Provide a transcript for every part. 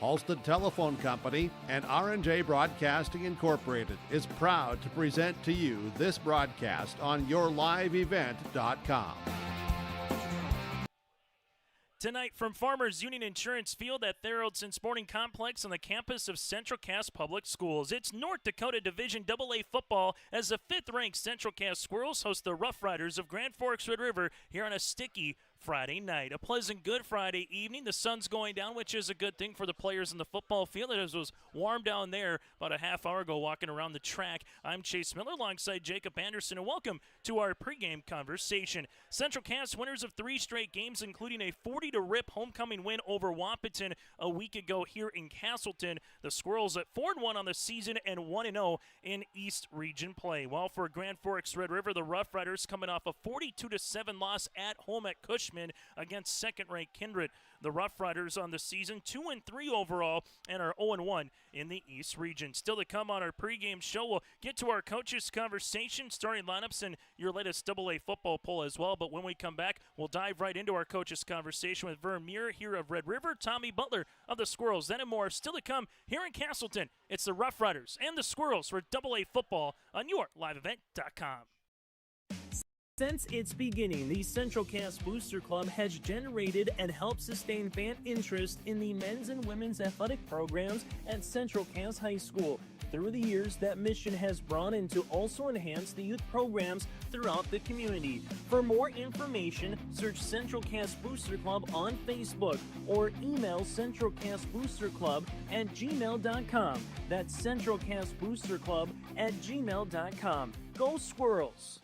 Halstead Telephone Company and R&J Broadcasting Incorporated is proud to present to you this broadcast on yourliveevent.com. Tonight from Farmers Union Insurance Field at Theraldson Sporting Complex on the campus of Central Cass Public Schools. It's North Dakota Division AA football as the 5th-ranked Central Cass Squirrels host the Rough Riders of Grand Forks Red River here on a sticky Friday night. A pleasant Good Friday evening. The sun's going down, which is a good thing for the players in the football field. It was warm down there about a half hour ago walking around the track. I'm Chase Miller alongside Jacob Anderson, and welcome to our pregame conversation. Central Cass winners of 3 straight games, including a 40-0 homecoming win over Wahpeton a week ago here in Castleton. The Squirrels at 4-1 on the season and 1-0 in East Region play. While for Grand Forks Red River, the Rough Riders coming off a 42-7 loss at home at Cushman against second-ranked Kindred. The Rough Riders on the season 2-3 overall and are 0-1 in the East Region. Still to come on our pregame show, we'll get to our coaches' conversation, starting lineups, and your latest AA football poll as well. But when we come back, we'll dive right into our coaches' conversation with Vern Muir here of Red River, Tommy Butler of the Squirrels, then and more. Still to come here in Castleton. It's the Rough Riders and the Squirrels for AA football on yourliveevent.com. Since its beginning, the Central Cass Booster Club has generated and helped sustain fan interest in the men's and women's athletic programs at Central Cass High School. Through the years, that mission has broadened to also enhance the youth programs throughout the community. For more information, search Central Cass Booster Club on Facebook or email centralcassboosterclub@gmail.com. That's centralcassboosterclub@gmail.com. Go Squirrels!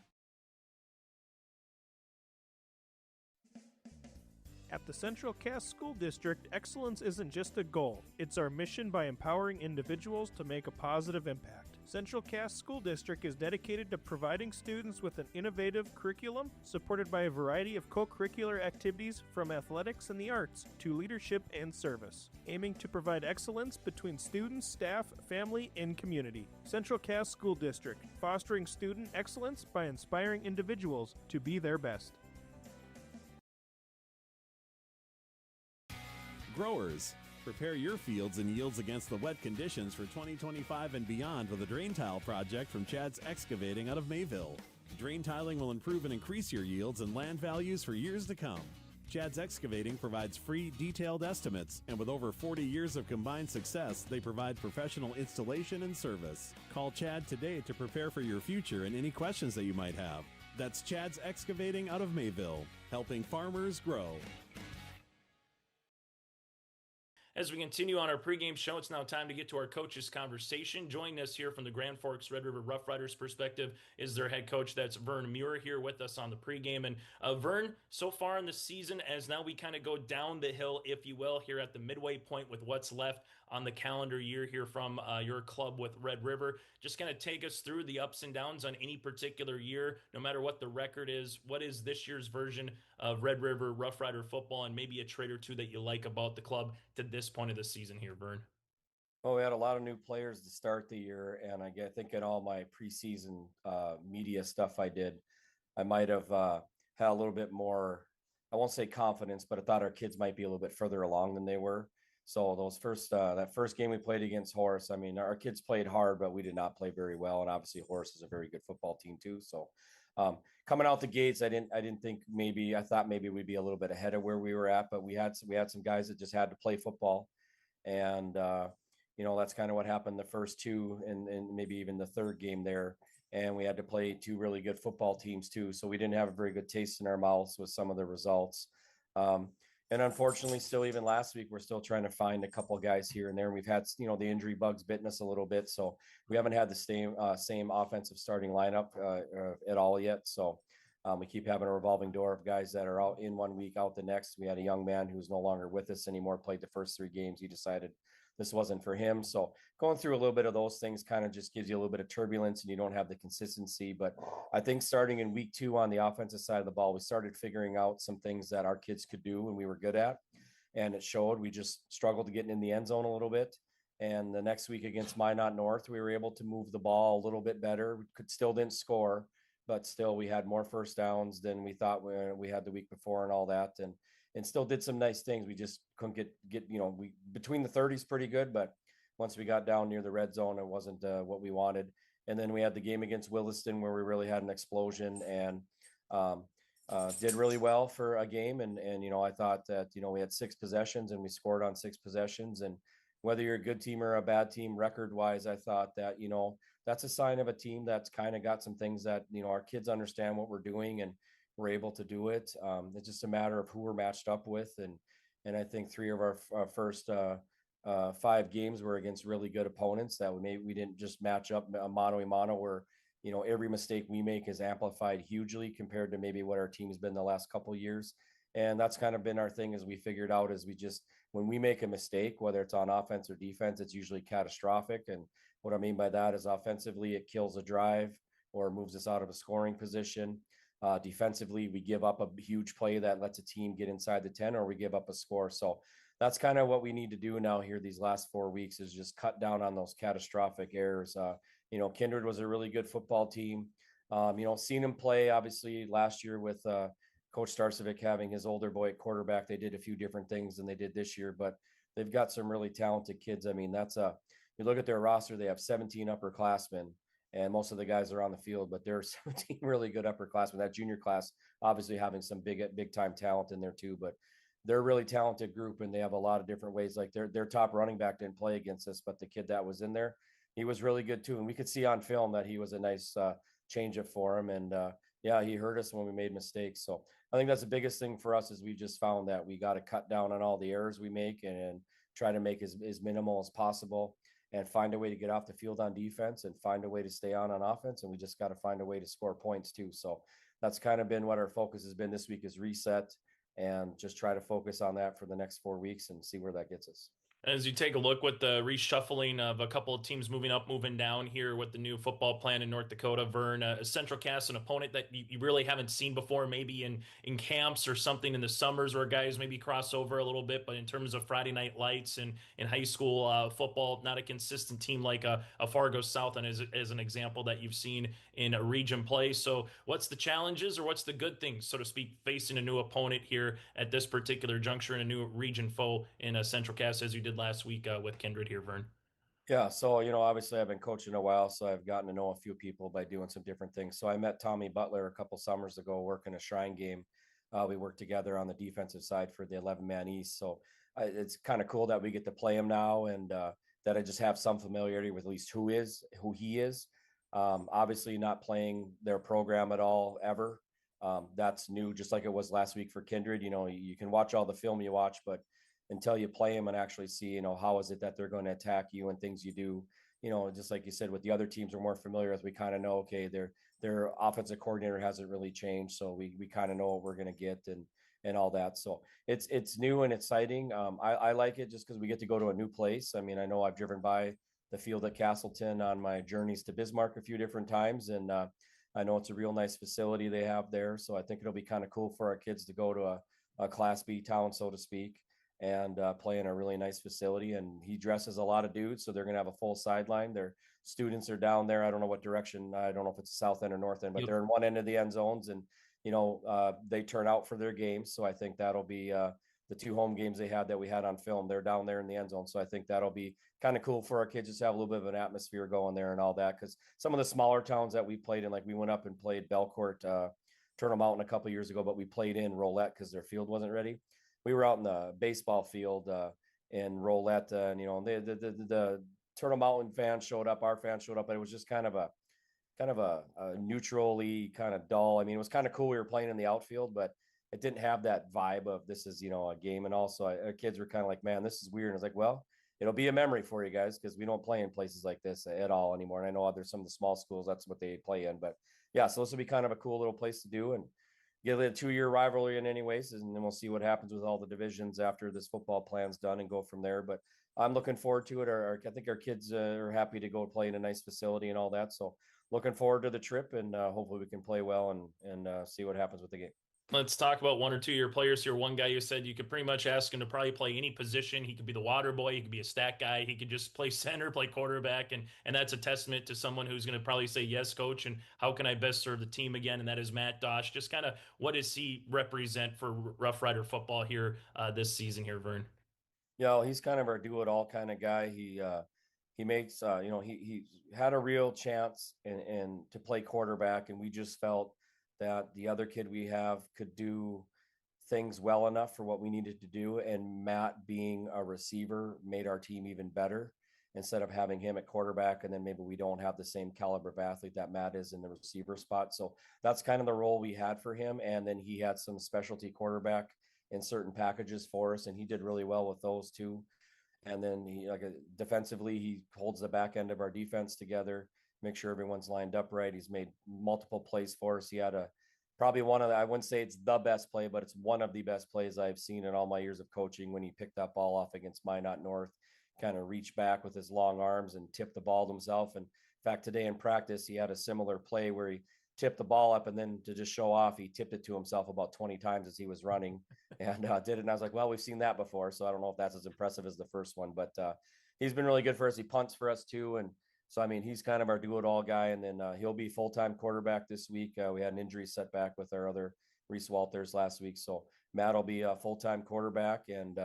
At the Central Cass School District, excellence isn't just a goal, it's our mission by empowering individuals to make a positive impact. Central Cass School District is dedicated to providing students with an innovative curriculum supported by a variety of co-curricular activities from athletics and the arts to leadership and service, aiming to provide excellence between students, staff, family, and community. Central Cass School District, fostering student excellence by inspiring individuals to be their best. Growers, prepare your fields and yields against the wet conditions for 2025 and beyond with a drain tile project from Chad's Excavating out of Mayville. Drain tiling will improve and increase your yields and land values for years to come. Chad's Excavating provides free, detailed estimates, and with over 40 years of combined success, they provide professional installation and service. Call Chad today to prepare for your future and any questions that you might have. That's Chad's Excavating out of Mayville, helping farmers grow. As we continue on our pregame show, it's now time to get to our coaches' conversation. Joining us here from the Grand Forks Red River Rough Riders perspective is their head coach, that's Vern Muir, here with us on the pregame. And Vern, so far in the season, as now we kind of go down the hill, if you will, here at the midway point with what's left on the calendar year here from your club with Red River, just kind of take us through the ups and downs on any particular year, no matter what the record is. What is this year's version of Red River Rough Rider football, and maybe a trait or two that you like about the club to this point of the season here, Vern? Well, we had a lot of new players to start the year, and I think in all my preseason media stuff I did, I might have had a little bit more, I won't say confidence, but I thought our kids might be a little bit further along than they were. So those that first game we played against Horace, I mean, our kids played hard, but we did not play very well. And obviously Horace is a very good football team too. So coming out the gates, I thought maybe we'd be a little bit ahead of where we were at, but we had some guys that just had to play football. And, that's kind of what happened the first two and maybe even the third game there. And we had to play 2 really good football teams too. So we didn't have a very good taste in our mouths with some of the results. And unfortunately, still even last week, we're still trying to find a couple of guys here and there. We've had, the injury bugs bitten us a little bit. So we haven't had the same offensive starting lineup at all yet. So we keep having a revolving door of guys that are out in 1 week, out the next. We had a young man who's no longer with us anymore, played the first 3 games. He decided this wasn't for him. So going through a little bit of those things kind of just gives you a little bit of turbulence and you don't have the consistency. But I think starting in week 2 on the offensive side of the ball, we started figuring out some things that our kids could do and we were good at. And it showed. We just struggled to get in the end zone a little bit. And the next week against Minot North, we were able to move the ball a little bit better. Still didn't score, but still we had more first downs than we thought we had the week before and all that. and still did some nice things. We just couldn't get we between the 30s pretty good, but once we got down near the red zone, it wasn't what we wanted. And then we had the game against Williston where we really had an explosion and did really well for a game. And I thought that, we had 6 possessions and we scored on 6 possessions. And whether you're a good team or a bad team record wise, I thought that, that's a sign of a team that's kind of got some things that, our kids understand what we're doing and we're able to do it. It's just a matter of who we're matched up with. And I think 3 of our first 5 games were against really good opponents that we didn't just match up mano a mano where, every mistake we make is amplified hugely compared to maybe what our team's been the last couple of years. And that's kind of been our thing as we figured out is when we make a mistake, whether it's on offense or defense, it's usually catastrophic. And what I mean by that is offensively, it kills a drive or moves us out of a scoring position. Defensively, we give up a huge play that lets a team get inside the 10 or we give up a score. So that's kind of what we need to do now here these last 4 weeks is just cut down on those catastrophic errors. Kindred was a really good football team. Seen them play obviously last year with Coach Starcevic having his older boy at quarterback. They did a few different things than they did this year, but they've got some really talented kids. I mean, you look at their roster, they have 17 upperclassmen and most of the guys are on the field, but there are 17 really good upperclassmen. That junior class obviously having some big time talent in there too, but they're a really talented group and they have a lot of different ways. Like their top running back didn't play against us, but the kid that was in there, he was really good too. And we could see on film that he was a nice change-up for him. And he hurt us when we made mistakes. So I think that's the biggest thing for us is we just found that we got to cut down on all the errors we make and try to make as minimal as possible and find a way to get off the field on defense and find a way to stay on offense. And we just got to find a way to score points too. So that's kind of been what our focus has been this week is reset and just try to focus on that for the next 4 weeks and see where that gets us. As you take a look with the reshuffling of a couple of teams moving up, moving down here with the new football plan in North Dakota, Vern, Central Cass, an opponent that you really haven't seen before, maybe in camps or something in the summers where guys maybe cross over a little bit, but in terms of Friday night lights and in high school football, not a consistent team like a Fargo South, and as an example that you've seen in a region play. So what's the challenges or what's the good things, so to speak, facing a new opponent here at this particular juncture in a new region foe in Central Cass as you did last week with Kindred here, Vern? Yeah, so obviously I've been coaching a while, so I've gotten to know a few people by doing some different things. So I met Tommy Butler a couple summers ago working a Shrine game. We worked together on the defensive side for the 11-man East. So it's kind of cool that we get to play him now, and that I just have some familiarity with at least who he is. Obviously, not playing their program at all ever. That's new, just like it was last week for Kindred. You can watch all the film you watch, but until you play them and actually see, how is it that they're going to attack you and things you do, just like you said, with the other teams we're more familiar with, we kind of know, okay, their offensive coordinator hasn't really changed. So we kind of know what we're going to get and all that. So it's new and exciting. I like it just because we get to go to a new place. I mean, I know I've driven by the field at Castleton on my journeys to Bismarck a few different times. And I know it's a real nice facility they have there. So I think it'll be kind of cool for our kids to go to a Class B town, so to speak, and play in a really nice facility. And he dresses a lot of dudes, so they're going to have a full sideline. Their students are down there. I don't know what direction. I don't know if it's the south end or north end, but they're in one end of the end zones, and they turn out for their games. So I think that'll be the 2 home games they had that we had on film. They're down there in the end zone. So I think that'll be kind of cool for our kids just to have a little bit of an atmosphere going there and all that. Because some of the smaller towns that we played in, like we went up and played Belcourt, Turtle Mountain a couple of years ago, but we played in Rolette because their field wasn't ready. We were out in the baseball field in Rolette, and the Turtle Mountain fans showed up, our fans showed up, but it was just kind of a neutrally kind of dull. I mean, it was kind of cool. We were playing in the outfield, but it didn't have that vibe of this is, a game. And also our kids were kind of like, man, this is weird. And I was like, well, it'll be a memory for you guys because we don't play in places like this at all anymore. And I know there's some of the small schools, that's what they play in. But yeah, so this will be kind of a cool little place to do and get a 2-year rivalry in anyways. And then we'll see what happens with all the divisions after this football plan's done and go from there. But I'm looking forward to it. I think our kids are happy to go play in a nice facility and all that. So looking forward to the trip, and hopefully we can play well and see what happens with the game. Let's talk about one or two of your players here. One guy you said you could pretty much ask him to probably play any position. He could be the water boy. He could be a stat guy. He could just play center, play quarterback. And that's a testament to someone who's going to probably say, yes, coach, and how can I best serve the team again? And that is Matt Dosh. Just kind of what does he represent for Rough Rider football here this season here, Vern? He's kind of our do-it-all kind of guy. He makes he had a real chance and to play quarterback, and we just felt that the other kid we have could do things well enough for what we needed to do. And Matt being a receiver made our team even better instead of having him at quarterback. And then maybe we don't have the same caliber of athlete that Matt is in the receiver spot. So that's kind of the role we had for him. And then he had some specialty quarterback in certain packages for us, and he did really well with those too. And then defensively, he holds the back end of our defense together, make sure everyone's lined up right. He's made multiple plays for us. He had probably one of I wouldn't say it's the best play, but it's one of the best plays I've seen in all my years of coaching, when he picked that ball off against Minot North, kind of reached back with his long arms and tipped the ball to himself. And in fact, today in practice, he had a similar play where he tipped the ball up, and then to just show off, he tipped it to himself about 20 times as he was running and did it. And I was like, well, we've seen that before, so I don't know if that's as impressive as the first one, but he's been really good for us. He punts for us too. And so, I mean, he's kind of our do-it-all guy. And then he'll be full-time quarterback this week. We had an injury setback with our other Reese Walters last week. So Matt will be a full-time quarterback, and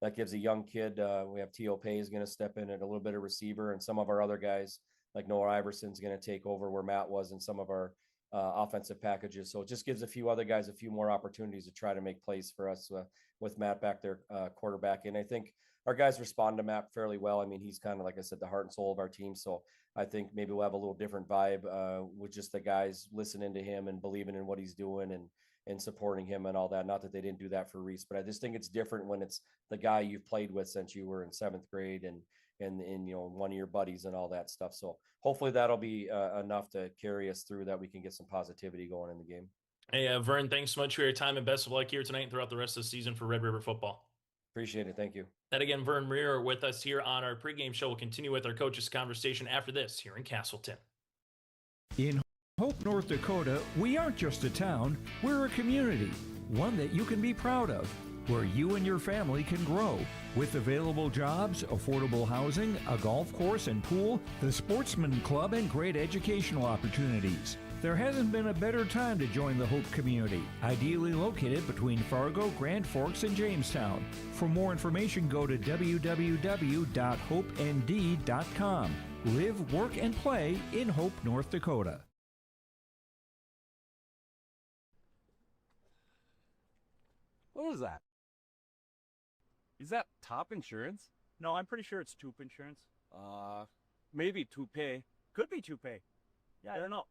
that gives a young kid. We have T.O. Pay is going to step in at a little bit of receiver, and some of our other guys like Noah Iverson's going to take over where Matt was in some of our offensive packages. So it just gives a few other guys a few more opportunities to try to make plays for us with Matt back there quarterback. And I think our guys respond to Matt fairly well. I mean, he's kind of, like I said, the heart and soul of our team. So I think maybe we'll have a little different vibe with just the guys listening to him and believing in what he's doing and supporting him and all that. Not that they didn't do that for Reese, but I just think it's different when it's the guy you've played with since you were in 7th grade and one of your buddies and all that stuff. So hopefully that'll be enough to carry us through, that we can get some positivity going in the game. Hey, Vern, thanks so much for your time, and best of luck here tonight and throughout the rest of the season for Red River football. Appreciate it. Thank you. That again, Vern Rear with us here on our pregame show. We'll continue with our coaches conversation after this here in Castleton. In Hope, North Dakota, we aren't just a town, we're a community, one that you can be proud of, where you and your family can grow. With available jobs, affordable housing, a golf course and pool, the Sportsman Club, and great educational opportunities. There hasn't been a better time to join the Hope community, ideally located between Fargo, Grand Forks, and Jamestown. For more information, go to www.hopend.com. Live, work, and play in Hope, North Dakota. What is that? Is that top insurance? No, I'm pretty sure it's Toop Insurance. Maybe Toupee. Could be Toupee. Yeah, I don't know.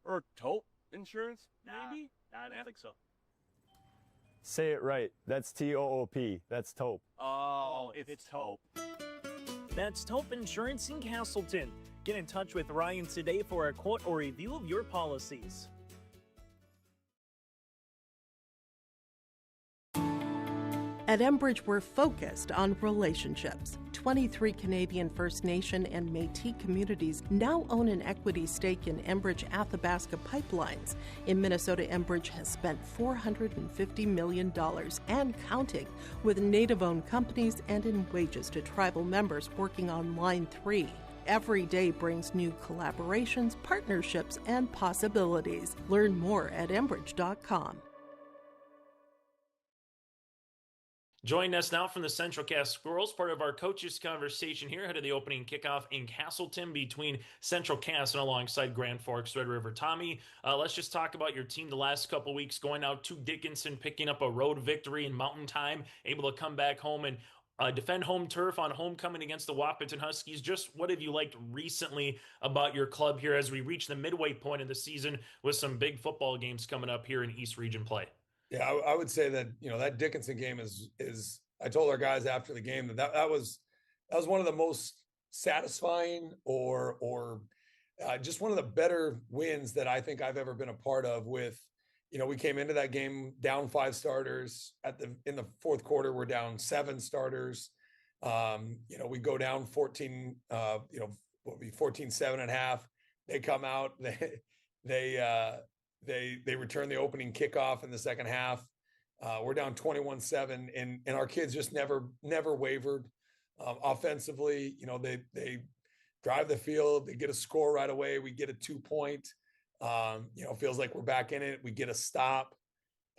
Or Taupe Insurance, maybe? I don't think so. Say it right. That's T-O-O-P. That's Taupe. Oh, it's Taupe. That's Taupe Insurance in Castleton. Get in touch with Ryan today for a quote or review of your policies. At Enbridge, we're focused on relationships. 23 Canadian First Nation and Métis communities now own an equity stake in Enbridge Athabasca Pipelines. In Minnesota, Enbridge has spent $450 million and counting, with Native-owned companies and in wages to tribal members working on Line 3. Every day brings new collaborations, partnerships, and possibilities. Learn more at Enbridge.com. Join us now from the Central Cast Squirrels, part of our coaches conversation here ahead of the opening kickoff in Castleton between Central Cast and alongside Grand Forks Red River. Tommy, let's just talk about your team the last couple weeks, going out to Dickinson, picking up a road victory in Mountain Time, able to come back home and defend home turf on homecoming against the Wahpeton Huskies. Just what have you liked recently about your club here as we reach the midway point of the season with some big football games coming up here in East Region play? Yeah, I would say that, that Dickinson game is I told our guys after the game that was one of the most satisfying or just one of the better wins that I think I've ever been a part of. With, we came into that game down 5 starters in the fourth quarter. We're down 7 starters. We go down 14, 14-7 at half. They come out, they return the opening kickoff in the second half. We're down 21-7, and our kids just never wavered. Offensively, they drive the field, they get a score right away. We get a 2-point. Feels like we're back in it. We get a stop.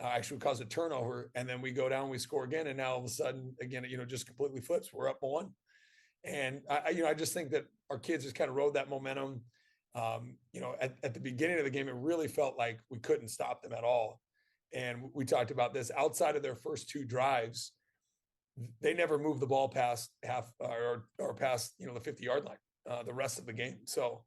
Actually, we cause a turnover, and then we go down, we score again, and now all of a sudden, again, just completely flips. We're up 1, and I just think that our kids just kind of rode that momentum. At the beginning of the game, it really felt like we couldn't stop them at all. And we talked about this. Outside of their first 2 drives, they never moved the ball past half or past the 50-yard line the rest of the game. So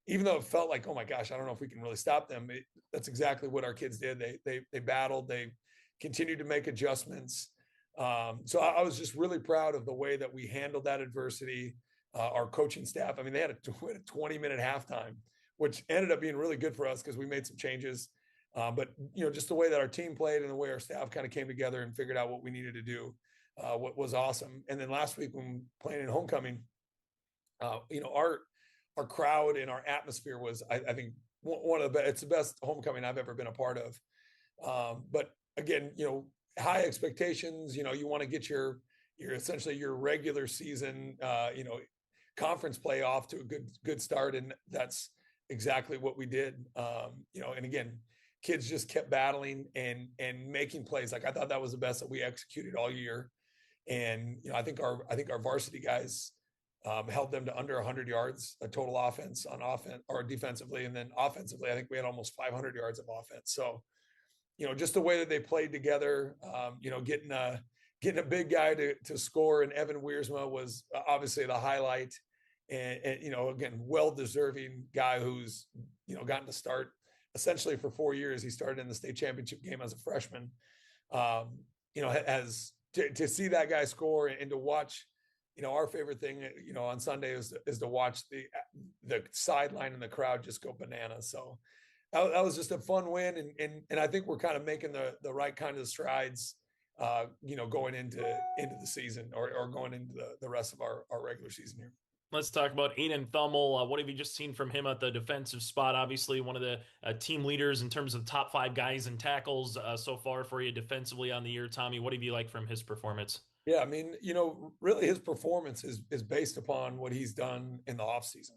even though it felt like, oh my gosh, I don't know if we can really stop them, that's exactly what our kids did. They battled. They continued to make adjustments. So I was just really proud of the way that we handled that adversity. Our coaching staff, I mean, they had a 20-minute halftime, which ended up being really good for us because we made some changes. But just the way that our team played and the way our staff kind of came together and figured out what we needed to do, what was awesome. And then last week when playing in homecoming, our crowd and our atmosphere was, I think, one of the best. It's the best homecoming I've ever been a part of. But again, high expectations. You want to get your essentially your regular season, conference play off to a good start, and that's exactly what we did. And again, kids just kept battling and making plays. Like I thought that was the best that we executed all year. And I think our varsity guys held them to under 100 yards a total offense or defensively, and then offensively, I think we had almost 500 yards of offense. So, just the way that they played together, getting a big guy to score, and Evan Wiersma was obviously the highlight, and again, well-deserving guy who's gotten to start essentially for 4 years. He started in the state championship game as a freshman. As to see that guy score and to watch, our favorite thing, on Sunday is to watch the sideline and the crowd just go bananas. So that was just a fun win, and I think we're kind of making the right kind of strides, going into the season or going into the rest of our regular season here. Let's talk about Aiden Thummel. What have you just seen from him at the defensive spot? Obviously, one of the team leaders in terms of top 5 guys in tackles so far for you defensively on the year. Tommy, what have you liked from his performance? Yeah, I mean, really his performance is based upon what he's done in the offseason.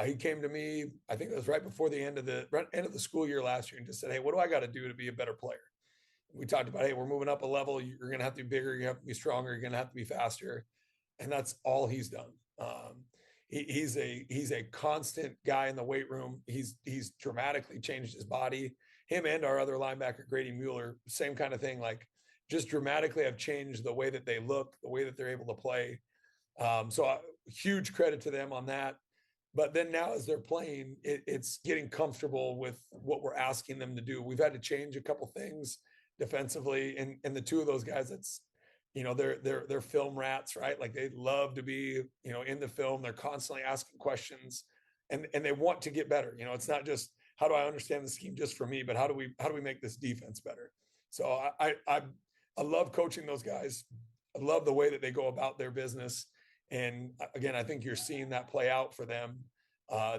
He came to me, I think it was right before the end of the school year last year, and just said, hey, what do I got to do to be a better player? We talked about, hey, we're moving up a level. You're going to have to be bigger. You have to be stronger. You're going to have to be faster. And that's all he's done. He's a constant guy in the weight room. He's dramatically changed his body. Him and our other linebacker, Grady Mueller, same kind of thing. Like, just dramatically have changed the way that they look, the way that they're able to play. So huge credit to them on that. But then now as they're playing, it's getting comfortable with what we're asking them to do. We've had to change a couple things defensively, and the 2 of those guys, that's, they're film rats, right? Like they love to be, in the film. They're constantly asking questions, and they want to get better. It's not just, how do I understand the scheme just for me, but how do we make this defense better? So I love coaching those guys. I love the way that they go about their business. And again, I think you're seeing that play out for them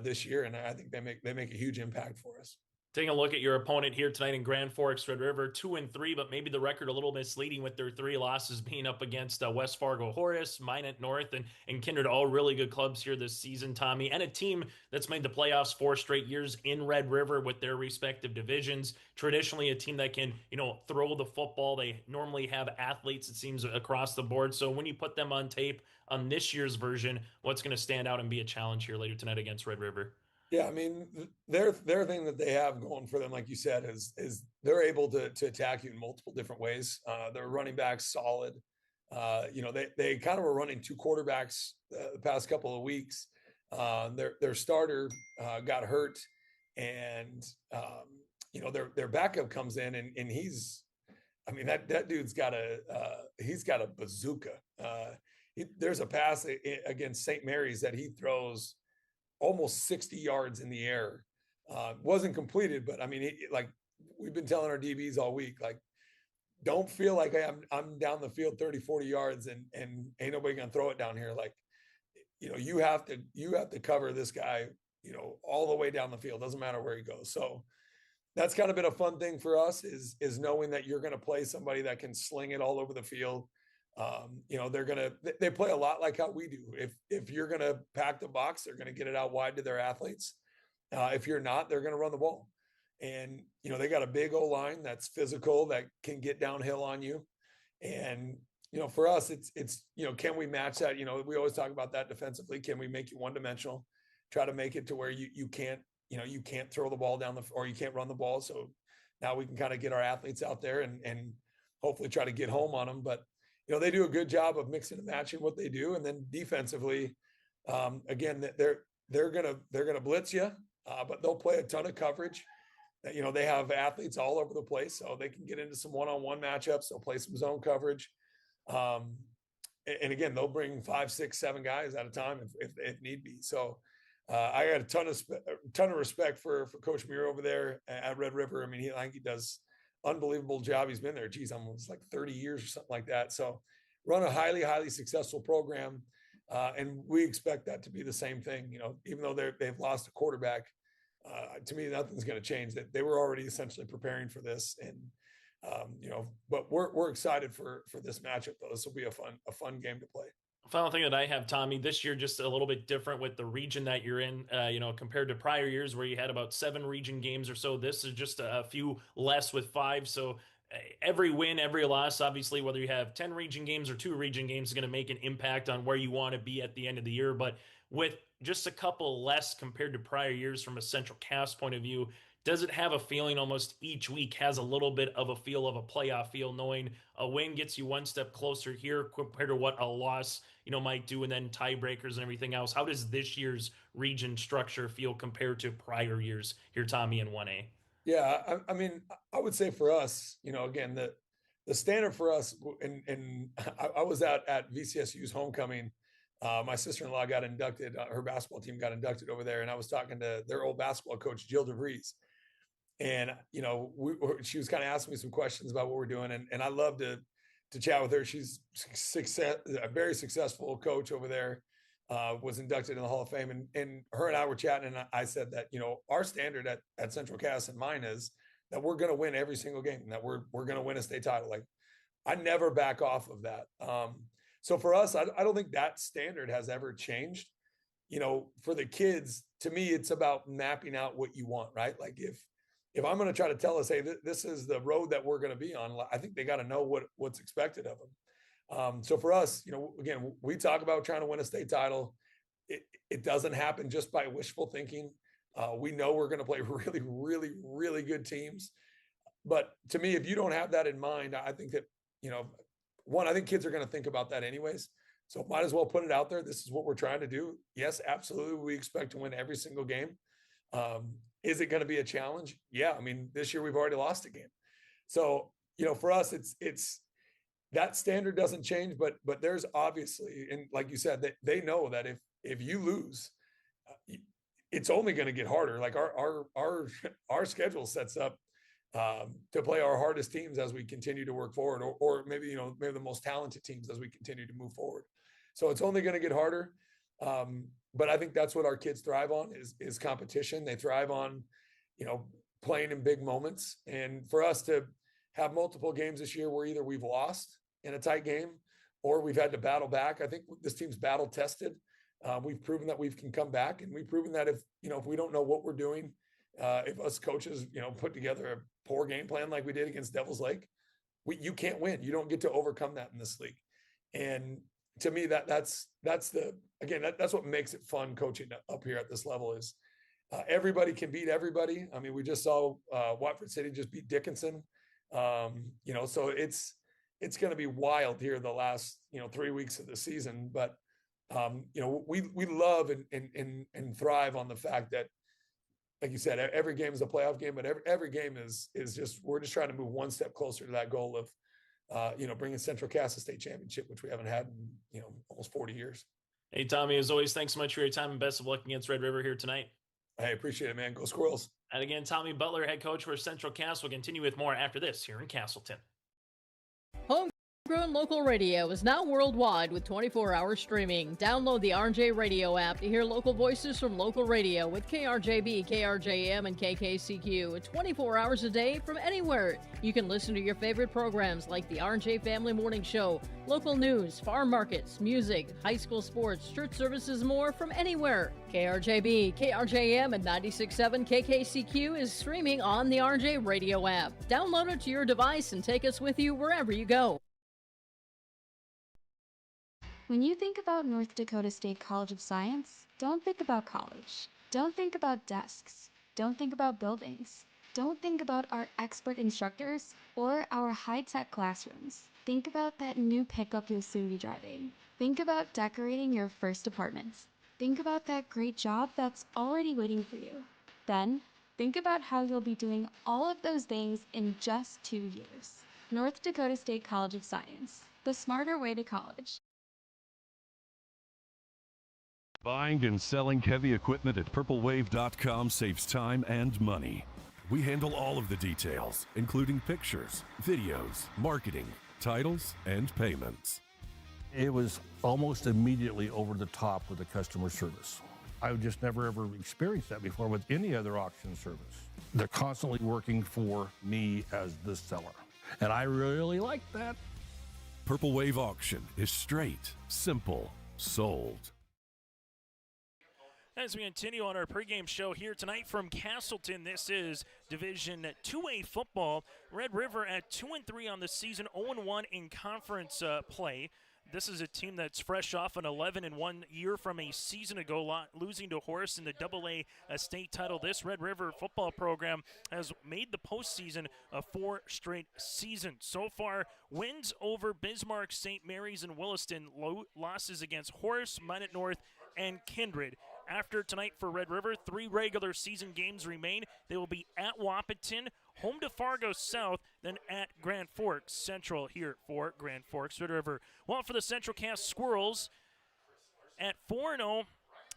this year. And I think they make a huge impact for us. Taking a look at your opponent here tonight in Grand Forks, Red River, 2-3, but maybe the record a little misleading with their 3 losses being up against West Fargo Horace, Minot North, and Kindred, all really good clubs here this season, Tommy, and a team that's made the playoffs 4 straight years in Red River with their respective divisions. Traditionally, a team that can, throw the football. They normally have athletes, it seems, across the board. So when you put them on tape on this year's version, what's going to stand out and be a challenge here later tonight against Red River? Yeah, I mean, their thing that they have going for them, like you said, is they're able to attack you in multiple different ways. Their running back's solid. They kind of were running 2 quarterbacks the past couple of weeks. Their starter got hurt, and their backup comes in, and he's, I mean, that dude's got he's got a bazooka. There's a pass against St. Mary's that he throws almost 60 yards in the air. Wasn't completed, but I mean, like we've been telling our DBs all week, like, don't feel like I'm down the field 30, 40 yards and ain't nobody gonna throw it down here. Like, you have to cover this guy, all the way down the field. Doesn't matter where he goes. So that's kind of been a fun thing for us is knowing that you're going to play somebody that can sling it all over the field. They play a lot like how we do. If you're going to pack the box, they're going to get it out wide to their athletes. If you're not, they're going to run the ball. And, they got a big O line that's physical, that can get downhill on you. And, for us, it's, can we match that? We always talk about that defensively. Can we make you one dimensional, try to make it to where you can't, you can't throw the ball down or you can't run the ball. So now we can kind of get our athletes out there and hopefully try to get home on them. But, they do a good job of mixing and matching what they do. And then defensively, again, they're going to blitz you, but they'll play a ton of coverage. They have athletes all over the place, so they can get into some one-on-one matchups. They'll play some zone coverage. And again, they'll bring 5, 6, 7 guys at a time if need be. So I got a ton of respect for Coach Muir over there at Red River. I mean, I think he does unbelievable job. He's been there, almost like 30 years or something like that. So run a highly, highly successful program. And we expect that to be the same thing, even though they've lost a quarterback. To me, nothing's going to change. That they were already essentially preparing for this, and but we're excited for this matchup. Though this will be a fun game to play. Final thing that I have, Tommy, this year just a little bit different with the region that you're in, compared to prior years where you had about 7 region games or so. This is just a few less with 5. So every win, every loss, obviously, whether you have 10 region games or 2 region games, is going to make an impact on where you want to be at the end of the year. But with just a couple less compared to prior years from a Central Cass point of view, does it have a feeling almost each week has a little bit of a feel of a playoff feel, knowing a win gets you one step closer here compared to what a loss, might do, and then tiebreakers and everything else? How does this year's region structure feel compared to prior years here, Tommy, in 1A? Yeah, I mean, I would say for us, again, the standard for us, and I was out at VCSU's homecoming. My sister-in-law got inducted, her basketball team got inducted over there, and I was talking to their old basketball coach, Jill DeVries. And, she was kind of asking me some questions about what we're doing. And I love to chat with her. She's a very successful coach over there, was inducted in the Hall of Fame. And her and I were chatting, and I said that, our standard at Central Cass and mine is that we're going to win every single game, and that we're going to win a state title. Like, I never back off of that. So for us, I don't think that standard has ever changed. For the kids, to me, it's about mapping out what you want, right? Like if I'm going to try to tell us, hey, this is the road that we're going to be on, I think they got to know what's expected of them. So for us, again, we talk about trying to win a state title. It doesn't happen just by wishful thinking. We know we're going to play really, really, really good teams. But to me, if you don't have that in mind, I think that, I think kids are going to think about that anyways. So might as well put it out there. This is what we're trying to do. Yes, absolutely. We expect to win every single game. Is it going to be a challenge? Yeah. I mean, this year we've already lost a game. So, for us, it's that standard doesn't change, but there's obviously, and like you said, that they know that if you lose, it's only going to get harder. Like our schedule sets up to play our hardest teams as we continue to work forward, or maybe the most talented teams as we continue to move forward. So it's only going to get harder. But I think that's what our kids thrive on is competition. They thrive on, playing in big moments. And for us to have multiple games this year where either we've lost in a tight game or we've had to battle back. I think this team's battle tested. We've proven that we can come back, and we've proven that if we don't know what we're doing, if us coaches, put together a poor game plan like we did against Devil's Lake, you can't win. You don't get to overcome that in this league. And to me, that's what makes it fun coaching up here at this level is everybody can beat everybody. I mean, we just saw Watford City just beat Dickinson. So it's going to be wild here the last 3 weeks of the season. But we love and thrive on the fact that, like you said, every game is a playoff game, but every game is just, we're just trying to move one step closer to that goal of, bringing Central Cass a state championship, which we haven't had in, almost 40 years. Hey, Tommy, as always, thanks so much for your time and best of luck against Red River here tonight. Hey, appreciate it, man. Go Squirrels. And again, Tommy Butler, head coach for Central Cass, will continue with more after this here in Castleton. Home Homegrown local radio is now worldwide with 24-hour streaming. Download the RJ Radio app to hear local voices from local radio with KRJB, KRJM, and KKCQ 24 hours a day from anywhere. You can listen to your favorite programs like the RJ Family Morning Show, local news, farm markets, music, high school sports, church services, more from anywhere. KRJB, KRJM, and 96.7 KKCQ is streaming on the RJ Radio app. Download it to your device and take us with you wherever you go. When you think about North Dakota State College of Science, don't think about college. Don't think about desks. Don't think about buildings. Don't think about our expert instructors or our high-tech classrooms. Think about that new pickup you'll soon be driving. Think about decorating your first apartments. Think about that great job that's already waiting for you. Then, think about how you'll be doing all of those things in just 2 years. North Dakota State College of Science, the smarter way to college. Buying and selling heavy equipment at purplewave.com saves time and money. We handle all of the details, including pictures, videos, marketing, titles, and payments. It was almost immediately over the top with the customer service. I would just never ever experienced that before with any other auction service. They're constantly working for me as the seller, and I really like that. Purple Wave Auction is straight, simple, sold. As we continue on our pregame show here tonight from Castleton, this is Division 2A football. Red River at 2-3 on the season, 0-1 in conference play. This is a team that's fresh off an 11-1 year from a season ago, losing to Horace in the AA state title. This Red River football program has made the postseason 4 straight seasons. So far, wins over Bismarck, St. Mary's, and Williston, losses against Horace, Minot North, and Kindred. After tonight for Red River, 3 regular season games remain. They will be at Wahpeton, home to Fargo South, then at Grand Forks Central here for Grand Forks Red River. Well, for the Central Cass Squirrels, at 4-0,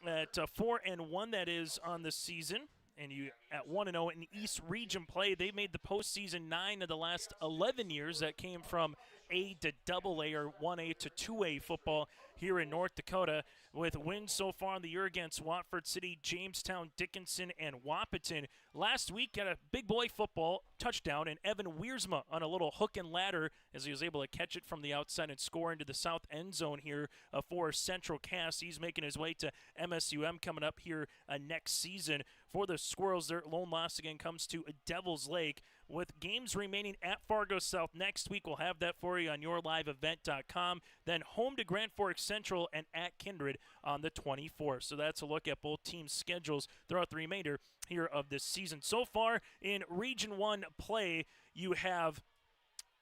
at 4-1 that is on the season, and you at 1-0 in East Region play. They made the postseason 9 of the last 11 years. That came from A to AA or 1A to 2A football here in North Dakota, with wins so far in the year against Watford City, Jamestown, Dickinson, and Wahpeton. Last week got a big boy football touchdown, and Evan Wiersma on a little hook and ladder as he was able to catch it from the outside and score into the south end zone here for Central Cass. He's making his way to MSUM coming up here next season. For the Squirrels, their lone loss again comes to Devil's Lake. With games remaining at Fargo South next week, we'll have that for you on yourliveevent.com. Then home to Grand Forks Central and at Kindred on the 24th. So that's a look at both teams' schedules throughout the remainder here of this season. So far in Region 1 play, you have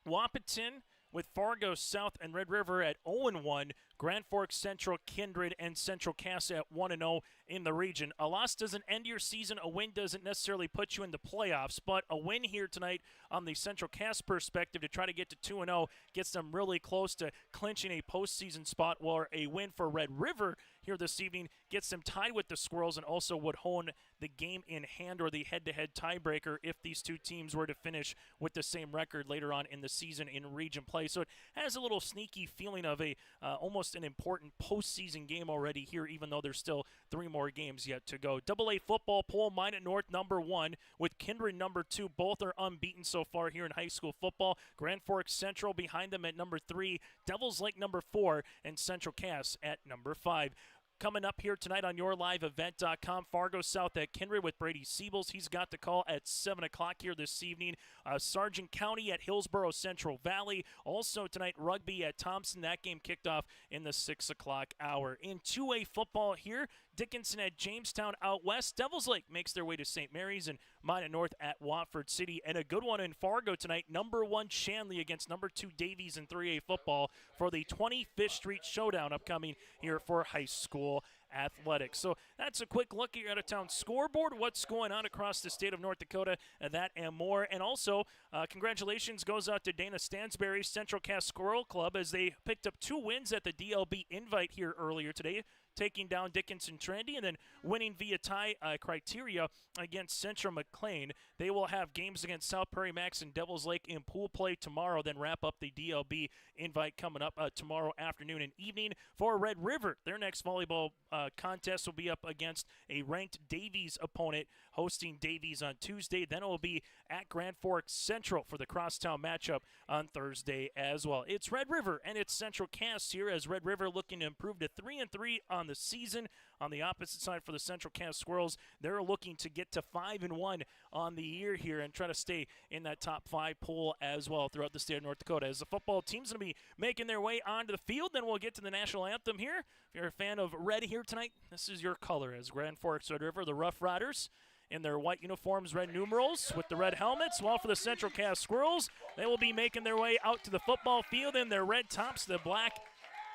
Wahpeton with Fargo South and Red River at 0-1, Grand Forks Central, Kindred, and Central Cass at 1-0 in the region. A loss doesn't end your season. A win doesn't necessarily put you in the playoffs, but a win here tonight on the Central Cass perspective to try to get to 2-0 gets them really close to clinching a postseason spot, while a win for Red River here this evening gets them tied with the Squirrels and also would hone the game in hand or the head-to-head tiebreaker if these two teams were to finish with the same record later on in the season in region play. So it has a little sneaky feeling of a almost an important postseason game already here, even though there's still 3 more games yet to go. AA football poll, Minot North number 1 with Kindred number 2. Both are unbeaten so far here in high school football. Grand Forks Central behind them at number 3, Devils Lake number 4, and Central Cass at number 5. Coming up here tonight on yourliveevent.com, Fargo South at Kindred with Brady Siebels. He's got the call at 7 o'clock here this evening. Sargent County at Hillsborough Central Valley. Also tonight, rugby at Thompson. That game kicked off in the 6 o'clock hour. In 2A football here, Dickinson at Jamestown out west. Devils Lake makes their way to St. Mary's, and Minot North at Watford City. And a good one in Fargo tonight, number 1 Shanley against number 2 Davies in 3A football for the 25th Street Showdown upcoming here for high school Athletics. So that's a quick look at your out-of-town scoreboard, what's going on across the state of North Dakota, that and more. And also, congratulations goes out to Dana Stansberry's Central Cass Squirrel Club as they picked up 2 wins at the DLB Invite here earlier today, taking down Dickinson Trinity and then winning via tie criteria against Central McLean. They will have games against South Prairie Max and Devils Lake in pool play tomorrow, then wrap up the DLB Invite coming up tomorrow afternoon and evening. For Red River, their next volleyball contest will be up against a ranked Davies opponent, hosting Davies on Tuesday. Then it will be at Grand Forks Central for the crosstown matchup on Thursday as well. It's Red River and it's Central Cass here, as Red River looking to improve to 3-3 on the season. On the opposite side for the Central Cass Squirrels, they're looking to get to 5-1 on the year here and try to stay in that top 5 pool as well throughout the state of North Dakota. As the football team's going to be making their way onto the field, then we'll get to the national anthem here. If you're a fan of red here tonight, this is your color, as Grand Forks Red River, the Rough Riders, in their white uniforms, red numerals with the red helmets. While for the Central Cass Squirrels, they will be making their way out to the football field in their red tops, the black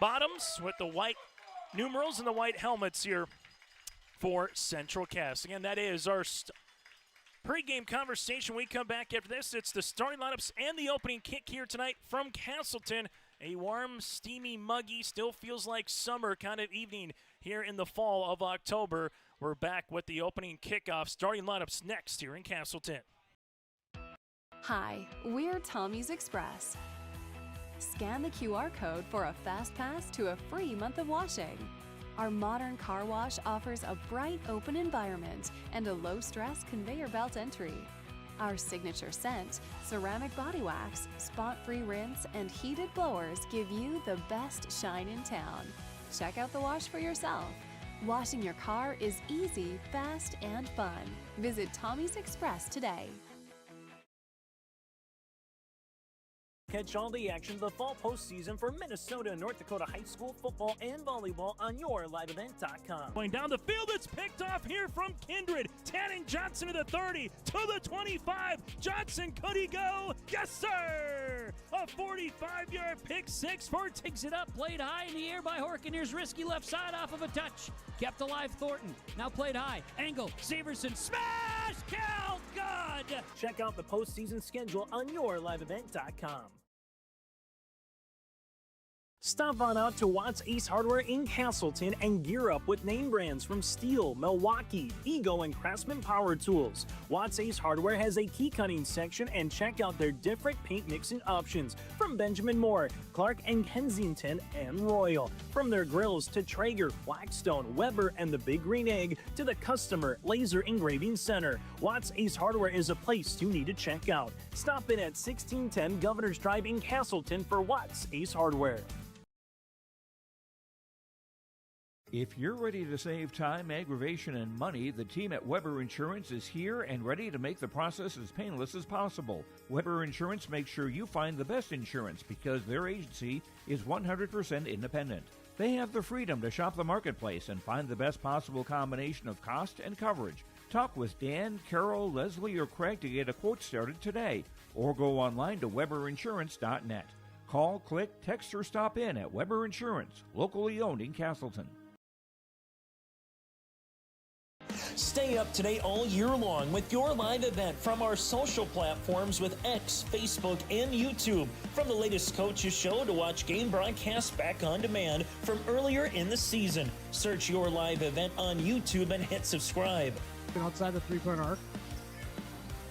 bottoms with the white numerals and the white helmets here for Central Cass. Again, that is our pregame conversation. We come back after this. It's the starting lineups and the opening kick here tonight from Castleton. A warm, steamy, muggy, still feels like summer kind of evening here in the fall of October. We're back with the opening kickoff. Starting lineups next here in Castleton. Hi, we're Tommy's Express. Scan the QR code for a fast pass to a free month of washing. Our modern car wash offers a bright, open environment and a low-stress conveyor belt entry. Our signature scent, ceramic body wax, spot-free rinse, and heated blowers give you the best shine in town. Check out the wash for yourself. Washing your car is easy, fast, and fun. Visit Tommy's Express today. Catch all the action of the fall postseason for Minnesota and North Dakota high school football and volleyball on yourliveevent.com. Going down the field, it's picked off here from Kindred. Tanning Johnson to the 30, to the 25. Johnson, could he go? Yes, sir! A 45-yard pick six for Takes it up, played high in the air by Horkin. Here's risky left side off of a touch. Kept alive Thornton. Now played high. Angle, Severson, smash! Count, good! Check out the postseason schedule on yourliveevent.com. Stop on out to Watts Ace Hardware in Castleton and gear up with name brands from Steel, Milwaukee, Ego, and Craftsman Power Tools. Watts Ace Hardware has a key cutting section, and check out their different paint mixing options from Benjamin Moore, Clark and Kensington, and Royal. From their grills to Traeger, Blackstone, Weber, and the Big Green Egg to the Customer Laser Engraving Center, Watts Ace Hardware is a place you need to check out. Stop in at 1610 Governor's Drive in Castleton for Watts Ace Hardware. If you're ready to save time, aggravation, and money, the team at Weber Insurance is here and ready to make the process as painless as possible. Weber Insurance makes sure you find the best insurance because their agency is 100% independent. They have the freedom to shop the marketplace and find the best possible combination of cost and coverage. Talk with Dan, Carol, Leslie, or Craig to get a quote started today, or go online to weberinsurance.net. Call, click, text, or stop in at Weber Insurance, locally owned in Castleton. Stay up to date all year long with your live event from our social platforms with X, Facebook, and YouTube. From the latest coaches show to watch game broadcasts back on demand from earlier in the season. Search your live event on YouTube and hit subscribe. Outside the three-point arc.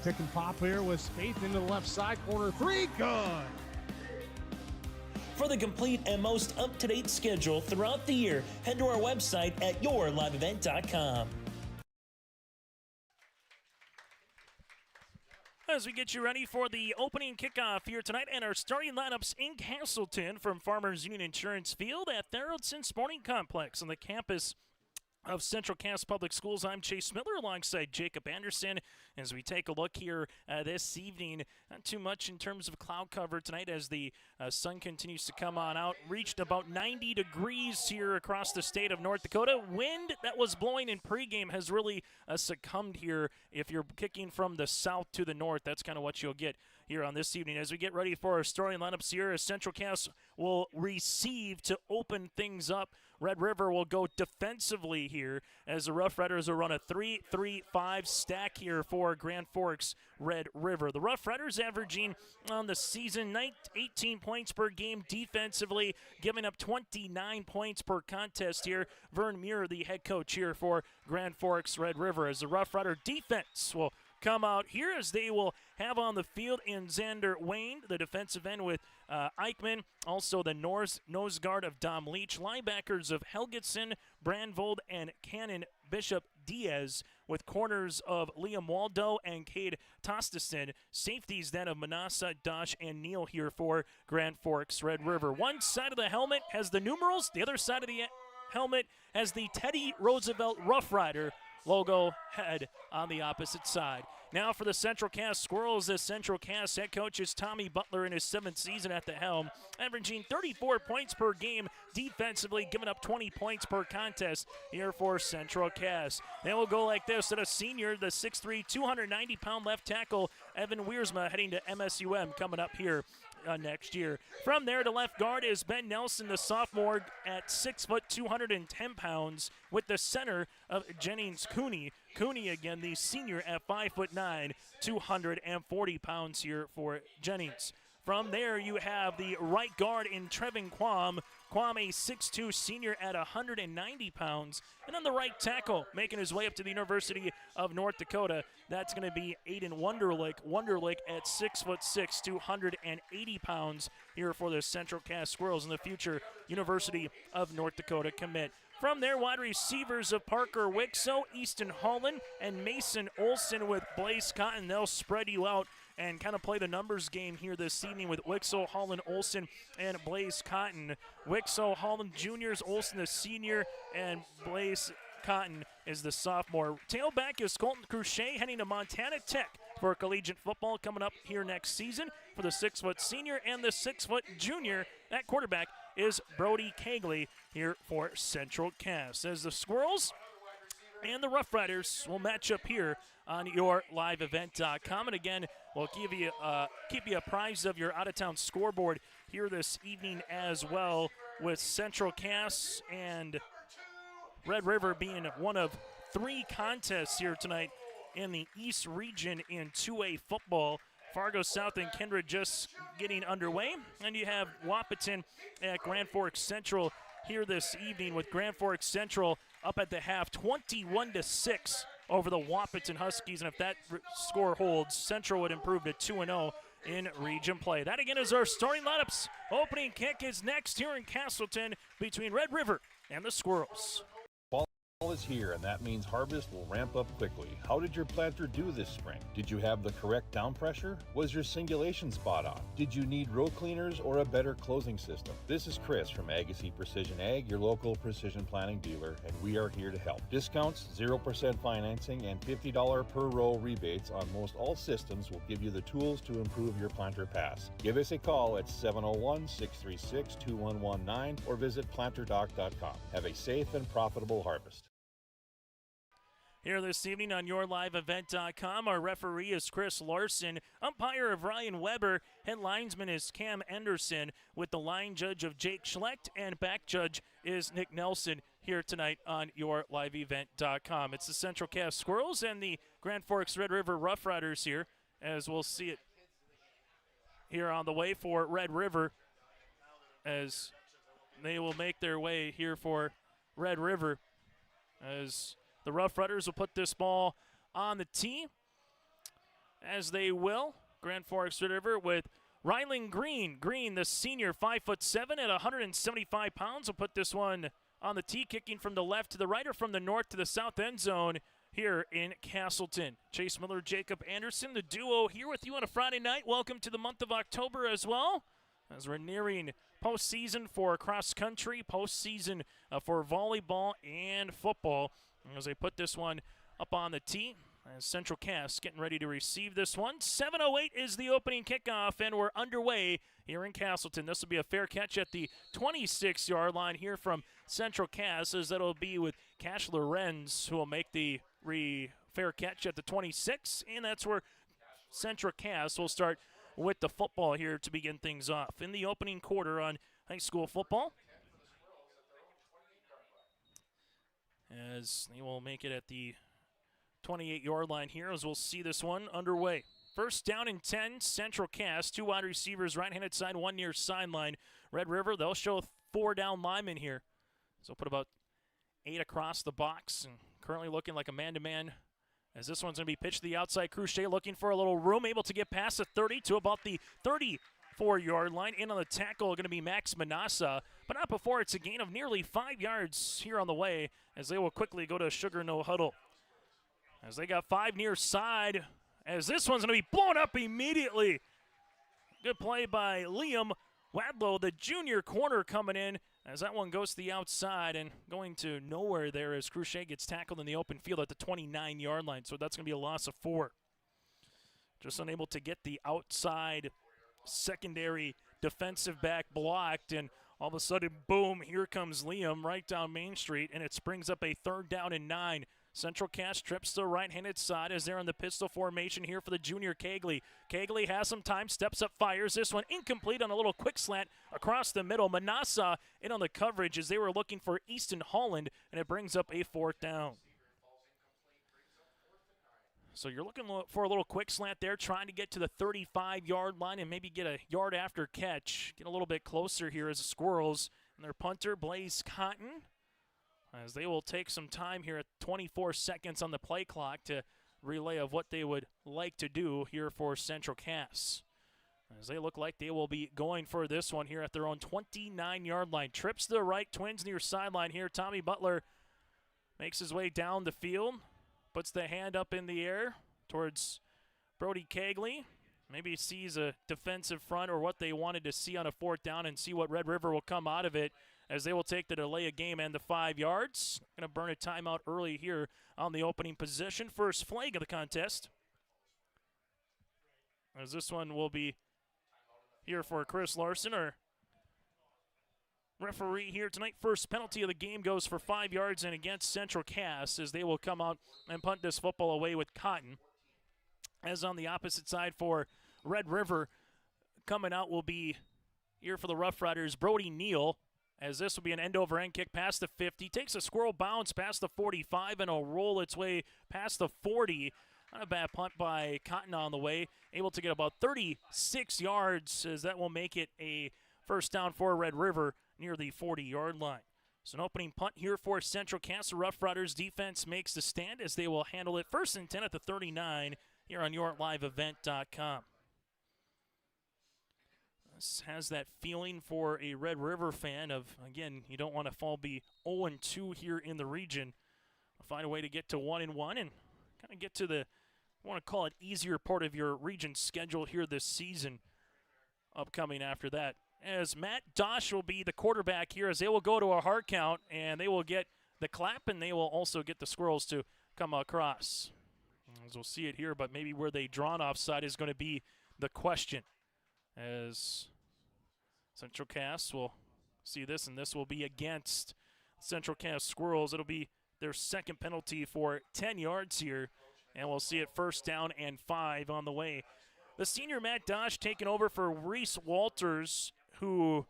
Pick and pop here with Spaeth into the left side corner. Three, good. For the complete and most up-to-date schedule throughout the year, head to our website at yourliveevent.com. As we get you ready for the opening kickoff here tonight and our starting lineups in Castleton from Farmers Union Insurance Field at Theraldson Sporting Complex on the campus of Central Cass Public Schools. I'm Chase Miller alongside Jacob Anderson as we take a look here this evening. Not too much in terms of cloud cover tonight as the sun continues to come on out. Reached about 90 degrees here across the state of North Dakota. Wind that was blowing in pregame has really succumbed here. If you're kicking from the south to the north, that's kind of what you'll get here on this evening. As we get ready for our starting lineups here, as Central Cass will receive to open things up Red River will go defensively here as the Rough Riders will run a 3-3-5 stack here for Grand Forks Red River. The Rough Riders averaging on the season 18 points per game defensively, giving up 29 points per contest here. Vern Muir, the head coach here for Grand Forks Red River, as the Rough Rider defense will come out here as they will have on the field in Xander Wayne, the defensive end with Eichmann, also the nose guard of Dom Leach, linebackers of Helgetson, Brandvold, and Cannon Bishop Diaz, with corners of Liam Waldo and Cade Tostison, safeties then of Manasa, Dosh, and Neal here for Grand Forks Red River. One side of the helmet has the numerals, the other side of the helmet has the Teddy Roosevelt Rough Rider logo head on the opposite side. Now for the Central Cass Squirrels, the Central Cass head coach is Tommy Butler in his 7th season at the helm, averaging 34 points per game defensively, giving up 20 points per contest here for Central Cass. Then we'll go like this at a senior, the 6'3", 290-pound left tackle, Evan Wiersma, heading to MSUM coming up here next year. From there to left guard is Ben Nelson, the sophomore, at 6 foot 210 pounds, with the center of Jennings Cooney. Cooney again, the senior, at 5'9", 240 pounds here for Jennings. From there, you have the right guard in Trevin Quam. Quam, a 6'2" senior at 190 pounds. And on the right tackle, making his way up to the University of North Dakota, that's going to be Aiden Wunderlich. Wunderlich at 6'6", 280 pounds here for the Central Cass Squirrels, in the future University of North Dakota commit. From there, wide receivers of Parker Wixo, Easton Holland, and Mason Olson with Blaze Cotton. They'll spread you out and kind of play the numbers game here this evening with Wixo, Holland, Olson, and Blaze Cotton. Wixo, Holland juniors, Olson the senior, and Blaze Cotton is the sophomore. Tailback is Colton Cruchet, heading to Montana Tech for collegiate football coming up here next season for the 6-foot senior and the 6-foot junior. At quarterback is Brody Cagley here for Central Cass. As the Squirrels and the Rough Riders will match up here on your liveevent.com. And again, we'll keep you apprised of your out-of-town scoreboard here this evening as well, with Central Cass and Red River being one of 3 contests here tonight in the East region in 2A football. Fargo South and Kindred just getting underway. And you have Wahpeton at Grand Forks Central here this evening, with Grand Forks Central up at the half 21-6 over the Wahpeton Huskies. And if that score holds, Central would improve to 2-0 in region play. That again is our starting lineups. Opening kick is next here in Castleton between Red River and the Squirrels. Fall is here, and that means harvest will ramp up quickly. How did your planter do this spring? Did you have the correct down pressure? Was your singulation spot on? Did you need row cleaners or a better closing system? This is Chris from Agassiz Precision Ag, your local precision planting dealer, and we are here to help. Discounts, 0% financing, and $50 per row rebates on most all systems will give you the tools to improve your planter pass. Give us a call at 701-636-2119 or visit planterdoc.com. Have a safe and profitable harvest. Here this evening on YourLiveEvent.com, our referee is Chris Larson, umpire of Ryan Weber, head linesman is Cam Anderson, with the line judge of Jake Schlecht, and back judge is Nick Nelson here tonight on YourLiveEvent.com. It's the Central Cass Squirrels and the Grand Forks Red River Rough Riders here, as we'll see it here on the way for Red River, as they will make their way here for Red River, as the Rough Riders will put this ball on the tee, as they will. Grand Forks Red River with Rylan Green. Green, the senior, 5'7" at 175 pounds, will put this one on the tee, kicking from the left to the right or from the north to the south end zone here in Castleton. Chase Miller, Jacob Anderson, the duo here with you on a Friday night. Welcome to the month of October as well, as we're nearing postseason for cross country, postseason for volleyball and football. As they put this one up on the tee, as Central Cass getting ready to receive this one. 7:08 is the opening kickoff, and we're underway here in Castleton. This will be a fair catch at the 26-yard line here from Central Cass, as that'll be with Cash Lorenz, who will make the fair catch at the 26, and that's where Central Cass will start with the football here to begin things off in the opening quarter on high school football. as they will make it at the 28-yard line here as we'll see this one underway. First down and 10, Central Cass. 2 wide receivers, right-handed side, 1 near sideline. Red River, they'll show 4 down linemen here. So put about 8 across the box and currently looking like a man-to-man as this one's going to be pitched to the outside. Cruchet looking for a little room, able to get past the 30 to about the 34-yard line. In on the tackle going to be Max Manassa, but not before it's a gain of nearly 5 yards here on the way as they will quickly go to Sugar No Huddle. As they got 5 near side, as this one's going to be blown up immediately. Good play by Liam Wadlow, the junior corner, coming in as that one goes to the outside and going to nowhere there as Cruchet gets tackled in the open field at the 29-yard line. So that's going to be a loss of 4. Just unable to get the outside secondary defensive back blocked, and all of a sudden, boom, here comes Liam right down Main Street, and it springs up a 3rd down and 9. Central Cass trips to the right-handed side as they're in the pistol formation here for the junior Kegley. Kegley has some time, steps up, fires. This one incomplete on a little quick slant across the middle. Manassa in on the coverage as they were looking for Easton Holland, and it brings up a 4th down. So you're looking for a little quick slant there, trying to get to the 35-yard line and maybe get a yard after catch. Get a little bit closer here as the Squirrels and their punter, Blaze Cotton, as they will take some time here at 24 seconds on the play clock to relay of what they would like to do here for Central Cass. As they look like they will be going for this one here at their own 29-yard line. Trips to the right, Twins near sideline here. Tommy Butler makes his way down the field, puts the hand up in the air towards Brody Kegley. Maybe sees a defensive front or what they wanted to see on a 4th down and see what Red River will come out of it, as they will take the delay of game and the 5 yards. Going to burn a timeout early here on the opening possession. First flag of the contest, as this one will be here for Chris Larson, our referee here tonight. First penalty of the game goes for 5 yards and against Central Cass, as they will come out and punt this football away with Cotton. As on the opposite side for Red River, coming out will be here for the Rough Riders, Brody Neal, as this will be an end-over-end kick past the 50. Takes a squirrel bounce past the 45 and will roll its way past the 40. Not a bad punt by Cotton on the way. Able to get about 36 yards, as that will make it a first down for Red River near the 40-yard line. So an opening punt here for Central Cass. The Rough Riders defense makes the stand as they will handle it 1st and 10 at the 39 here on YourLiveEvent.com. This has that feeling for a Red River fan of, again, you don't want to be 0-2 here in the region. Find a way to get to 1-1 and kind of get to the, I want to call it, easier part of your region schedule here this season upcoming after that. As Matt Dosh will be the quarterback here, as they will go to a hard count, and they will get the clap, and they will also get the Squirrels to come across. As we'll see it here, but maybe where they draw an offside is going to be the question. As Central Cass will see this, and this will be against Central Cass Squirrels. It'll be their 2nd penalty for 10 yards here, and we'll see it 1st down and 5 on the way. The senior Matt Dosh taking over for Reese Walters, who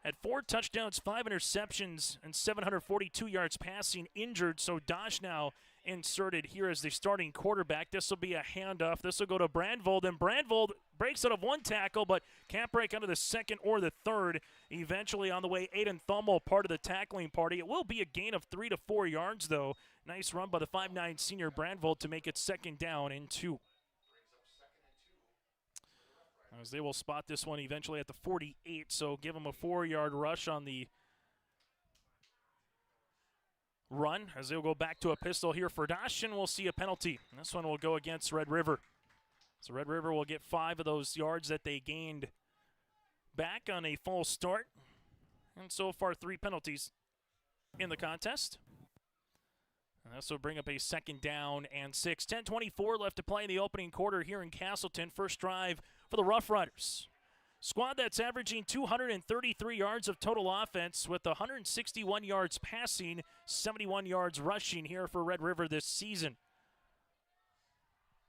had 4 touchdowns, 5 interceptions, and 742 yards passing, injured. So Dosh now inserted here as the starting quarterback. This will be a handoff. This will go to Brandvold, and Brandvold breaks out of 1 tackle, but can't break out of the 2nd or the 3rd. Eventually on the way, Aiden Thummel, part of the tackling party. It will be a gain of 3 to 4 yards, though. Nice run by the 5'9" senior Brandvold to make it 2nd down and 2. As they will spot this one eventually at the 48, so give them a 4-yard rush on the run, as they'll go back to a pistol here for Dosh, and we'll see a penalty. And this one will go against Red River. So Red River will get 5 of those yards that they gained back on a false start. And so far, 3 penalties in the contest. And this will bring up a 2nd down and 6. 10:24 left to play in the opening quarter here in Castleton. First drive for the Rough Riders. Squad that's averaging 233 yards of total offense with 161 yards passing, 71 yards rushing here for Red River this season.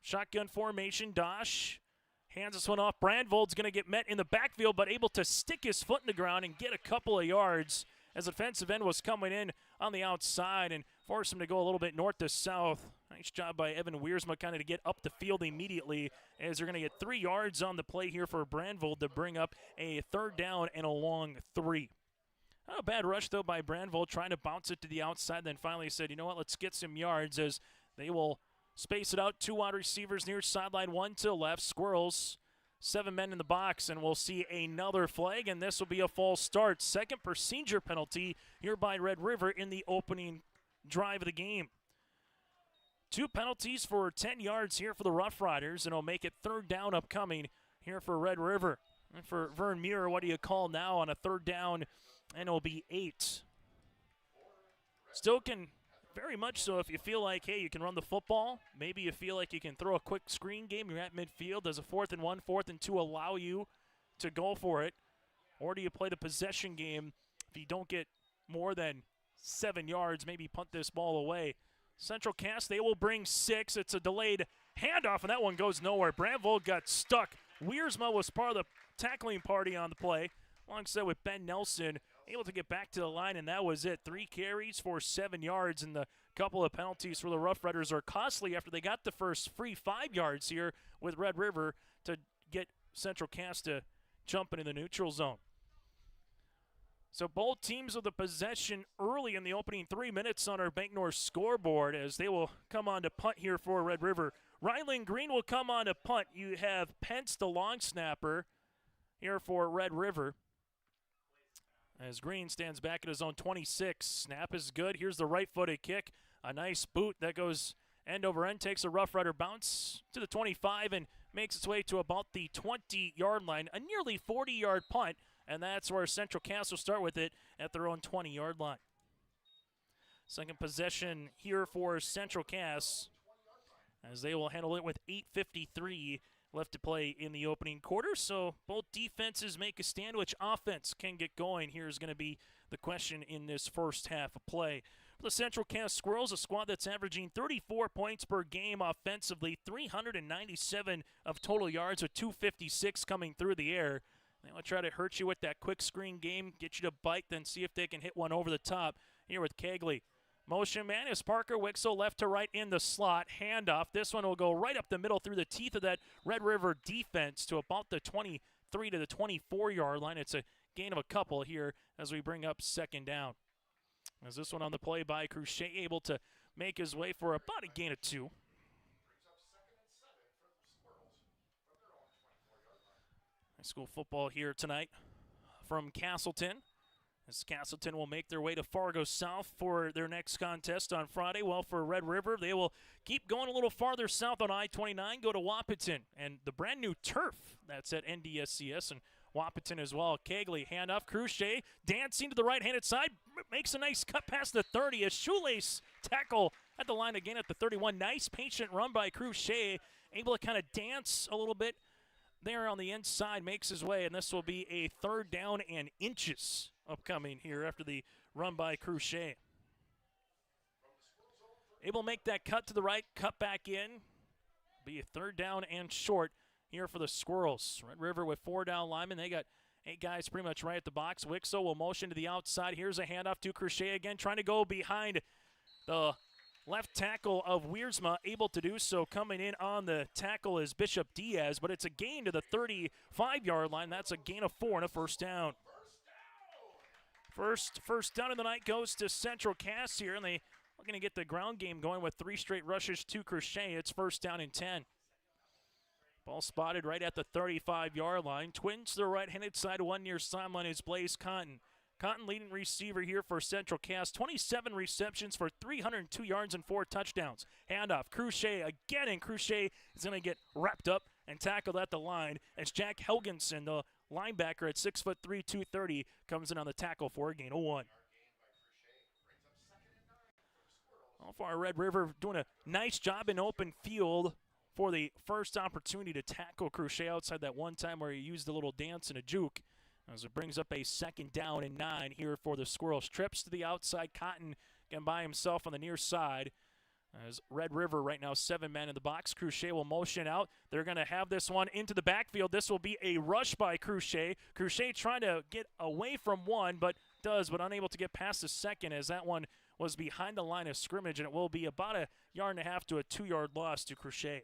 Shotgun formation, Dosh hands this one off. Brandvold's going to get met in the backfield, but able to stick his foot in the ground and get a couple of yards as the defensive end was coming in on the outside and force them to go a little bit north to south. Nice job by Evan Wiersma kind of to get up the field immediately, as they're going to get 3 yards on the play here for Brandvold to bring up a 3rd down and a long 3. Not a bad rush, though, by Brandvold, trying to bounce it to the outside, then finally said, you know what, let's get some yards, as they will space it out. 2 wide receivers near sideline, 1 to the left. Squirrels, 7 men in the box, and we'll see another flag, and this will be a false start. Second procedure penalty here by Red River in the opening drive of the game. 2 penalties for 10 yards here for the Rough Riders, and it'll make it 3rd down upcoming here for Red River. And for Vern Muir, what do you call now on a 3rd down? And it'll be 8. Still can very much so, if you feel like, hey, you can run the football, maybe you feel like you can throw a quick screen game, you're at midfield, does a 4th and 1, 4th and 2 allow you to go for it? Or do you play the possession game if you don't get more than 7 yards, maybe punt this ball away? Central Cass, they will bring 6. It's a delayed handoff, and that one goes nowhere. Brandvold got stuck. Wiersma was part of the tackling party on the play, alongside with Ben Nelson, able to get back to the line, and that was it. 3 carries for 7 yards, and the couple of penalties for the Rough Riders are costly after they got the first free 5 yards here with Red River to get Central Cass to jump into the neutral zone. So both teams with the possession early in the opening 3 minutes on our Bank North scoreboard, as they will come on to punt here for Red River. Ryland Green will come on to punt. You have Pence, the long snapper, here for Red River, as Green stands back at his own 26. Snap is good. Here's the right-footed kick. A nice boot that goes end over end, takes a Rough Rider bounce to the 25 and makes its way to about the 20-yard line. A nearly 40-yard punt, and that's where Central Cass will start with it at their own 20-yard line. Second possession here for Central Cass, as they will handle it with 8:53 left to play in the opening quarter. So both defenses make a stand. Which offense can get going? Here's going to be the question in this first half of play. For the Central Cass Squirrels, a squad that's averaging 34 points per game offensively, 397 of total yards with 256 coming through the air. They will try to hurt you with that quick screen game, get you to bite, then see if they can hit one over the top here with Kegley. Motion man is Parker Wixel, left to right in the slot. Handoff. This one will go right up the middle through the teeth of that Red River defense to about the 23 to the 24-yard line. It's a gain of a couple here as we bring up 2nd down. As this one on the play by Crochet, able to make his way for about a gain of 2. High school football here tonight from Castleton, as Castleton will make their way to Fargo South for their next contest on Friday. Well, for Red River, they will keep going a little farther south on I-29, go to Wahpeton, and the brand new turf that's at NDSCS and Wahpeton as well. Kegley, handoff, Crochet dancing to the right-handed side, makes a nice cut past the 30. A shoelace tackle at the line again at the 31. Nice patient run by Crochet, able to kind of dance a little bit there on the inside, makes his way, and this will be a 3rd down and inches upcoming here after the run by Crochet. Able to make that cut to the right, cut back in. Be a 3rd down and short here for the Squirrels. Red River with 4 down linemen. They got 8 guys pretty much right at the box. Wixel will motion to the outside. Here's a handoff to Crochet again, trying to go behind the left tackle of Wiersma, able to do so. Coming in on the tackle is Bishop Diaz, but it's a gain to the 35-yard line. That's a gain of 4 and a 1st down. First down of the night goes to Central Cass here, and they are going to get the ground game going with 3 straight rushes to Crochet. It's 1st down and 10. Ball spotted right at the 35-yard line. Twins to the right-handed side, 1 near sideline is Blaze Cotton. Cotton leading receiver here for Central Cass. 27 receptions for 302 yards and 4 touchdowns. Handoff, Crochet again, and Crochet is going to get wrapped up and tackled at the line as Jack Helgensen, the linebacker at 6'3", 230, comes in on the tackle for a gain of 1. All far, Red River doing a nice job in open field for the first opportunity to tackle Crochet outside that one time where he used a little dance and a juke. As it brings up a 2nd down and 9 here for the Squirrels. Trips to the outside. Cotton again by himself on the near side. As Red River right now 7 men in the box. Crochet will motion out. They're going to have this one into the backfield. This will be a rush by Crochet. Crochet trying to get away from one, but unable to get past the second, as that one was behind the line of scrimmage, and it will be about a 1.5 to a 2-yard loss to Crochet.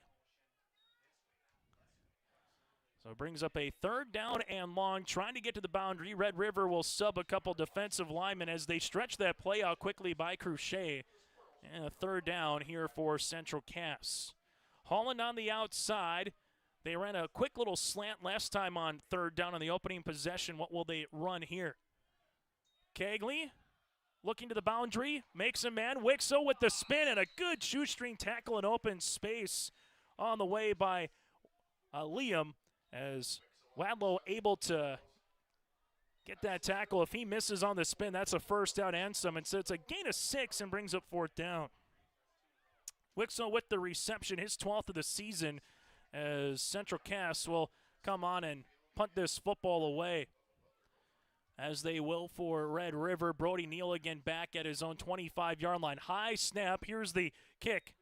So it brings up a 3rd down and long, trying to get to the boundary. Red River will sub a couple defensive linemen as they stretch that play out quickly by Crochet. And a 3rd down here for Central Cass. Holland on the outside. They ran a quick little slant last time on 3rd down on the opening possession. What will they run here? Kegley looking to the boundary, makes a man. Wixo with the spin and a good shoestring tackle in open space on the way by Liam, as Wadlow able to get that tackle. If he misses on the spin, that's a 1st down and some. And so it's a gain of 6 and brings up 4th down. Wixo with the reception, his 12th of the season, as Central Cass will come on and punt this football away. As they will for Red River. Brody Neal again back at his own 25-yard line. High snap, here's the kick.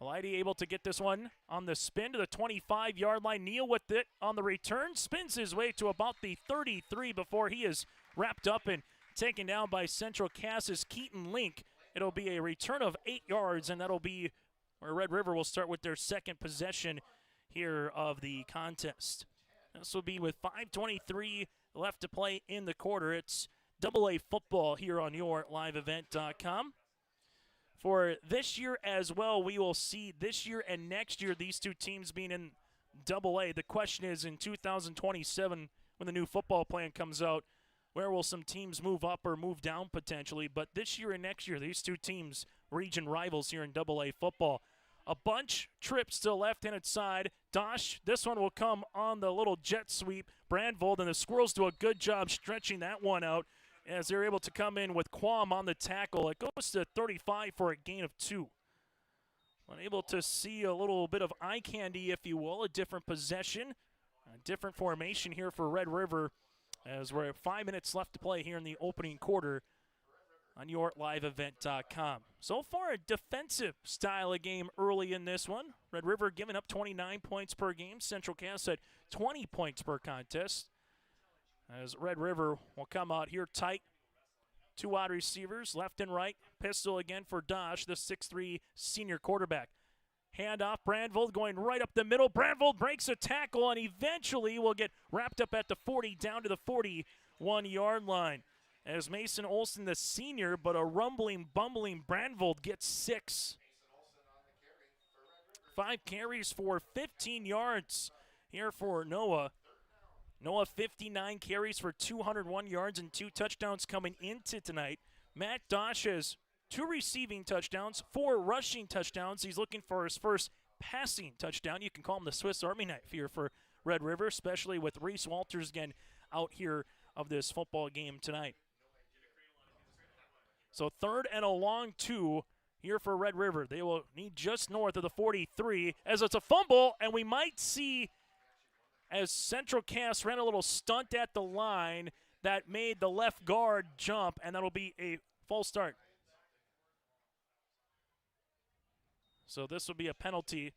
Lighty able to get this one on the spin to the 25-yard line. Neal with it on the return. Spins his way to about the 33 before he is wrapped up and taken down by Central Cass's Keaton Link. It'll be a return of 8 yards, and that'll be where Red River will start with their 2nd possession here of the contest. This will be with 5:23 left to play in the quarter. It's AA football here on your liveevent.com. For this year as well, we will see this year and next year these two teams being in AA. The question is, in 2027, when the new football plan comes out, where will some teams move up or move down potentially? But this year and next year, these two teams, region rivals here in AA football. A bunch trips to the left-handed side. Dosh, this one will come on the little jet sweep. Brandvold and the Squirrels do a good job stretching that one out as they're able to come in with Quam on the tackle. It goes to 35 for a gain of 2. Unable to see a little bit of eye candy, if you will, a different possession, a different formation here for Red River as we're at 5 minutes left to play here in the opening quarter on your liveevent.com. So far, a defensive style of game early in this one. Red River giving up 29 points per game. Central Cass at 20 points per contest. As Red River will come out here tight. 2 wide receivers, left and right. Pistol again for Dosh, the 6'3 senior quarterback. Handoff, Brandvold going right up the middle. Brandvold breaks a tackle and eventually will get wrapped up at the 40 down to the 41-yard line. As Mason Olson, the senior, but a rumbling, bumbling Brandvold gets 6. 5 carries for 15 yards here for Noah. Noah 59 carries for 201 yards and 2 touchdowns coming into tonight. Matt Dosh has 2 receiving touchdowns, 4 rushing touchdowns. He's looking for his first passing touchdown. You can call him the Swiss Army knife here for Red River, especially with Reese Walters again out here of this football game tonight. So 3rd and a long 2 here for Red River. They will need just north of the 43 as it's a fumble, and we might see as Central Cass ran a little stunt at the line that made the left guard jump, and that'll be a false start. So this will be a penalty.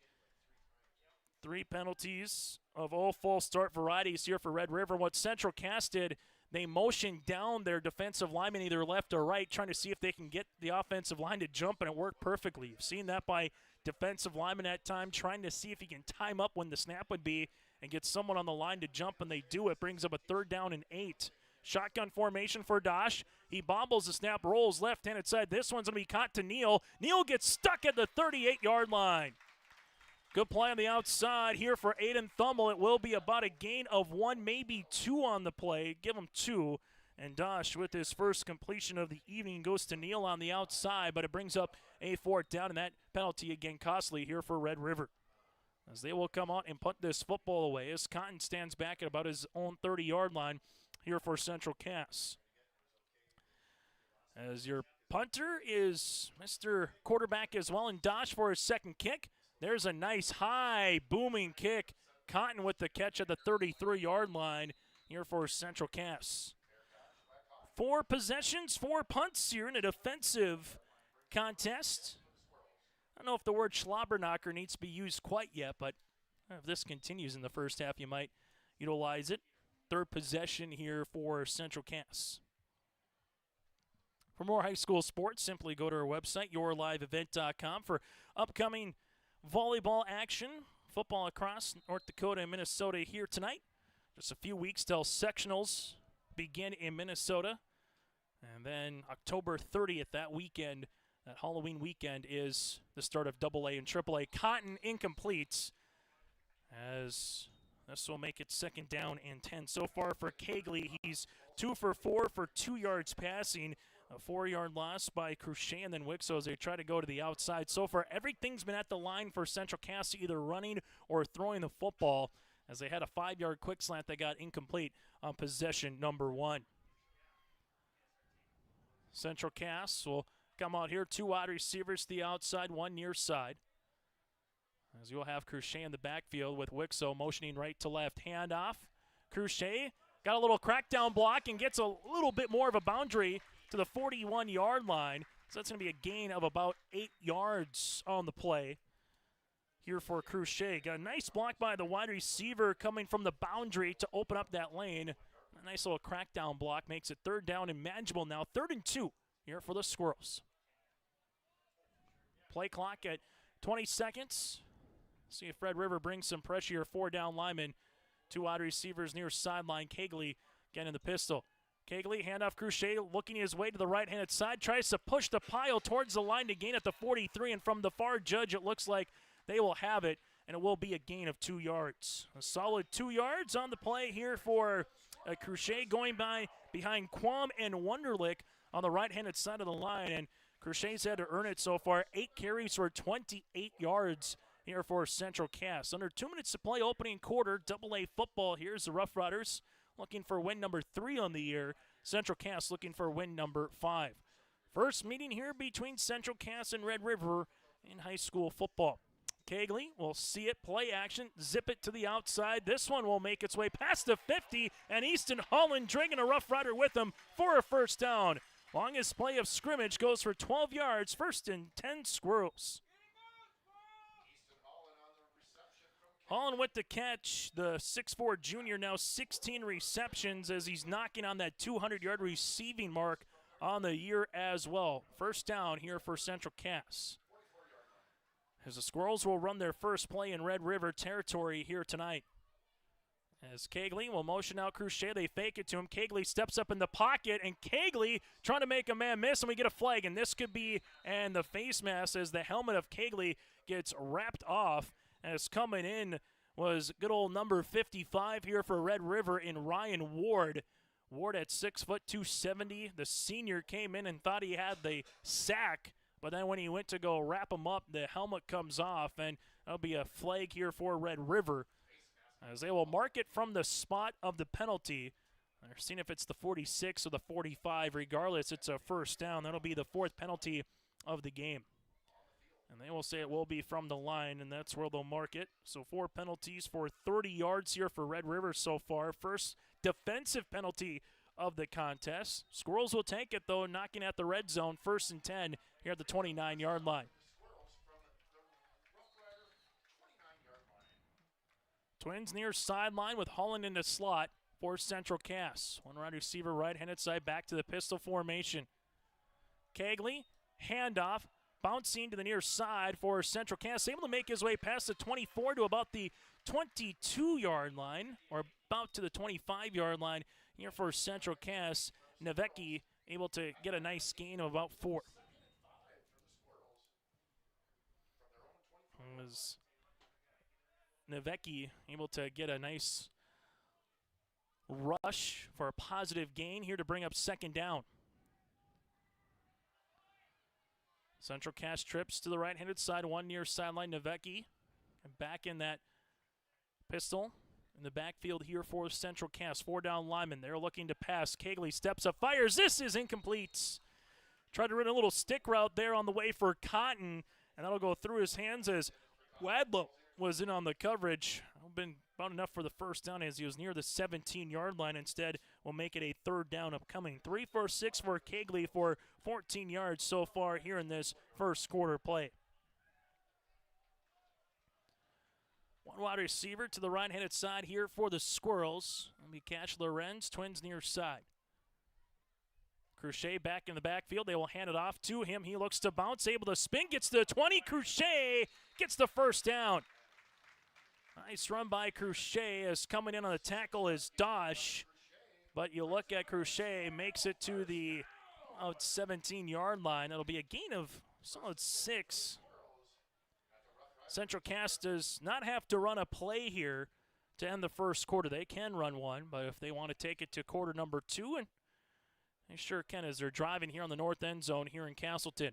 3 penalties of all false start varieties here for Red River. What Central Cass did, they motioned down their defensive lineman either left or right, trying to see if they can get the offensive line to jump, and it worked perfectly. You've seen that by defensive lineman at time, trying to see if he can time up when the snap would be and get someone on the line to jump, and they do. It brings up a 3rd down and 8. Shotgun formation for Dosh. He bobbles the snap, rolls left-handed side. This one's going to be caught to Neal. Neal gets stuck at the 38-yard line. Good play on the outside here for Aiden Thummel. It will be about a gain of 1, maybe 2 on the play. Give him 2. And Dosh, with his first completion of the evening, goes to Neal on the outside, but it brings up a 4th down, and that penalty again costly here for Red River, as they will come out and punt this football away as Cotton stands back at about his own 30-yard line here for Central Cass. As your punter is Mr. Quarterback as well, and Dosh for his 2nd kick. There's a nice high booming kick. Cotton with the catch at the 33-yard line here for Central Cass. 4 possessions, 4 punts here in a defensive contest. I don't know if the word Schlabberknocker needs to be used quite yet, but if this continues in the first half, you might utilize it. 3rd possession here for Central Cass. For more high school sports, simply go to our website, yourliveevent.com, for upcoming volleyball action. Football across North Dakota and Minnesota here tonight. Just a few weeks till sectionals begin in Minnesota. And then October 30th, that weekend, that Halloween weekend, is the start of AA and AAA. Cotton incompletes, as this will make it second down and 10. So far for Kegley, he's 2 for 4 for 2 yards passing. A 4-yard loss by Crochet, and then Wixo as they try to go to the outside. So far, everything's been at the line for Central Cass, either running or throwing the football, as they had a 5-yard quick slant that got incomplete on possession number 1. Central Cass will come out here, 2 wide receivers to the outside, 1 near side. As you'll have Crochet in the backfield with Wixo motioning right to left. Handoff. Crochet got a little crackdown block and gets a little bit more of a boundary to the 41-yard line. So that's going to be a gain of about 8 yards on the play here for Crochet. Got a nice block by the wide receiver coming from the boundary to open up that lane. A nice little crackdown block makes it 3rd down and manageable now. 3rd and 2 here for the Squirrels. Play clock at 20 seconds. See if Red River brings some pressure here. 4 down linemen, 2 wide receivers near sideline. Kegley getting the pistol. Kegley, handoff Crochet, looking his way to the right-handed side, tries to push the pile towards the line to gain at the 43, and from the far judge, it looks like they will have it, and it will be a gain of 2 yards. A solid 2 yards on the play here for Crochet, going by behind Quam and Wunderlich on the right-handed side of the line, and Crochet's had to earn it so far. 8 carries for 28 yards here for Central Cass. Under 2 minutes to play, opening quarter, AA football. Here's the Rough Riders looking for win number 3 on the year. Central Cass looking for win number 5. First meeting here between Central Cass and Red River in high school football. Kegley will see it, play action, zip it to the outside. This one will make its way past the 50, and Easton Holland dragging a Rough Rider with him for a first down. Longest play of scrimmage goes for 12 yards, 1st and 10 Squirrels. Holland with the catch, the 6'4 junior, now 16 receptions as he's knocking on that 200-yard receiving mark on the year as well. First down here for Central Cass, as the Squirrels will run their first play in Red River territory here tonight. As Kegley will motion out Crochet, they fake it to him. Kegley steps up in the pocket, and Kegley trying to make a man miss, and we get a flag, and this could be, and the face mask as the helmet of Kegley gets wrapped off. As coming in was good old number 55 here for Red River in Ryan Ward. Ward at 6 foot 270. The senior came in and thought he had the sack, but then when he went to go wrap him up, the helmet comes off, and that'll be a flag here for Red River, as they will mark it from the spot of the penalty. They're seeing if it's the 46 or the 45. Regardless, it's a first down. That'll be the 4th penalty of the game. And they will say it will be from the line, and that's where they'll mark it. So 4 penalties for 30 yards here for Red River so far. First defensive penalty of the contest. Squirrels will take it, though, knocking at the red zone. 1st and 10 here at the 29-yard line. Twins near sideline with Holland in the slot for Central Cass. One wide receiver, right-handed side, back to the pistol formation. Kegley, handoff. Bouncing to the near side for Central Cass, able to make his way past the 24 to about the 22-yard line, or about to the 25-yard line here for Central Cass. Nevecki able to get a nice gain of about 4. Was Nevecki able to get a nice rush for a positive gain here to bring up 2nd down. Central Cass trips to the right-handed side, 1 near sideline, Nevecki. And back in that pistol in the backfield here for Central Cass. 4 down linemen. They're looking to pass. Kegley steps up, fires. This is incomplete. Tried to run a little stick route there on the way for Cotton, and that'll go through his hands as Wadlow was in on the coverage. Been about enough for the first down as he was near the 17-yard line. Instead, will make it a 3rd down upcoming. 3 for 6 for Kegley for 14 yards so far here in this first quarter play. One wide receiver to the right-handed side here for the Squirrels. It'll be Cash Lorenz, Twins near side. Crochet back in the backfield. They will hand it off to him. He looks to bounce, able to spin, gets to the 20. Crochet gets the first down. Nice run by Crochet as coming in on the tackle is Dosh. But you look at Crochet, makes it to the 17-yard line. That'll be a gain of solid 6. Central Cass does not have to run a play here to end the first quarter. They can run one, but if they want to take it to quarter number 2, and they sure can as they're driving here on the north end zone here in Castleton.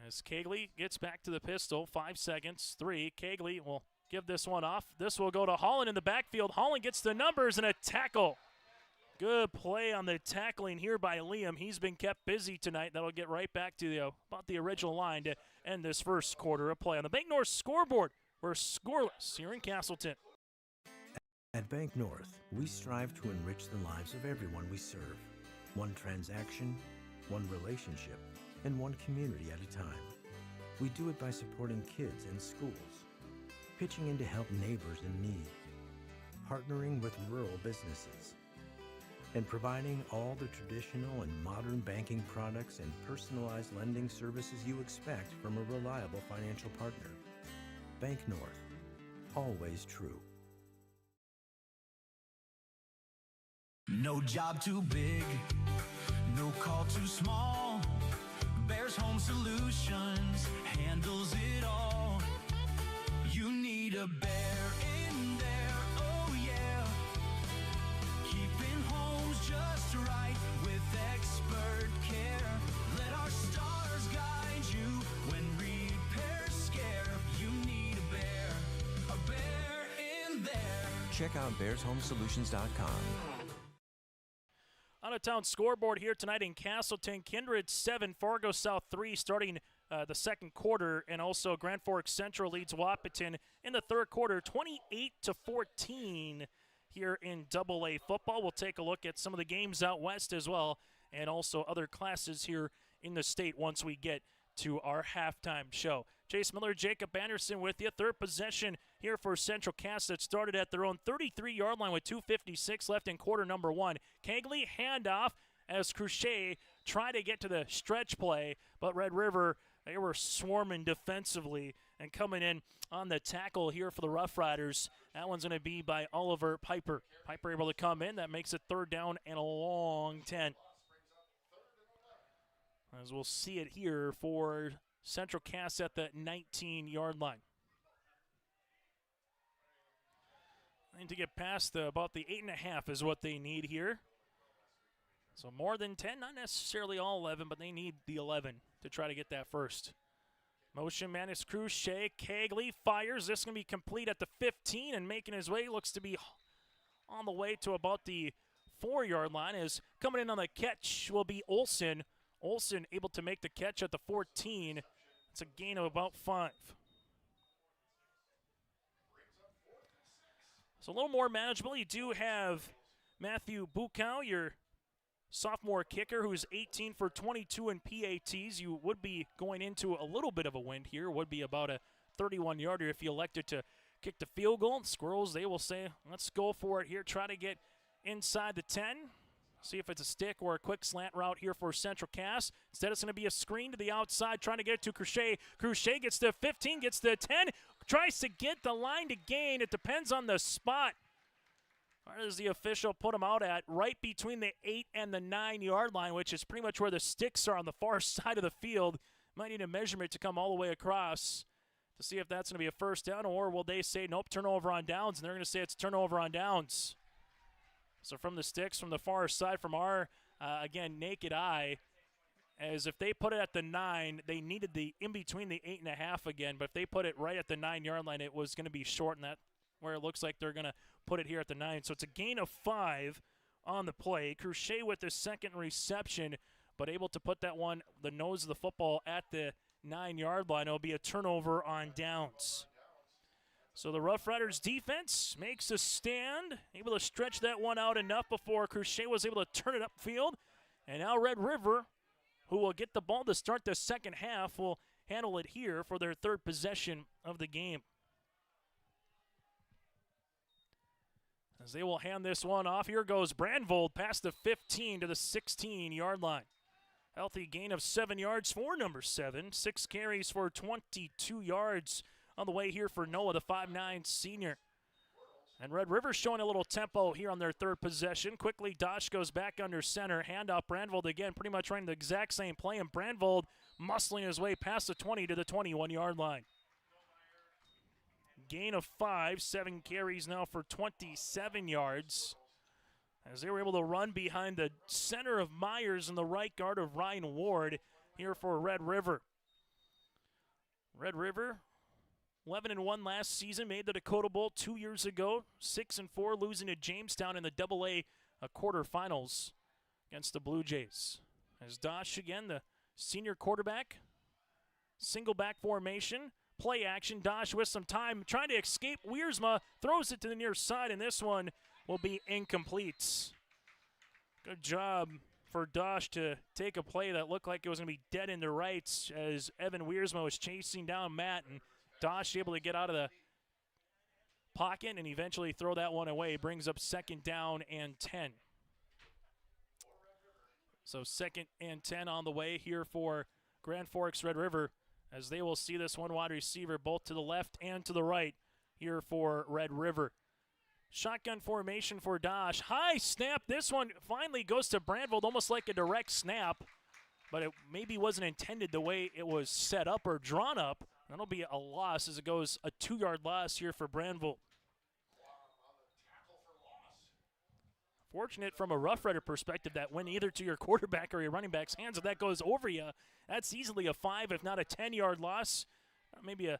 As Kegley gets back to the pistol, 5 seconds, 3. Kegley will give this one off. This will go to Holland in the backfield. Holland gets the numbers and a tackle. Good play on the tackling here by Liam. He's been kept busy tonight. That'll get right back to about the original line to end this first quarter of play. On the Bank North scoreboard, we're scoreless here in Castleton. At Bank North, we strive to enrich the lives of everyone we serve. One transaction, one relationship, and one community at a time. We do it by supporting kids and schools, pitching in to help neighbors in need, partnering with rural businesses, and providing all the traditional and modern banking products and personalized lending services you expect from a reliable financial partner. Bank North, always true. No job too big, no call too small. Bears Home Solutions handles it all. You need a bear in there, oh yeah. Keeping homes just right with expert care. Let our stars guide you when repairs scare. You need a bear in there. Check out bearshomesolutions.com. Out-of-town scoreboard here tonight in Castleton. Kindred 7, Fargo South 3 starting the second quarter, and also Grand Forks Central leads Wahpeton in the third quarter 28-14 here in AA football. We'll take a look at some of the games out west as well, and also other classes here in the state once we get to our halftime show. Chase Miller, Jacob Anderson with you. Third possession here for Central Cass that started at their own 33-yard line with 2:56 left in quarter number 1. Kegley handoff as Crochet tried to get to the stretch play, but Red River, they were swarming defensively and coming in on the tackle here for the Rough Riders. That one's going to be by Oliver Piper. Piper able to come in. That makes it third down and a long 10. As we'll see it here for Central Cass at the 19-yard line. They need to get past about the 8.5 is what they need here. So more than 10, not necessarily all 11, but they need the 11 to try to get that first. Motion man is Crochet. Kegley fires. This is going to be complete at the 15 and making his way. Looks to be on the way to about the 4-yard line. As coming in on the catch will be Olson. Olson able to make the catch at the 14. It's a gain of about 5. So a little more manageable. You do have Matthew Bukow, your sophomore kicker, who's 18 for 22 in PATs. You would be going into a little bit of a wind here. Would be about a 31-yarder if you elected to kick the field goal. Squirrels, they will say, let's go for it here. Try to get inside the 10. See if it's a stick or a quick slant route here for Central Cass. Instead, it's going to be a screen to the outside, trying to get it to Crochet. Crochet gets to 15, gets to 10, tries to get the line to gain. It depends on the spot. Where does the official put him out at? Right between the 8 and the 9-yard line, which is pretty much where the sticks are on the far side of the field. Might need a measurement to come all the way across to see if that's going to be a first down, or will they say, nope, turnover on downs, and they're going to say it's turnover on downs. So from the sticks, from the far side, from our, again, naked eye, as if they put it at the 9, they needed the in between the 8.5 again, but if they put it right at the 9-yard line, it was going to be short, and that where it looks like they're going to put it here at the 9. So it's a gain of 5 on the play. Crochet with the second reception, but able to put that one, the nose of the football, at the 9-yard line. It'll be a turnover on downs. So the Rough Riders defense makes a stand, able to stretch that one out enough before Crochet was able to turn it upfield. And now Red River, who will get the ball to start the second half, will handle it here for their third possession of the game. as they will hand this one off. Here goes Brandvold past the 15 to the 16-yard line. Healthy gain of 7 yards for number 7. 6 carries for 22 yards on the way here for Noah, the 5'9 senior. And Red River showing a little tempo here on their third possession. Quickly, Dosh goes back under center. Handoff, Brandvold again, pretty much running the exact same play. And Brandvold muscling his way past the 20 to the 21-yard line. Gain of 5, 7 carries now for 27 yards. As they were able to run behind the center of Myers and the right guard of Ryan Ward here for Red River. Red River 11-1 last season, made the Dakota Bowl 2 years ago. 6-4, losing to Jamestown in the AA quarterfinals against the Blue Jays. As Dosh again, the senior quarterback, single back formation, play action. Dosh with some time, trying to escape. Wiersma throws it to the near side, and this one will be incomplete. Good job for Dosh to take a play that looked like it was going to be dead in the rights as Evan Wiersma was chasing down Matt, and Dosh able to get out of the pocket and eventually throw that one away. Brings up 2nd down and 10. So 2nd and 10 on the way here for Grand Forks Red River, as they will see this one wide receiver both to the left and to the right here for Red River. Shotgun formation for Dosh. High snap. This one finally goes to Brandvold, almost like a direct snap, but it maybe wasn't intended the way it was set up or drawn up. That'll be a loss as it goes a 2-yard loss here for Brandvold. Fortunate from a Rough Rider perspective that went either to your quarterback or your running back's hands. If that goes over you, that's easily a 5, if not a 10-yard loss. Maybe a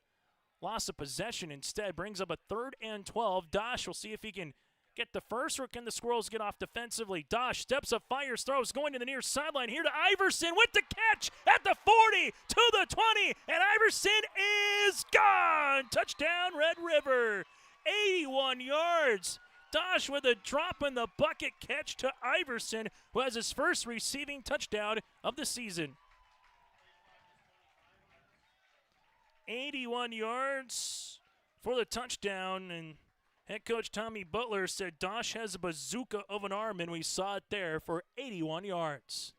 loss of possession instead. Brings up a 3rd and 12. Dosh will see if he can get the first, or can the Squirrels get off defensively? Dosh steps up, fires, throws, going to the near sideline. Here to Iverson with the catch at the 40 to the 20, and Iverson is gone. Touchdown, Red River. 81 yards. Dosh with a drop in the bucket catch to Iverson, who has his first receiving touchdown of the season. 81 yards for the touchdown, and head coach Tommy Butler said Dosh has a bazooka of an arm, and we saw it there for 81 yards.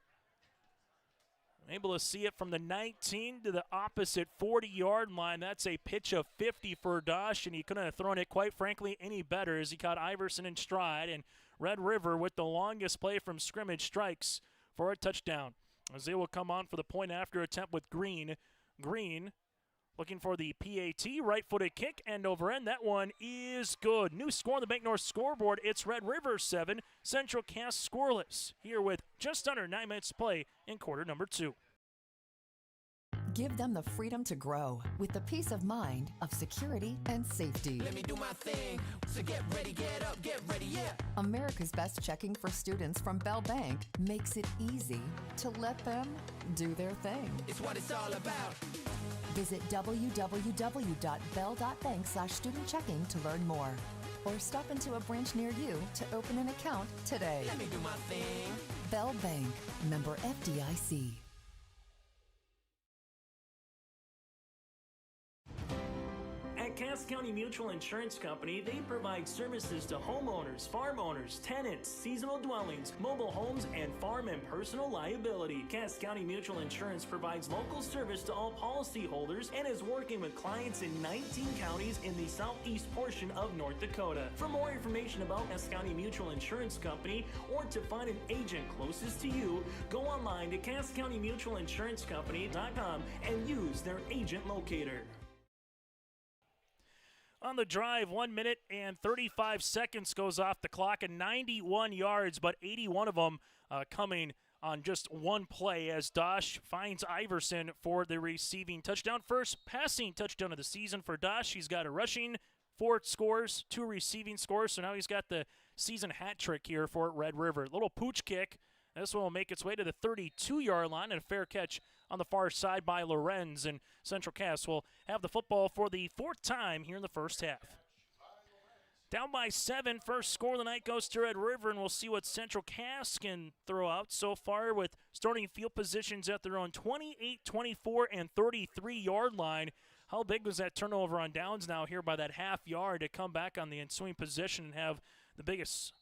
Able to see it from the 19 to the opposite 40-yard line. That's a pitch of 50 for Dosh, and he couldn't have thrown it, quite frankly, any better as he caught Iverson in stride. And Red River with the longest play from scrimmage strikes for a touchdown, as they will come on for the point after attempt with Green. Green looking for the PAT, right-footed kick, end over end. That one is good. New score on the Bank North scoreboard. It's Red River 7, Central Cass scoreless, here with just under 9 minutes to play in quarter number 2. Give them the freedom to grow with the peace of mind of security and safety. Let me do my thing. So get ready, get up, get ready, yeah. America's Best Checking for students from Bell Bank makes it easy to let them do their thing. It's what it's all about. Visit www.bell.bank/student-checking to learn more. Or stop into a branch near you to open an account today. Let me do my thing. Bell Bank, member FDIC. At Cass County Mutual Insurance Company, they provide services to homeowners, farm owners, tenants, seasonal dwellings, mobile homes, and farm and personal liability. Cass County Mutual Insurance provides local service to all policyholders and is working with clients in 19 counties in the southeast portion of North Dakota. For more information about Cass County Mutual Insurance Company or to find an agent closest to you, go online to CassCountyMutualInsuranceCompany.com and use their agent locator. On the drive, 1 minute and 35 seconds goes off the clock, and 91 yards, but 81 of them coming on just one play as Dosh finds Iverson for the receiving touchdown. First passing touchdown of the season for Dosh. He's got a rushing, 4 scores, 2 receiving scores, so now he's got the season hat trick here for Red River. Little pooch kick. This one will make its way to the 32-yard line, and a fair catch on the far side by Lorenz, and Central Cass will have the football for the 4th time here in the first half. Down by 7, first score of the night goes to Red River, and we'll see what Central Cass can throw out so far with starting field positions at their own 28, 24, and 33-yard line. How big was that turnover on downs now here by that half yard to come back on the ensuing possession and have the biggest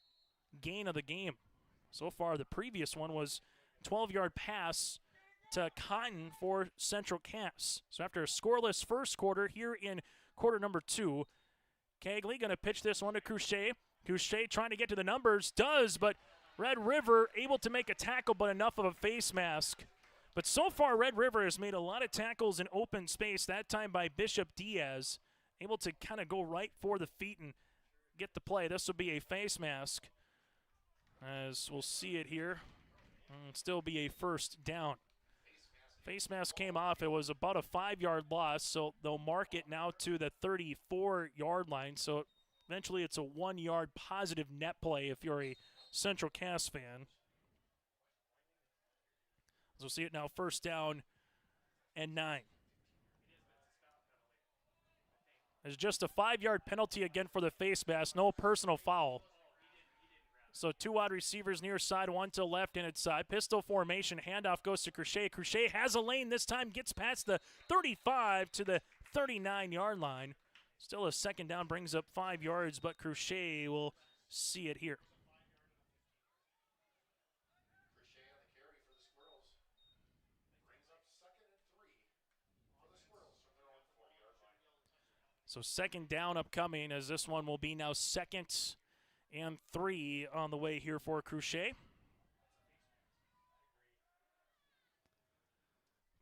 gain of the game. So far, the previous one was 12-yard pass to Cotton for Central Cass. So after a scoreless first quarter here in quarter number 2, Kegley going to pitch this one to Cruchet. Cruchet trying to get to the numbers, does, but Red River able to make a tackle, but enough of a face mask. But so far, Red River has made a lot of tackles in open space, that time by Bishop Diaz, able to kind of go right for the feet and get the play. This will be a face mask, as we'll see it here. It'll still be a first down. Face mask came off. It was about a 5-yard loss, so they'll mark it now to the 34-yard line. So eventually it's a 1-yard positive net play if you're a Central Cass fan. So we'll see it now, first down and 9. There's just a 5-yard penalty again for the face mask, no personal foul. So 2 wide receivers near side, 1 to left-handed side. Pistol formation, handoff goes to Crochet. Crochet has a lane this time, gets past the 35 to the 39-yard line. Still a second down, brings up 5 yards, but Crochet will see it here. So second down upcoming, as this one will be now 2nd and 3 on the way here for Crochet.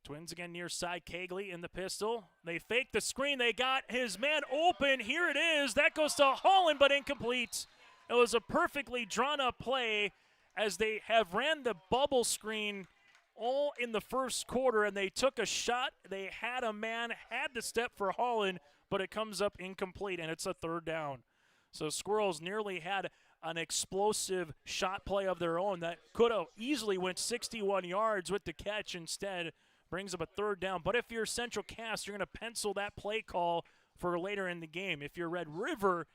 Twins again near side, Kegley in the pistol. They fake the screen. They got his man open. Here it is. That goes to Holland, but incomplete. It was a perfectly drawn up play, as they have ran the bubble screen all in the first quarter, and they took a shot. They had a man, had the step for Holland, but it comes up incomplete, and it's a 3rd down. So Squirrels nearly had an explosive shot play of their own that could have easily went 61 yards with the catch. Instead, brings up a 3rd down. But if you're Central Cass, you're going to pencil that play call for later in the game. If you're Red River,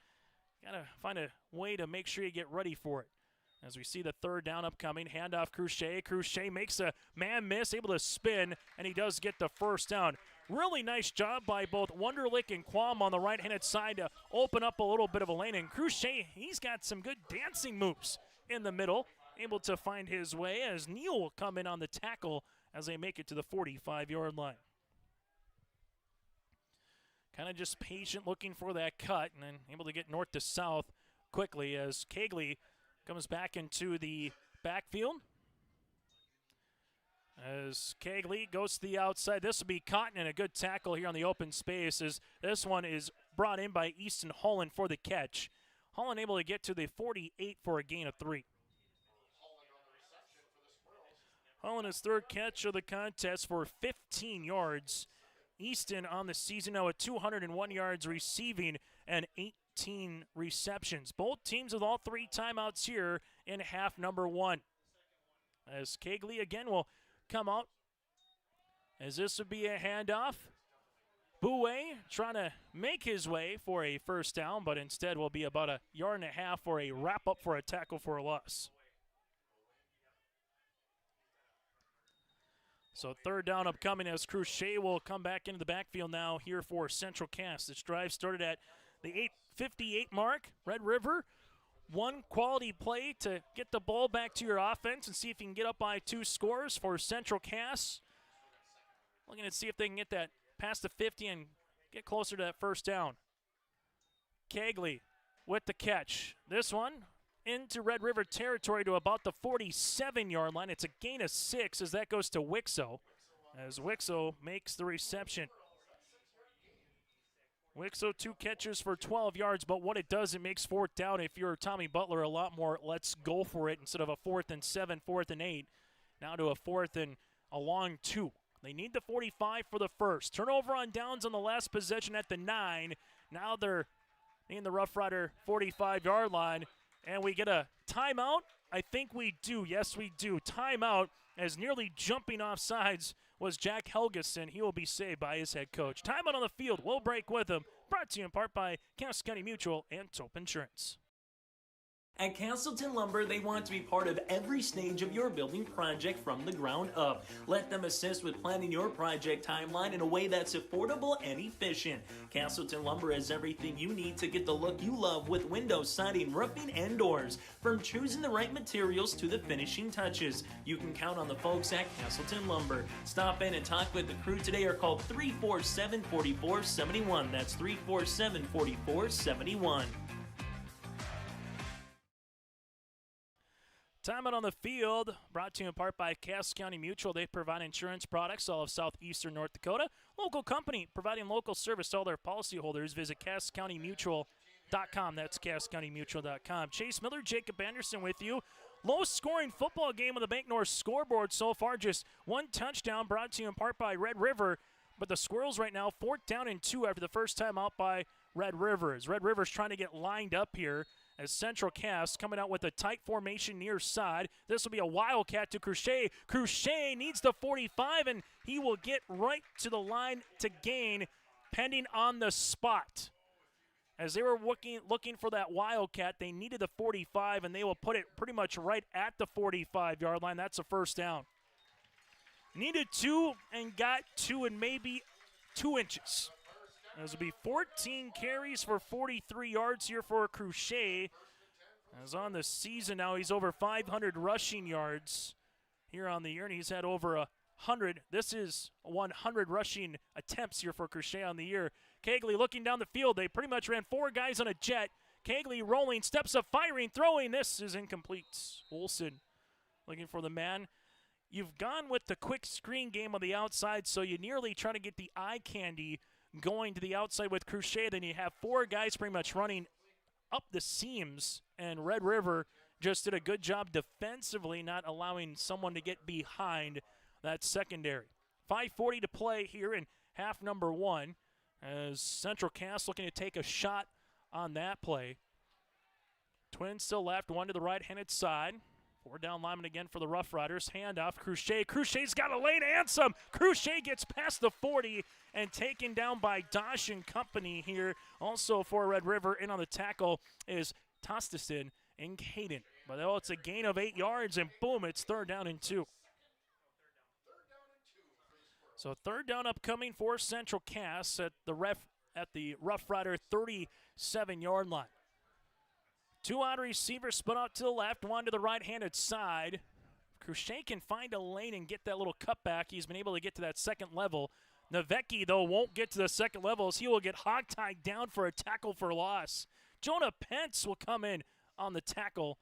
you got to find a way to make sure you get ready for it. As we see the 3rd down upcoming, handoff Crochet. Crochet makes a man miss, able to spin, and he does get the first down. Really nice job by both Wunderlich and Quam on the right-handed side to open up a little bit of a lane. And Crochet, he's got some good dancing moves in the middle, able to find his way, as Neal will come in on the tackle as they make it to the 45-yard line. Kind of just patient, looking for that cut, and then able to get north to south quickly as Kegley comes back into the backfield. As Kegley goes to the outside, this will be Cotton, and a good tackle here on the open space, as this one is brought in by Easton Holland for the catch. Holland able to get to the 48 for a gain of 3. Holland his 3rd catch of the contest for 15 yards. Easton on the season now at 201 yards receiving and 18 receptions. Both teams with all 3 timeouts here in half number 1. As Kegley again will come out, as this would be a handoff. Bouet trying to make his way for a first down, but instead will be about 1.5 yards for a wrap-up for a tackle for a loss. So 3rd down upcoming, as Crochet will come back into the backfield now here for Central Cass. This drive started at the 8:58 mark. Red River, 1 quality play to get the ball back to your offense and see if you can get up by 2 scores for Central Cass. Looking to see if they can get that past the 50 and get closer to that first down. Kegley with the catch. This one into Red River territory to about the 47-yard line. It's a gain of 6 as that goes to Wixo, as Wixo makes the reception. Wixo 2 catches for 12 yards, but what it does, it makes 4th down, if you're Tommy Butler, a lot more let's go for it instead of a 4th and 7, 4th and 8. Now to a 4th and a long 2. They need the 45 for the first. Turnover on downs on the last possession at the 9. Now they're in the Rough Rider 45-yard line. And we get a timeout? I think we do. Yes, we do. Timeout, as nearly jumping off sides was Jack Helgeson. He will be saved by his head coach. Timeout on the field. We'll break with him. Brought to you in part by Cass County Mutual and Tope Insurance. At Castleton Lumber, they want to be part of every stage of your building project from the ground up. Let them assist with planning your project timeline in a way that's affordable and efficient. Castleton Lumber has everything you need to get the look you love with windows, siding, roofing, and doors. From choosing the right materials to the finishing touches, you can count on the folks at Castleton Lumber. Stop in and talk with the crew today or call 347-4471. That's 347-4471. Time out on the field, brought to you in part by Cass County Mutual. They provide insurance products all of southeastern North Dakota. Local company providing local service to all their policyholders. Visit CassCountyMutual.com. That's CassCountyMutual.com. Chase Miller, Jacob Anderson with you. Low-scoring football game on the Bank North scoreboard so far. Just one touchdown, brought to you in part by Red River. But the Squirrels right now, 4th down and 2 after the first time out by Red Rivers. Red Rivers trying to get lined up here as Central Cass coming out with a tight formation near side. This will be a wildcat to Cruchet. Cruchet needs the 45, and he will get right to the line to gain, pending on the spot. As they were looking for that wildcat, they needed the 45, and they will put it pretty much right at the 45-yard line. That's a first down. Needed 2 and got 2 and maybe 2 inches. As will be 14 carries for 43 yards here for Cruchet. As on the season now, he's over 500 rushing yards here on the year, and he's had over 100. This is 100 rushing attempts here for Cruchet on the year. Kegley looking down the field. They pretty much ran 4 guys on a jet. Kegley rolling, steps up, firing, throwing. This is incomplete. Olsen looking for the man. You've gone with the quick screen game on the outside, so you nearly try to get the eye candy going to the outside with Cruchet. Then you have 4 guys pretty much running up the seams, and Red River just did a good job defensively, not allowing someone to get behind that secondary. 5:40 to play here in half number 1 as Central Cass looking to take a shot on that play. Twins still left, 1 to the right-handed side. 4 down linemen again for the Rough Riders. Handoff, Cruchet. Cruchet's got a lane and some. Cruchet gets past the 40 and taken down by Dosh and company here. Also for Red River, in on the tackle is Tostison and Caden. But it's a gain of 8 yards, and boom, it's 3rd down and 2. So 3rd down upcoming for Central Cass at the Rough Rider 37-yard line. 2 wide receivers split out to the left, 1 to the right-handed side. Cruchet can find a lane and get that little cutback. He's been able to get to that second level. Navecki, though, won't get to the second level as he will get hog-tied down for a tackle for loss. Jonah Pence will come in on the tackle.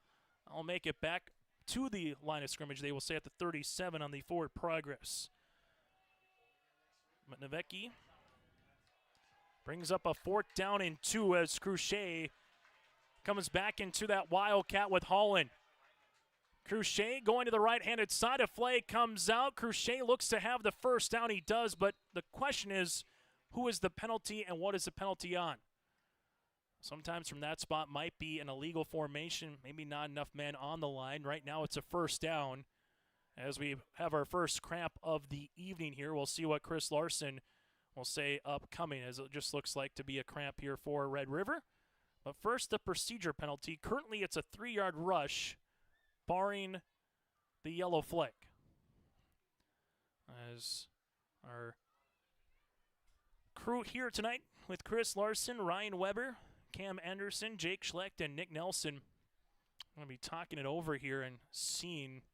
I'll make it back to the line of scrimmage. They will stay at the 37 on the forward progress. But Navecki brings up a 4th down and 2 as Cruchet comes back into that wildcat with Holland. Cruchet going to the right-handed side. A flag comes out. Cruchet looks to have the first down. He does, but the question is, who is the penalty and what is the penalty on? Sometimes from that spot might be an illegal formation, maybe not enough men on the line. Right now it's a first down as we have our first cramp of the evening here. We'll see what Chris Larson will say upcoming, as it just looks like to be a cramp here for Red River. But first, the procedure penalty. Currently, it's a 3-yard rush, barring the yellow flag. As our crew here tonight with Chris Larson, Ryan Weber, Cam Anderson, Jake Schlecht, and Nick Nelson, I'm going to be talking it over here and seeing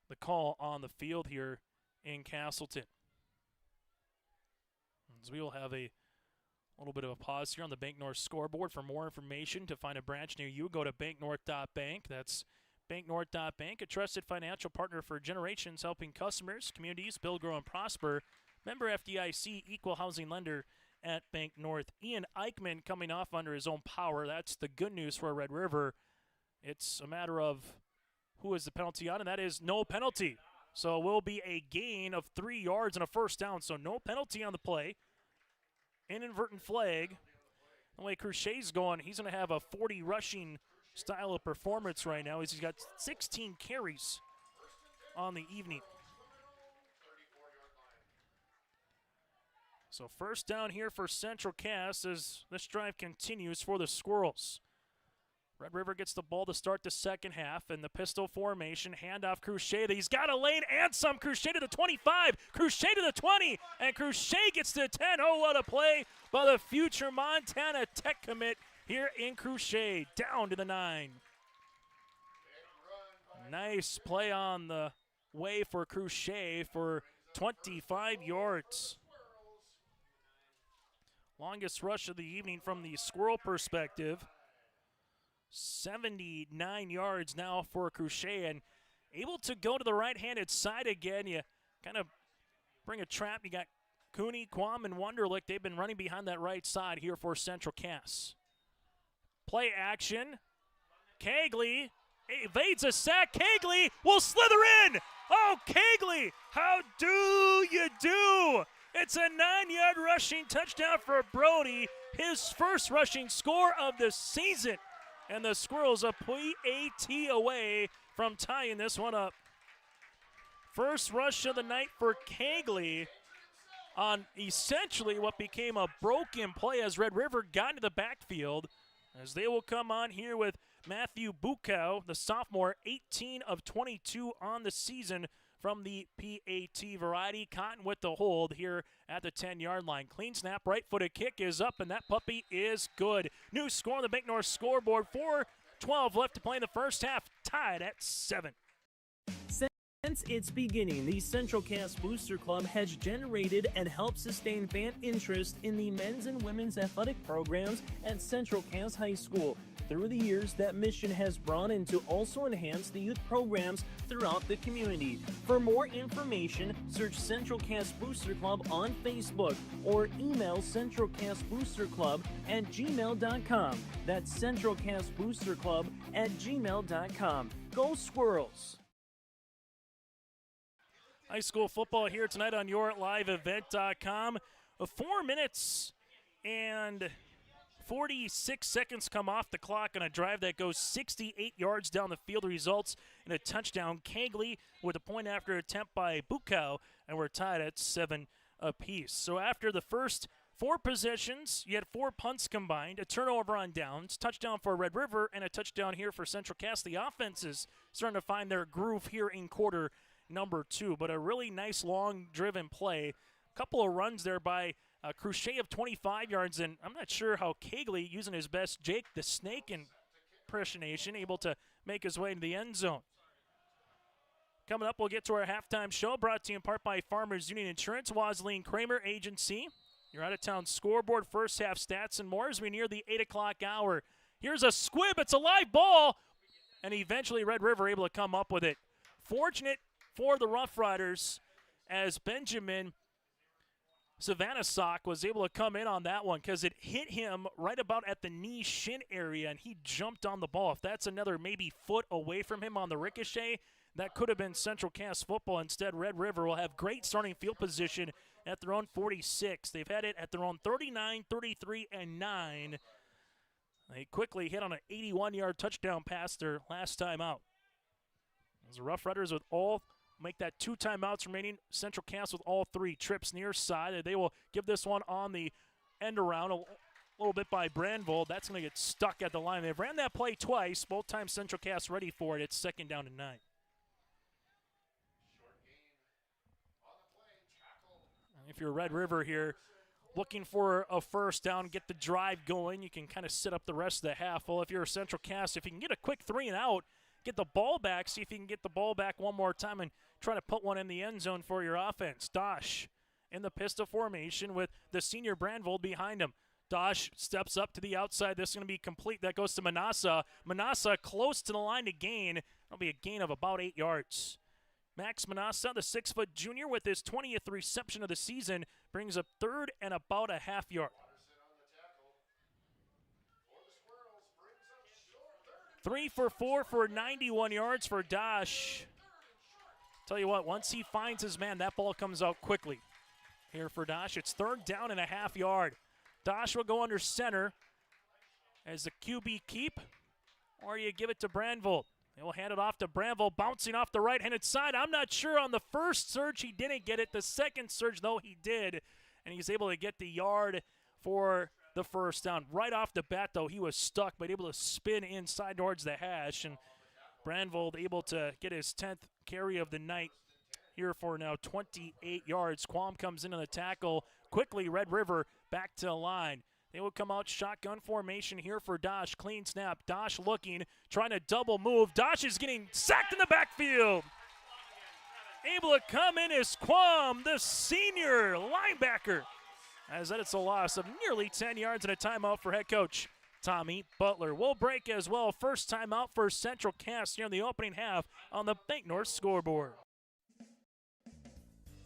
the call on the field here in Castleton. As we will have a little bit of a pause here on the Bank North scoreboard. For more information, to find a branch near you, go to banknorth.bank. That's banknorth.bank, a trusted financial partner for generations, helping customers, communities build, grow, and prosper. Member FDIC, equal housing lender at Bank North. Ian Eichmann coming off under his own power. That's the good news for Red River. It's a matter of who is the penalty on, and that is no penalty. So it will be a gain of 3 yards and a first down. So no penalty on the play. Inadvertent flag. The way Cruchet's going, he's going to have a 40 rushing style of performance right now. He's got 16 carries on the evening. So first down here for Central Cass as this drive continues for the Squirrels. Red River gets the ball to start the second half in the pistol formation. Handoff Cruchet. He's got a lane and some. Cruchet to the 25. Cruchet to the 20. And Cruchet gets to 10. Oh, what a play by the future Montana Tech commit here in Cruchet. Down to the 9. Nice play on the way for Cruchet for 25 yards. Longest rush of the evening from the Squirrel perspective. 79 yards now for Cruchet, and able to go to the right-handed side again. You kind of bring a trap. You got Cooney, Quam, and Wunderlich. They've been running behind that right side here for Central Cass. Play action. Kegley evades a sack. Kegley will slither in. Oh, Kegley, how do you do? It's a 9-yard rushing touchdown for Brody, his first rushing score of the season. And the Squirrels a PAT away from tying this one up. First rush of the night for Kegley on essentially what became a broken play as Red River got into the backfield. As they will come on here with Matthew Bukow, the sophomore, 18 of 22 on the season from the PAT variety. Cotton with the hold here at the 10-yard line. Clean snap, right-footed kick is up, and that puppy is good. New score on the Bank North scoreboard. 4:12 left to play in the first half, tied at 7. Since its beginning, the Central Cass Booster Club has generated and helped sustain fan interest in the men's and women's athletic programs at Central Cass High School. Through the years, that mission has broadened to also enhance the youth programs throughout the community. For more information, search Central Cass Booster Club on Facebook or email centralcassboosterclub@gmail.com. That's centralcassboosterclub@gmail.com. Go Squirrels! High school football here tonight on YourLiveEvent.com. 4 minutes and 46 seconds come off the clock on a drive that goes 68 yards down the field. Results in a touchdown. Kegley with a point after attempt by Bukow, and we're tied at 7 apiece. So after the first 4 possessions, you had 4 punts combined, a turnover on downs, touchdown for Red River, and a touchdown here for Central Cass. The offense is starting to find their groove here in quarter number 2, but a really nice long driven play. A couple of runs there by Cruchet of 25 yards, and I'm not sure how Kegley, using his best Jake the Snake impersonation, able to make his way into the end zone. Coming up, we'll get to our halftime show, brought to you in part by Farmers Union Insurance, Wasleen Kramer Agency. Your out-of-town scoreboard, first half stats, and more as we near the 8 o'clock hour. Here's a squib. It's a live ball, and eventually Red River able to come up with it. Fortunate for the Rough Riders as Benjamin Savannah-Sock was able to come in on that one because it hit him right about at the knee shin area, and he jumped on the ball. If that's another maybe foot away from him on the ricochet, that could have been Central Cass football. Instead, Red River will have great starting field position at their own 46. They've had it at their own 39, 33, and 9. They quickly hit on an 81-yard touchdown pass their last time out. As the Rough Riders with all make that 2 timeouts remaining. Central Cass with all 3 trips near side. They will give this one on the end around a little bit by Branville. That's going to get stuck at the line. They've ran that play twice. Both times Central Cass ready for it. It's 2nd down and 9. If you're Red River here, looking for a first down, get the drive going, you can kind of sit up the rest of the half. Well, if you're a Central Cass, if you can get a quick 3 and out, get the ball back, see if you can get the ball back one more time and try to put one in the end zone for your offense. Dosh in the pistol formation with the senior Brandvold behind him. Dosh steps up to the outside. This is going to be complete. That goes to Manassa. Manassa close to the line to gain. That'll be a gain of about 8 yards. Max Manassa, the 6-foot junior, with his 20th reception of the season, brings up 3rd and about a half yard. 3 for 4 for 91 yards for Dosh. Tell you what, once he finds his man, that ball comes out quickly. Here for Dosh, it's 3rd down and a half yard. Dosh will go under center as the QB keep, or you give it to Branville. They will hand it off to Branville, bouncing off the right-handed side. I'm not sure on the first surge he didn't get it. The second surge, though, he did, and he's able to get the yard for the first down. Right off the bat, though, he was stuck, but able to spin inside towards the hash, and Brandvold able to get his 10th carry of the night here for now 28 yards. Quam comes in on the tackle. Quickly, Red River back to the line. They will come out shotgun formation here for Dosh. Clean snap. Dosh looking, trying to double move. Dosh is getting sacked in the backfield. Able to come in is Quam, the senior linebacker. As that it's a loss of nearly 10 yards and a timeout for head coach Tommy Butler. We'll break as well. First timeout for Central Cass here in the opening half on the Bank North scoreboard.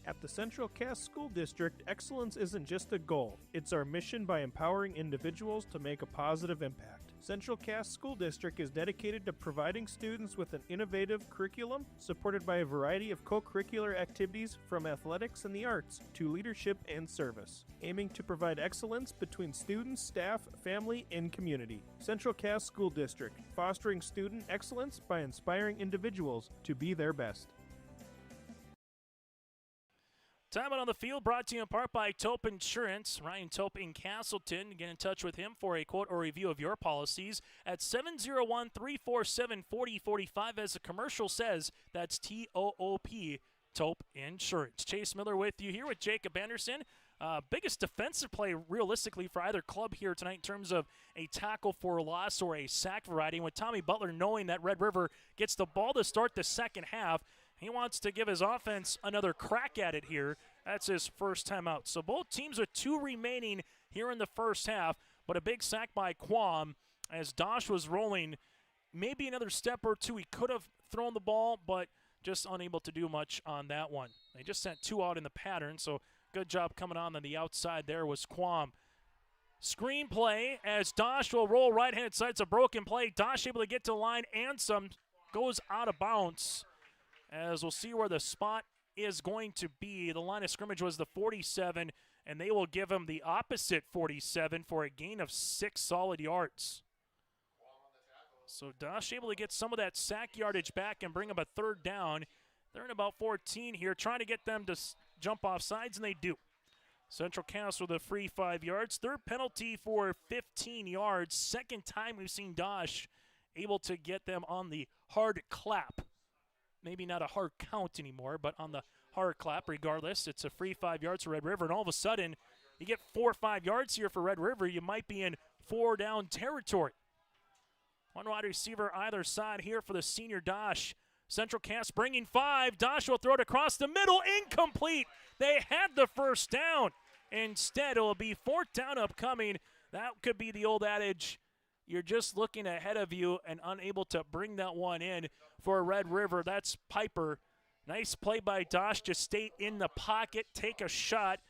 At the Central Cass School District, excellence isn't just a goal. It's our mission by empowering individuals to make a positive impact. Central Cass School District is dedicated to providing students with an innovative curriculum supported by a variety of co-curricular activities from athletics and the arts to leadership and service, aiming to provide excellence between students, staff, family, and community. Central Cass School District, fostering student excellence by inspiring individuals to be their best. Time out on the field brought to you in part by Tope Insurance. Ryan Tope in Castleton. Get in touch with him for a quote or review of your policies at 701-347-4045. As the commercial says, that's T-O-O-P, Tope Insurance. Chase Miller with you here with Jacob Anderson. Biggest defensive play realistically for either club here tonight in terms of a tackle for loss or a sack variety. And with Tommy Butler knowing that Red River gets the ball to start the second half, he wants to give his offense another crack at it here. That's his first time out. So both teams with 2 remaining here in the first half, but a big sack by Quam as Dosh was rolling. Maybe another step or two. He could have thrown the ball, but just unable to do much on that one. They just sent 2 out in the pattern, so good job coming on the outside there was Quam. Screen play as Dosh will roll right-hand side. It's a broken play. Dosh able to get to the line and some goes out of bounds. As we'll see where the spot is going to be. The line of scrimmage was the 47, and they will give him the opposite 47 for a gain of 6 solid yards. So Dosh able to get some of that sack yardage back and bring him a third down. They're in about 14 here, trying to get them to jump off sides, and they do. Central Cass with a free 5 yards. Third penalty for 15 yards. Second time we've seen Dosh able to get them on the hard clap. Maybe not a hard count anymore, but on the hard clap regardless. It's a free 5 yards for Red River, and all of a sudden, you get 4 or 5 yards here for Red River, you might be in 4 down territory. One wide receiver either side here for the senior Dosh. Central Cass bringing 5. Dosh will throw it across the middle, incomplete. They had the first down. Instead, it will be 4th down upcoming. That could be the old adage, you're just looking ahead of you and unable to bring that one in for Red River. That's Piper. Nice play by Dosh to stay in the pocket, take a shot.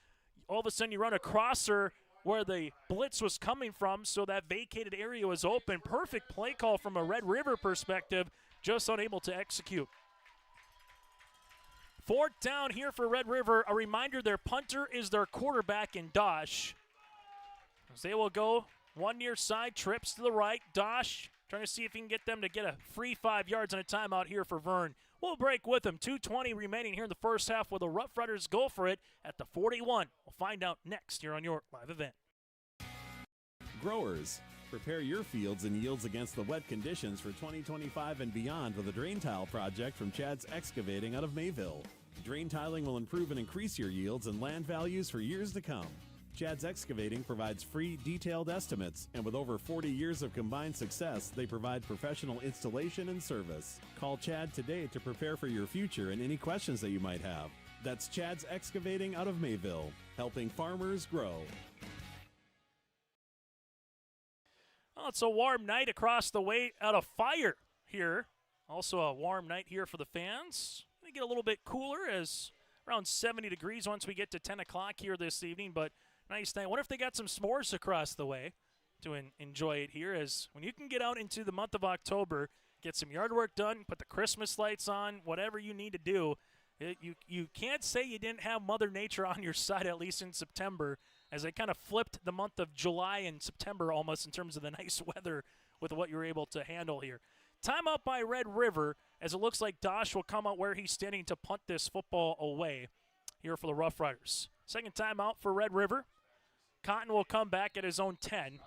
All of a sudden you run across her where the blitz was coming from, so that vacated area was open. Perfect play call from a Red River perspective, just unable to execute. 4th down here for Red River. A reminder, their punter is their quarterback in Dosh. As they will go one near side, trips to the right. Dosh trying to see if he can get them to get a free 5 yards and a timeout here for Vern. We'll break with them. 2:20 remaining here in the first half where the Rough Riders go for it at the 41. We'll find out next here on your live event. Growers, prepare your fields and yields against the wet conditions for 2025 and beyond with a drain tile project from Chad's Excavating out of Mayville. Drain tiling will improve and increase your yields and land values for years to come. Chad's Excavating provides free, detailed estimates, and with over 40 years of combined success, they provide professional installation and service. Call Chad today to prepare for your future and any questions that you might have. That's Chad's Excavating out of Mayville, helping farmers grow. Well, it's a warm night across the way out of Fire here. Also a warm night here for the fans. Going to get a little bit cooler as around 70 degrees once we get to 10 o'clock here this evening, but nice night. I wonder if they got some s'mores across the way to enjoy it here, as when you can get out into the month of October, get some yard work done, put the Christmas lights on, whatever you need to do. You can't say you didn't have Mother Nature on your side, at least in September, as they kind of flipped the month of July and September almost in terms of the nice weather with what you're able to handle here. Timeout by Red River, as it looks like Dosh will come out where he's standing to punt this football away here for the Rough Riders. Second timeout for Red River. Cotton will come back at his own 10.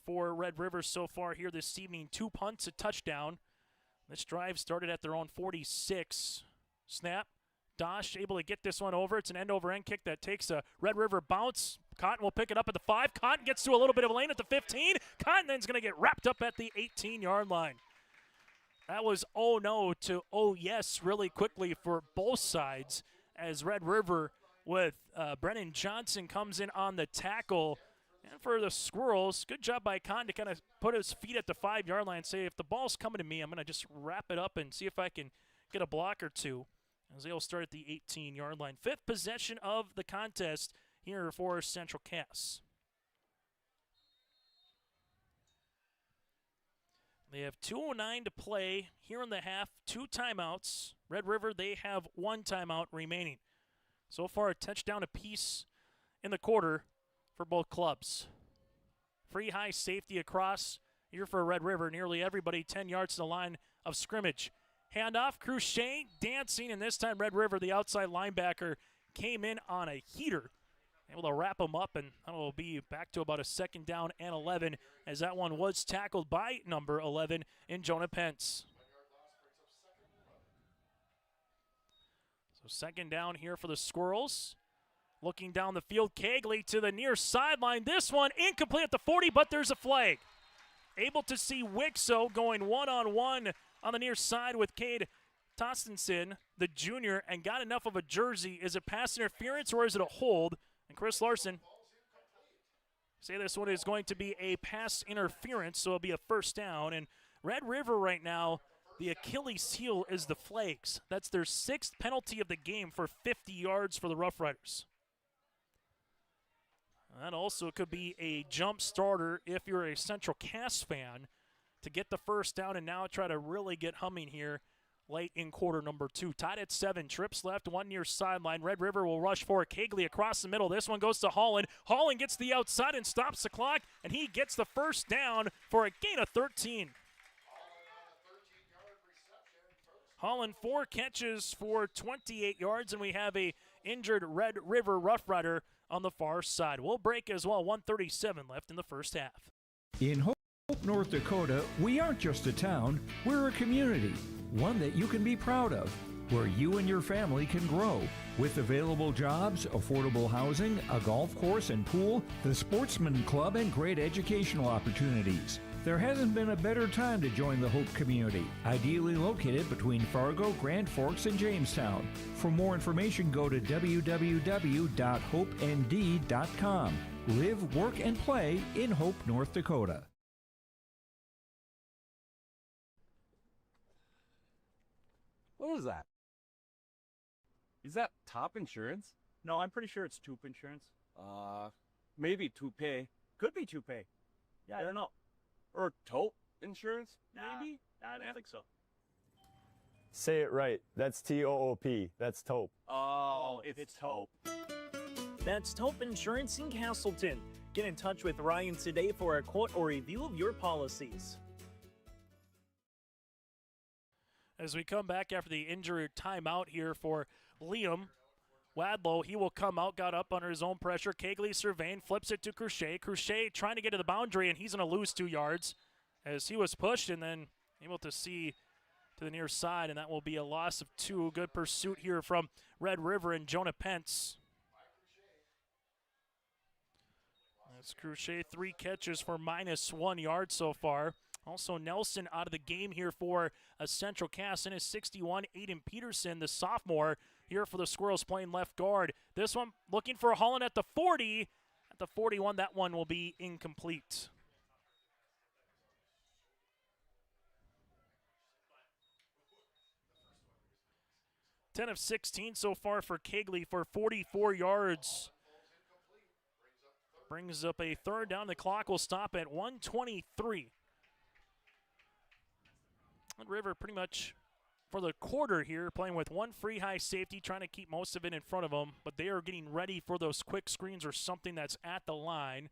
For Red River so far here this evening, 2 punts, a touchdown. This drive started at their own 46. Snap. Dosh able to get this one over. It's an end-over-end kick that takes a Red River bounce. Cotton will pick it up at the 5. Cotton gets to a little bit of a lane at the 15. Cotton then's going to get wrapped up at the 18-yard line. That was oh no to oh yes really quickly for both sides as Red River with Brennan Johnson comes in on the tackle. And for the Squirrels, good job by Cotton to kind of put his feet at the 5-yard line and say, if the ball's coming to me, I'm going to just wrap it up and see if I can get a block or two. As they'll start at the 18-yard line. 5th possession of the contest here for Central Cass. They have 2:09 to play here in the half, 2 timeouts. Red River, they have 1 timeout remaining. So far, a touchdown apiece in the quarter for both clubs. Free high safety across here for Red River. Nearly everybody 10 yards to the line of scrimmage. Handoff, Crochet dancing, and this time Red River, the outside linebacker, came in on a heater. Able to wrap him up, and that will be back to about a 2nd down and 11 as that one was tackled by number 11 in Jonah Pence. So 2nd down here for the Squirrels. Looking down the field, Kegley to the near sideline. This one incomplete at the 40, but there's a flag. Able to see Wixo going one-on-one on the near side with Cade Tostenson, the junior, and got enough of a jersey. Is it pass interference or is it a hold? And Chris Larson say this one is going to be a pass interference, so it'll be a 1st down. And Red River right now, the Achilles heel is the flags. That's their 6th penalty of the game for 50 yards for the Rough Riders. That also could be a jump starter if you're a Central Cass fan to get the 1st down and now try to really get humming here late in quarter number 2. Tied at 7, trips left, 1 near sideline. Red River will rush for Kegley across the middle. This one goes to Holland. Holland gets the outside and stops the clock, and he gets the 1st down for a gain of 13. Holland 4 catches for 28 yards, and we have a injured Red River Rough Rider on the far side. We'll break as well. 1:37 left in the 1st half. In Hope, North Dakota, we aren't just a town, we're a community, one that you can be proud of, where you and your family can grow. With available jobs, affordable housing, a golf course and pool, the Sportsman Club, and great educational opportunities. There hasn't been a better time to join the Hope community, ideally located between Fargo, Grand Forks, and Jamestown. For more information, go to www.hopend.com. Live, work, and play in Hope, North Dakota. What is that? Is that top insurance? No, I'm pretty sure it's Toop Insurance. Maybe Toupee. Could be Toupee. Yeah, I don't know. Or Taupe Insurance, maybe? I don't think so. Say it right. That's T-O-O-P. That's Taupe. Oh, it's Taupe. That's Taupe Insurance in Castleton. Get in touch with Ryan today for a quote or review of your policies. As we come back after the injury timeout here for Liam Wadlow, he will come out, got up under his own pressure. Kegley surveying, flips it to Crochet. Crochet trying to get to the boundary, and he's going to lose 2 yards as he was pushed and then able to see to the near side, and that will be a loss of 2. Good pursuit here from Red River and Jonah Pence. That's Crochet, 3 catches for -1 yard so far. Also Nelson out of the game here for a Central Cass in his 61. Aiden Peterson, the sophomore, here for the Squirrels playing left guard. This one looking for Holland at the 40. At the 41, that one will be incomplete. Ten of 16 so far for Kegley for 44 yards. Brings up a 3rd down. The clock will stop at 1:23. River pretty much for the quarter here, playing with 1 free high safety, trying to keep most of it in front of them, but they are getting ready for those quick screens or something that's at the line.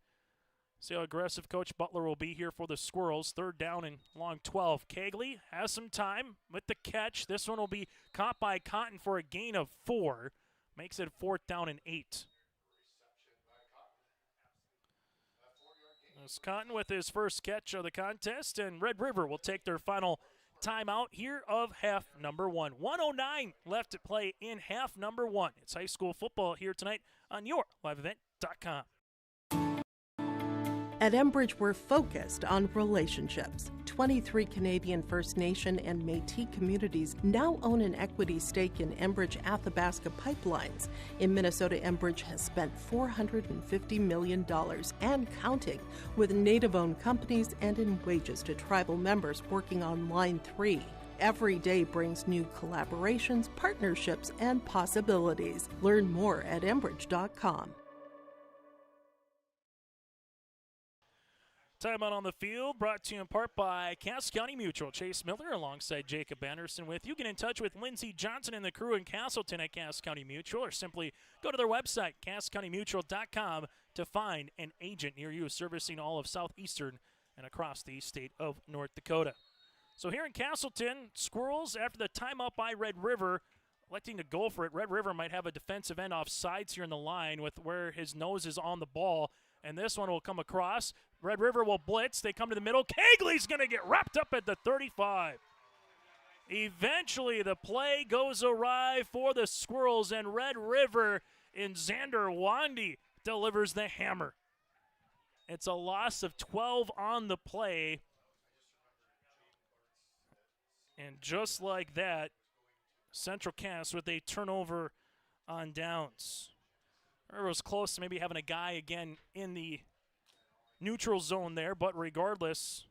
See how aggressive Coach Butler will be here for the Squirrels. 3rd down and long 12. Kegley has some time with the catch. This one will be caught by Cotton for a gain of 4. Makes it 4th down and 8. As Cotton with his first catch of the contest, and Red River will take their final timeout here of half number one. 1:09 left to play in half number one. It's high school football here tonight on your liveevent.com. At Enbridge, we're focused on relationships. 23 Canadian First Nation and Métis communities now own an equity stake in Enbridge Athabasca Pipelines. In Minnesota, Enbridge has spent $450 million and counting, with Native-owned companies and in wages to tribal members working on Line 3. Every day brings new collaborations, partnerships, and possibilities. Learn more at Enbridge.com. Timeout on the field brought to you in part by Cass County Mutual. Chase Miller alongside Jacob Anderson with you. Get in touch with Lindsey Johnson and the crew in Castleton at Cass County Mutual, or simply go to their website, casscountymutual.com, to find an agent near you servicing all of southeastern and across the state of North Dakota. So here in Castleton, Squirrels, after the timeout by Red River, electing to go for it. Red River might have a defensive end off sides here in the line with where his nose is on the ball. And this one will come across. Red River will blitz. They come to the middle. Kegley's going to get wrapped up at the 35. Eventually, the play goes awry for the Squirrels, and Red River in Xander Wandy delivers the hammer. It's a loss of 12 on the play. And just like that, Central Cass with a turnover on downs. It was close to maybe having a guy again in the neutral zone there, but regardless,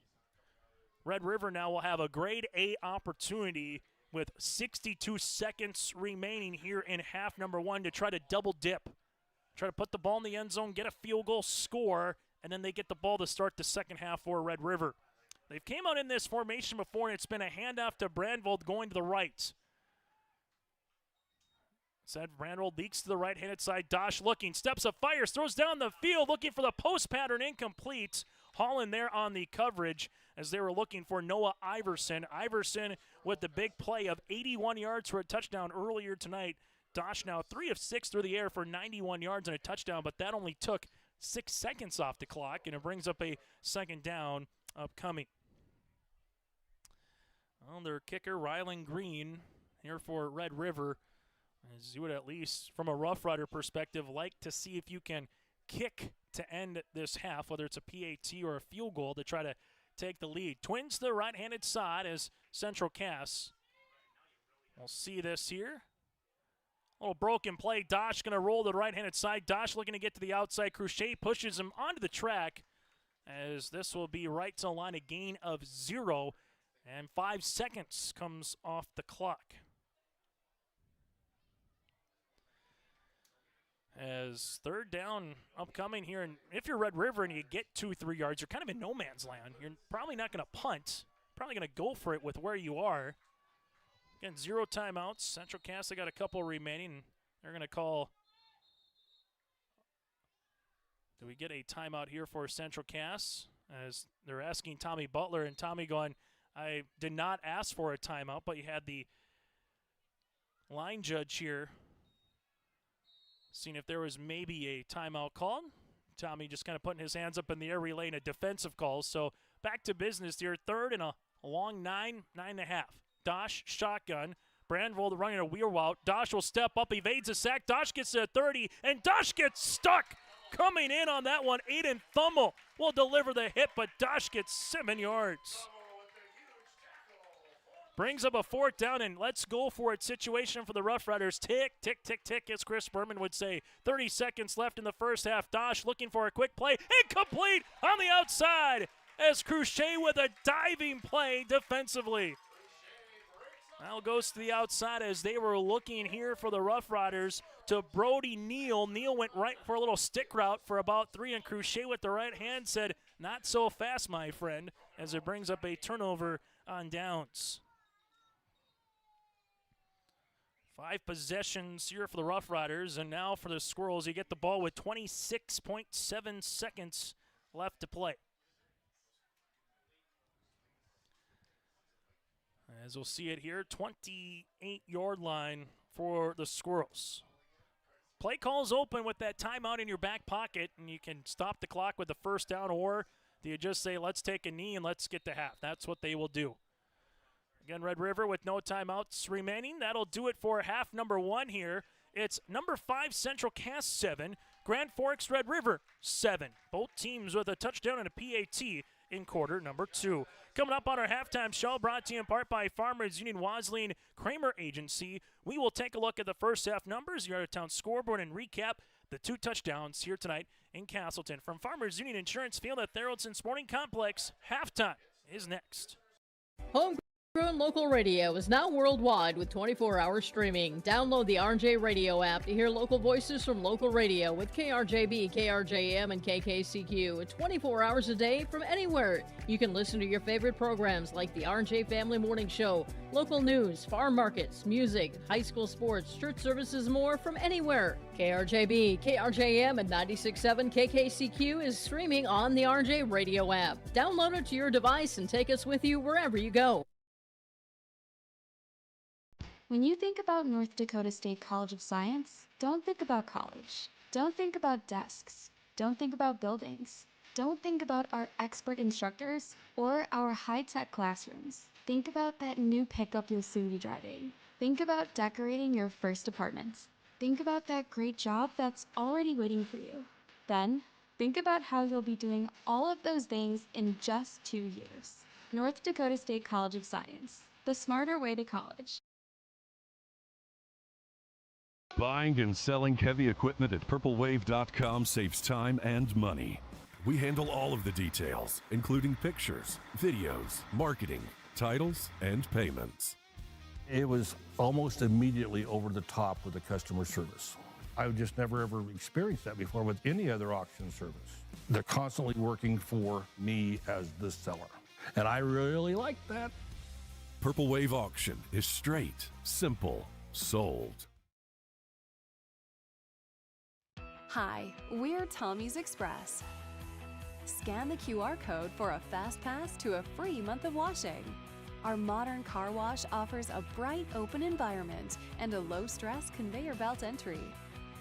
Red River now will have a grade A opportunity with 62 seconds remaining here in half number one to try to double dip, try to put the ball in the end zone, get a field goal, score, and then they get the ball to start the second half for Red River. They've came out in this formation before, and it's been a handoff to Brandvold going to the right. Said Brandvold leaks to the right-handed side. Dosh looking, steps up, fires, throws down the field, looking for the post pattern, incomplete. Holland there on the coverage as they were looking for Noah Iverson. Iverson with the big play of 81 yards for a touchdown earlier tonight. Dosh now 3 of 6 through the air for 91 yards and a touchdown, but that only took 6 seconds off the clock, and it brings up a second down upcoming. Well, their kicker, Rylan Green, here for Red River. As you would, at least from a Rough Rider perspective, like to see if you can kick to end this half, whether it's a PAT or a field goal, to try to take the lead. Twins to the right-handed side as Central Cass. We'll see this here. Little broken play. Dosh going to roll to the right-handed side. Dosh looking to get to the outside. Crochet pushes him onto the track, as this will be right to the line, a gain of 0, and 5 seconds comes off the clock. As third down upcoming here, and if you're Red River and you get 2-3 yards, you're kind of in no man's land. You're probably not going to punt. Probably going to go for it with where you are. Again, 0 timeouts. Central Cass, they got a couple remaining. They're going to call. Do we get a timeout here for Central Cass? As they're asking Tommy Butler, and Tommy going, I did not ask for a timeout, but you had the line judge here seeing if there was maybe a timeout called. Tommy just kind of putting his hands up in the air, relaying a defensive call. So back to business here. Third and a long 9.5. Dosh shotgun. Brandvold running a wheel route. Dosh will step up, evades a sack. Dosh gets to 30, and Dosh gets stuck. Coming in on that one, Aiden Thummel will deliver the hit, but Dosh gets 7 yards. Brings up a fourth down, and let's go for it situation for the Rough Riders. Tick, tick, tick, tick, as Chris Berman would say. 30 seconds left in the first half. Dosh looking for a quick play. Incomplete on the outside as Crochet with a diving play defensively. Now goes to the outside as they were looking here for the Rough Riders to Brody Neal. Neal went right for a little stick route for about 3, and Crochet with the right hand said, not so fast, my friend, as it brings up a turnover on downs. 5 possessions here for the Rough Riders, and now for the Squirrels, you get the ball with 26.7 seconds left to play. As we'll see it here, 28-yard line for the Squirrels. Play call's open with that timeout in your back pocket, and you can stop the clock with the first down or Do you just say, let's take a knee and let's get to half? That's what they will do. Again, Red River with no timeouts remaining. That'll do it for half number 1 here. It's number 5 Central Cass 7, Grand Forks Red River 7. Both teams with a touchdown and a PAT in quarter number 2. Coming up on our halftime show, brought to you in part by Farmers Union Wesleyan Kramer Agency, we will take a look at the first half numbers, your out-of-town scoreboard, and recap the 2 touchdowns here tonight in Castleton. From Farmers Union Insurance Field at Theraldson Sporting Complex, halftime is next. Homegrown local radio is now worldwide with 24-hour streaming. Download the RJ Radio app to hear local voices from local radio with KRJB, KRJM, and KKCQ 24 hours a day from anywhere. You can listen to your favorite programs like the RJ Family Morning Show, local news, farm markets, music, high school sports, church services, more from anywhere. KRJB, KRJM, and 96.7 KKCQ is streaming on the RJ Radio app. Download it to your device and take us with you wherever you go. When you think about North Dakota State College of Science, don't think about college. Don't think about desks. Don't think about buildings. Don't think about our expert instructors or our high-tech classrooms. Think about that new pickup you'll soon be driving. Think about decorating your first apartment. Think about that great job that's already waiting for you. Then, think about how you'll be doing all of those things in just 2 years. North Dakota State College of Science, the smarter way to college. Buying and selling heavy equipment at purplewave.com saves time and money. We handle all of the details, including pictures, videos, marketing, titles, and payments. It was almost immediately over the top with the customer service. I've just never ever experienced that before with any other auction service. They're constantly working for me as the seller, and I really like that. Purple Wave Auction is straight, simple, sold. Hi, we're Tommy's Express. Scan the QR code for a fast pass to a free month of washing. Our modern car wash offers a bright, open environment and a low-stress conveyor belt entry.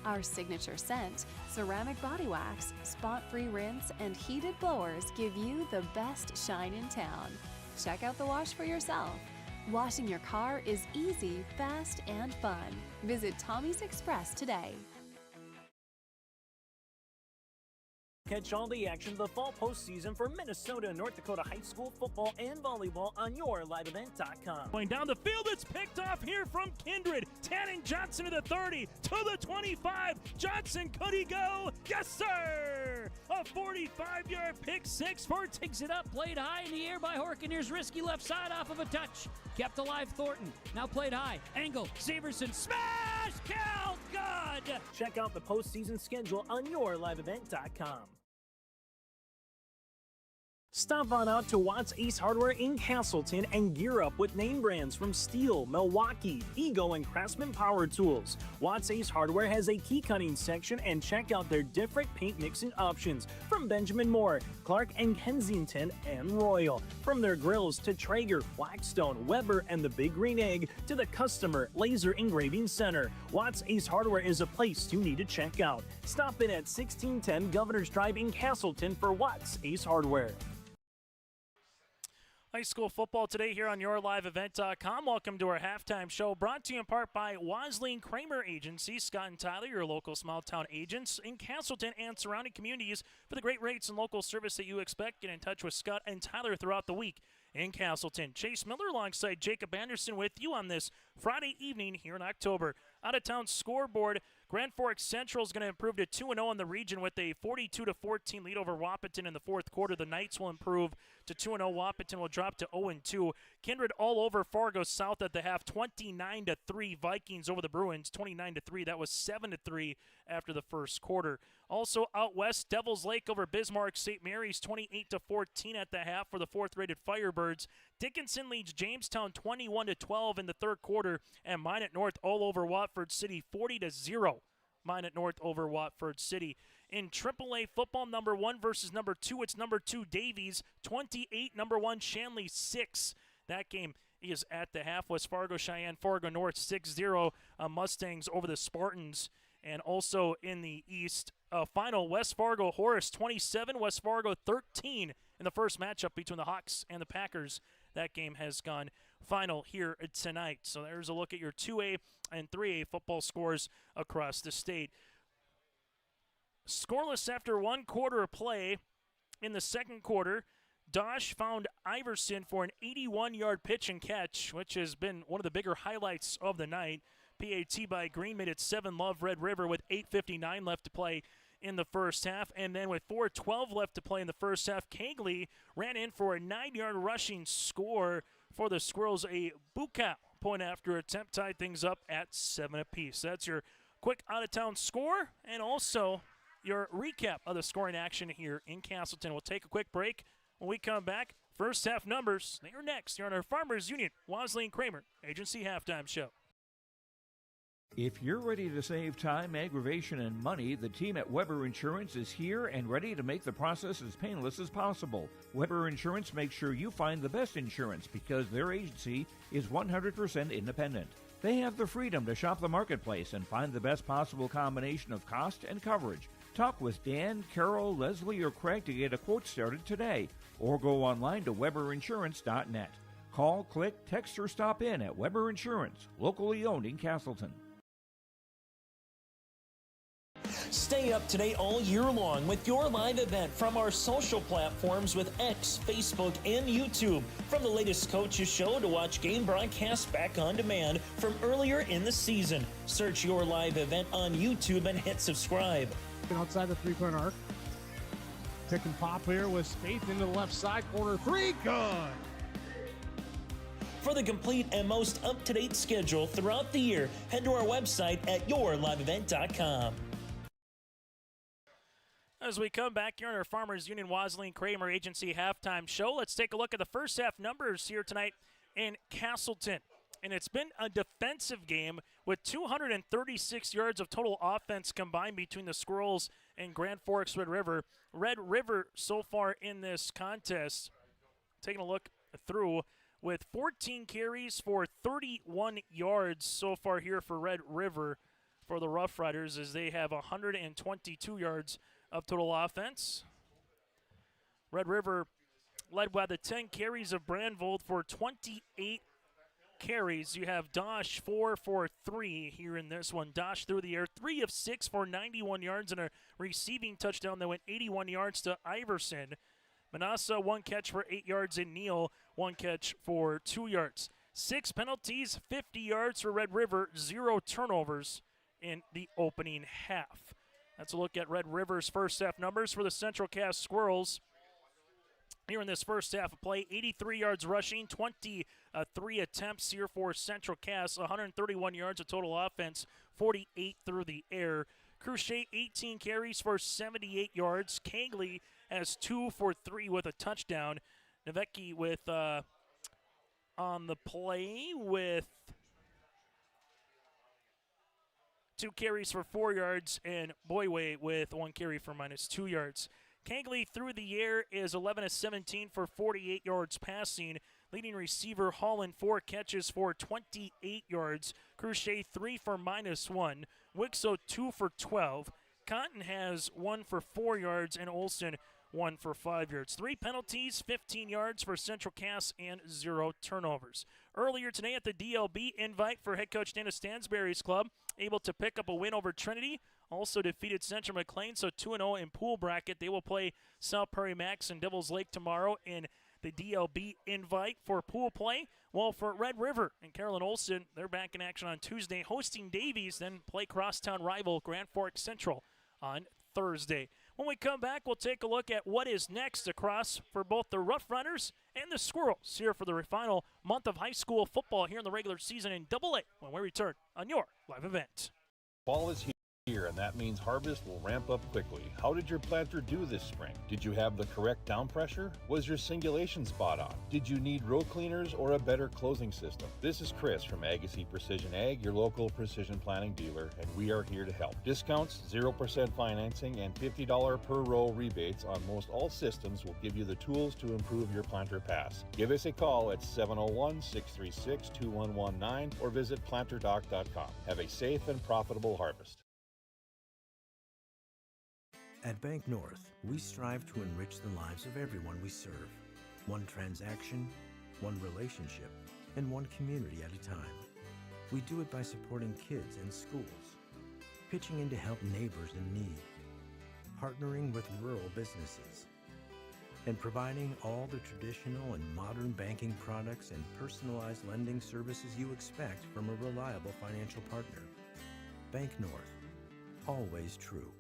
Our signature scent, ceramic body wax, spot-free rinse, and heated blowers give you the best shine in town. Check out the wash for yourself. Washing your car is easy, fast, and fun. Visit Tommy's Express today. Catch all the action of the fall postseason for Minnesota and North Dakota high school football and volleyball on yourliveevent.com. Going down the field, it's picked off here from Kindred. Tanning Johnson to the 30, to the 25. Johnson, could he go? Yes, sir! A 45-yard pick six for Takes it up, played high in the air by Horkiner's risky left side off of a touch. Kept alive Thornton. Now played high. Angle. Severson. Smash! Count! Good! Check out the postseason schedule on yourliveevent.com. Stop on out to Watts Ace Hardware in Castleton and gear up with name brands from Steel, Milwaukee, Ego, and Craftsman Power Tools. Watts Ace Hardware has a key cutting section, and check out their different paint mixing options from Benjamin Moore, Clark and Kensington, and Royal. From their grills to Traeger, Blackstone, Weber, and the Big Green Egg to the Customer Laser Engraving Center. Watts Ace Hardware is a place you need to check out. Stop in at 1610 Governor's Drive in Castleton for Watts Ace Hardware. High school football today here on yourliveevent.com. Welcome to our halftime show, brought to you in part by Wesleyan Kramer Agency. Scott and Tyler, your local small town agents in Castleton and surrounding communities. For the great rates and local service that you expect, get in touch with Scott and Tyler throughout the week in Castleton. Chase Miller alongside Jacob Anderson with you on this Friday evening here in October. Out-of-town scoreboard, Grand Forks Central is going to improve to 2-0 in the region with a 42-14 lead over Wahpeton in the fourth quarter. The Knights will improve to 2-0. Wahpeton will drop to 0-2. Kindred all over Fargo South at the half, 29-3. Vikings over the Bruins, 29-3. That was 7-3 after the first quarter. Also out west, Devils Lake over Bismarck St. Mary's, 28-14 at the half for the fourth-rated Firebirds. Dickinson leads Jamestown 21-12 in the third quarter, and Minot North all over Watford City, 40-0. Minot North over Watford City. In AAA football, number 1 versus number 2, it's number 2 Davies, 28, number 1 Shanley 6. That game is at the half. West Fargo, Cheyenne, Fargo North 6-0. Mustangs over the Spartans. And also in the East, final West Fargo Horace 27, West Fargo 13 in in the first matchup between the Hawks and the Packers. That game has gone final here tonight. So there's a look at your 2A and 3A football scores across the state. Scoreless after one quarter of play in the second quarter. Dosh found Iverson for an 81-yard pitch and catch, which has been one of the bigger highlights of the night. PAT by Green made it 7-love Red River with 8:59 left to play in the first half. And then with 4:12 left to play in the first half, Kegley ran in for a 9-yard rushing score for the Squirrels. A Buka point after attempt tied things up at 7 apiece. That's your quick out-of-town score and also your recap of the scoring action here in Castleton. We'll take a quick break. When we come back, first half numbers, they are next here on our Farmers Union Wasley and Kramer Agency Halftime Show. If you're ready to save time, aggravation, and money, the team at Weber Insurance is here and ready to make the process as painless as possible. Weber Insurance makes sure you find the best insurance because their agency is 100% independent. They have the freedom to shop the marketplace and find the best possible combination of cost and coverage. Talk with Dan, Carol, Leslie, or Craig to get a quote started today, or go online to weberinsurance.net. Call, click, text, or stop in at Weber Insurance, locally owned in Castleton. Stay up to date all year long with your live event from our social platforms with X, Facebook, and YouTube. From the latest coaches show to watch game broadcasts back on demand from earlier in the season. Search your live event on YouTube and hit subscribe. Outside the three-point arc. Pick and pop here with Spaeth into the left side corner. 3, good. For the complete and most up-to-date schedule throughout the year, head to our website at yourliveevent.com. As we come back here on our Farmers Union Wasley and Kramer Agency Halftime Show, let's take a look at the first half numbers here tonight in Castleton. And it's been a defensive game with 236 yards of total offense combined between the Squirrels and Grand Forks Red River. Red River so far in this contest, taking a look through, with 14 carries for 31 yards so far here for Red River for the Rough Riders, as they have 122 yards of total offense. Red River led by the 10 carries of Brandvold for 28 carries. You have Dosh 4 for 3 here in this one. Dosh through the air, 3 of 6 for 91 yards and a receiving touchdown that went 81 yards to Iverson. Manassa 1 catch for 8 yards, and Neal 1 catch for 2 yards. 6 penalties, 50 yards for Red River, 0 turnovers in the opening half. That's a look at Red River's first half numbers for the Central Cass Squirrels. Here in this first half of play, 83 yards rushing, 23 attempts here for Central Cass, 131 yards of total offense, 48 through the air. Cruchet, 18 carries for 78 yards. Kegley has 2 for 3 with a touchdown. Novecki with on the play with 2 carries for 4 yards, and Boyway with 1 carry for -2 yards. Kegley through the air is 11 of 17 for 48 yards passing. Leading receiver Holland 4 catches for 28 yards. Cruchet 3 for -1. Wixo 2 for 12. Cotton has 1 for 4 yards, and Olson 1 for 5 yards. 3 penalties, 15 yards for Central Cass, and 0 turnovers. Earlier today at the DLB invite for head coach Dana Stansberry's club, able to pick up a win over Trinity. Also defeated Central McLean, so 2-0 in pool bracket. They will play South Prairie Max and Devils Lake tomorrow in the DLB invite for pool play. Well, for Red River and Carolyn Olson, they're back in action on Tuesday, hosting Davies, then play crosstown rival Grand Forks Central on Thursday. When we come back, we'll take a look at what is next across for both the Rough Riders and the Squirrels here for the final month of high school football here in the regular season in AA when we return on your live event. Fall is here, and that means harvest will ramp up quickly. How did your planter do this spring? Did you have the correct down pressure? Was your singulation spot on? Did you need row cleaners or a better closing system? This is Chris from Agassiz Precision Ag, your local precision planting dealer, and we are here to help. Discounts, 0% financing, and $50 per row rebates on most all systems will give you the tools to improve your planter pass. Give us a call at 701-636-2119 or visit planterdoc.com. Have a safe and profitable harvest. At Bank North, we strive to enrich the lives of everyone we serve. One transaction, one relationship, and one community at a time. We do it by supporting kids and schools, pitching in to help neighbors in need, partnering with rural businesses, and providing all the traditional and modern banking products and personalized lending services you expect from a reliable financial partner. Bank North, always true.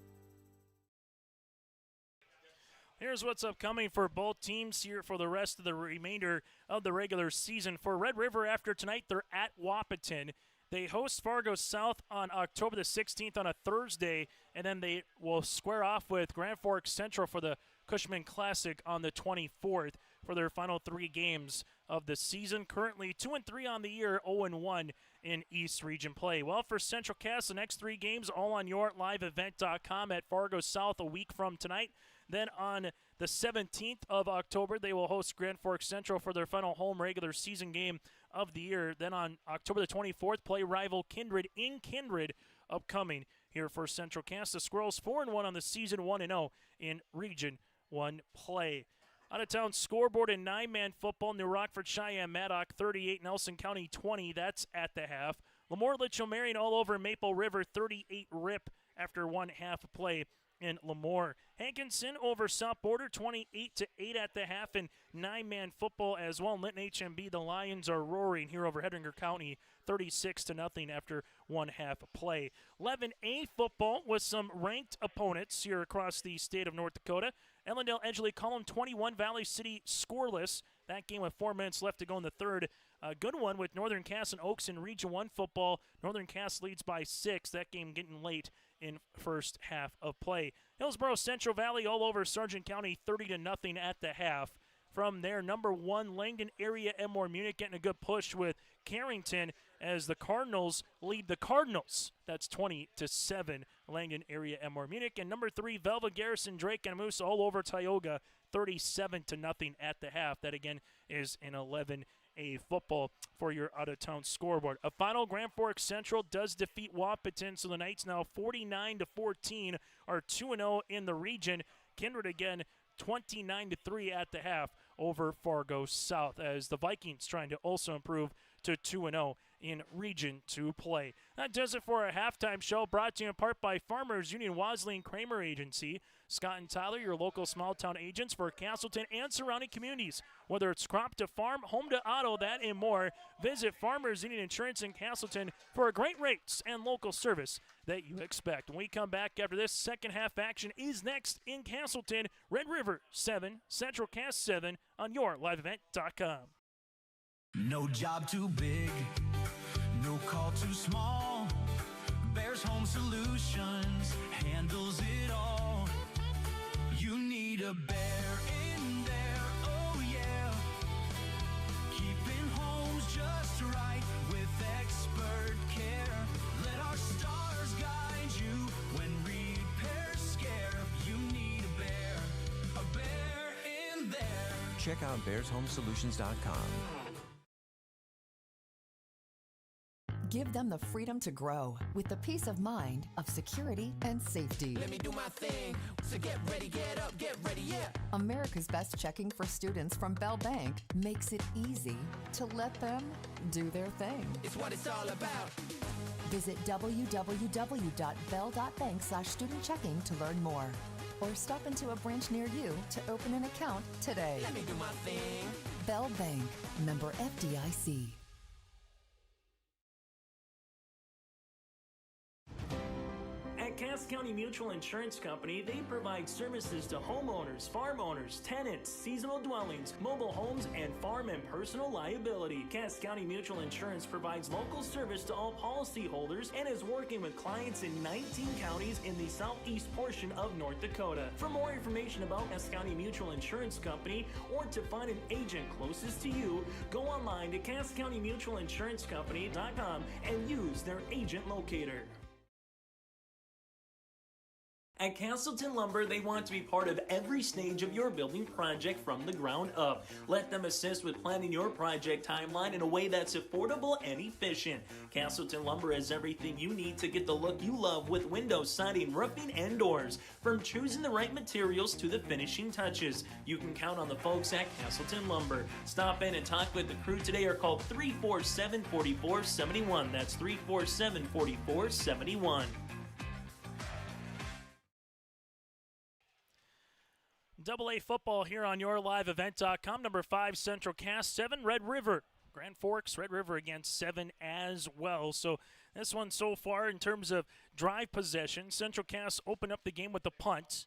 Here's what's upcoming for both teams here for the rest of the remainder of the regular season. For Red River, after tonight, they're at Wahpeton. They host Fargo South on October the 16th on a Thursday, and then they will square off with Grand Forks Central for the Cushman Classic on the 24th for their final 3 games of the season. Currently 2-3 on the year, 0-1 in East Region play. Well, for Central Cass, the next 3 games all on yourliveevent.com at Fargo South a week from tonight. Then on the 17th of October, they will host Grand Forks Central for their final home regular season game of the year. Then on October the 24th, play rival Kindred in Kindred, upcoming here for Central Cass. The Squirrels 4-1 on the season, 1-0 in Region 1 play. Out-of-town scoreboard in 9-man football. New Rockford, Cheyenne, Maddock 38, Nelson County 20. That's at the half. Lemoore, Litchfield, Marion all over Maple River 38 rip after 1 half of play in Lemoore. Hankinson over South Border 28-8 at the half in 9-man football as well. Linton HMB, the Lions are roaring here over Hedringer County 36-0 after 1 half of play. 11A football with some ranked opponents here across the state of North Dakota. Ellendale, Edgeley, Column 21, Valley City scoreless. That game with 4 minutes left to go in the third. A good one with Northern Cass and Oaks in Region 1 football. Northern Cass leads by 6. That game getting late in first half of play. Hillsborough, Central Valley all over Sargent County 30-0 at the half. From there, number 1, Langdon area Enmore Munich getting a good push with Carrington as the Cardinals lead the Cardinals. That's 20-7, Langdon area Enmore Munich. And number 3, Velva, Garrison, Drake, and Moose all over Tioga 37-0 at the half. That again is an 11A football for your out-of-town scoreboard. A final, Grand Forks Central does defeat Wahpeton, so the Knights now 49-14 are 2-0 in the region. Kindred again 29-3 at the half over Fargo South as the Vikings trying to also improve to 2-0 in Region 2 play. That does it for a halftime show brought to you in part by Farmers Union Wasley and Kramer Agency. Scott and Tyler, your local small town agents for Castleton and surrounding communities. Whether it's crop to farm, home to auto, that and more, visit Farmers Union Insurance in Castleton for great rates and local service that you expect. When we come back after this, second half action is next in Castleton. Red River 7, Central Cass 7 on yourliveevent.com. No job too big, no call too small. Bears Home Solutions handles it all. You need a bear in there, oh yeah. Keeping homes just right with expert care. Let our stars guide you when repairs scare. You need a bear in there. Check out bearshomesolutions.com. Give them the freedom to grow with the peace of mind of security and safety. Let me do my thing. So get ready, get up, get ready, yeah. America's Best Checking for Students from Bell Bank makes it easy to let them do their thing. It's what it's all about. Visit www.bell.bank/student-checking to learn more. Or stop into a branch near you to open an account today. Let me do my thing. Bell Bank, member FDIC. At Cass County Mutual Insurance Company, they provide services to homeowners, farm owners, tenants, seasonal dwellings, mobile homes, and farm and personal liability. Cass County Mutual Insurance provides local service to all policyholders and is working with clients in 19 counties in the southeast portion of North Dakota. For more information about Cass County Mutual Insurance Company or to find an agent closest to you, go online to CassCountyMutualInsuranceCompany.com and use their agent locator. At Castleton Lumber, they want to be part of every stage of your building project from the ground up. Let them assist with planning your project timeline in a way that's affordable and efficient. Castleton Lumber has everything you need to get the look you love with windows, siding, roofing, and doors. From choosing the right materials to the finishing touches, you can count on the folks at Castleton Lumber. Stop in and talk with the crew today or call 347-4471. That's 347-4471. AA football here on YourLiveEvent.com. Number 5, Central Cass, 7, Red River. Grand Forks, Red River against 7 as well. So this one so far in terms of drive possession, Central Cass opened up the game with a punt.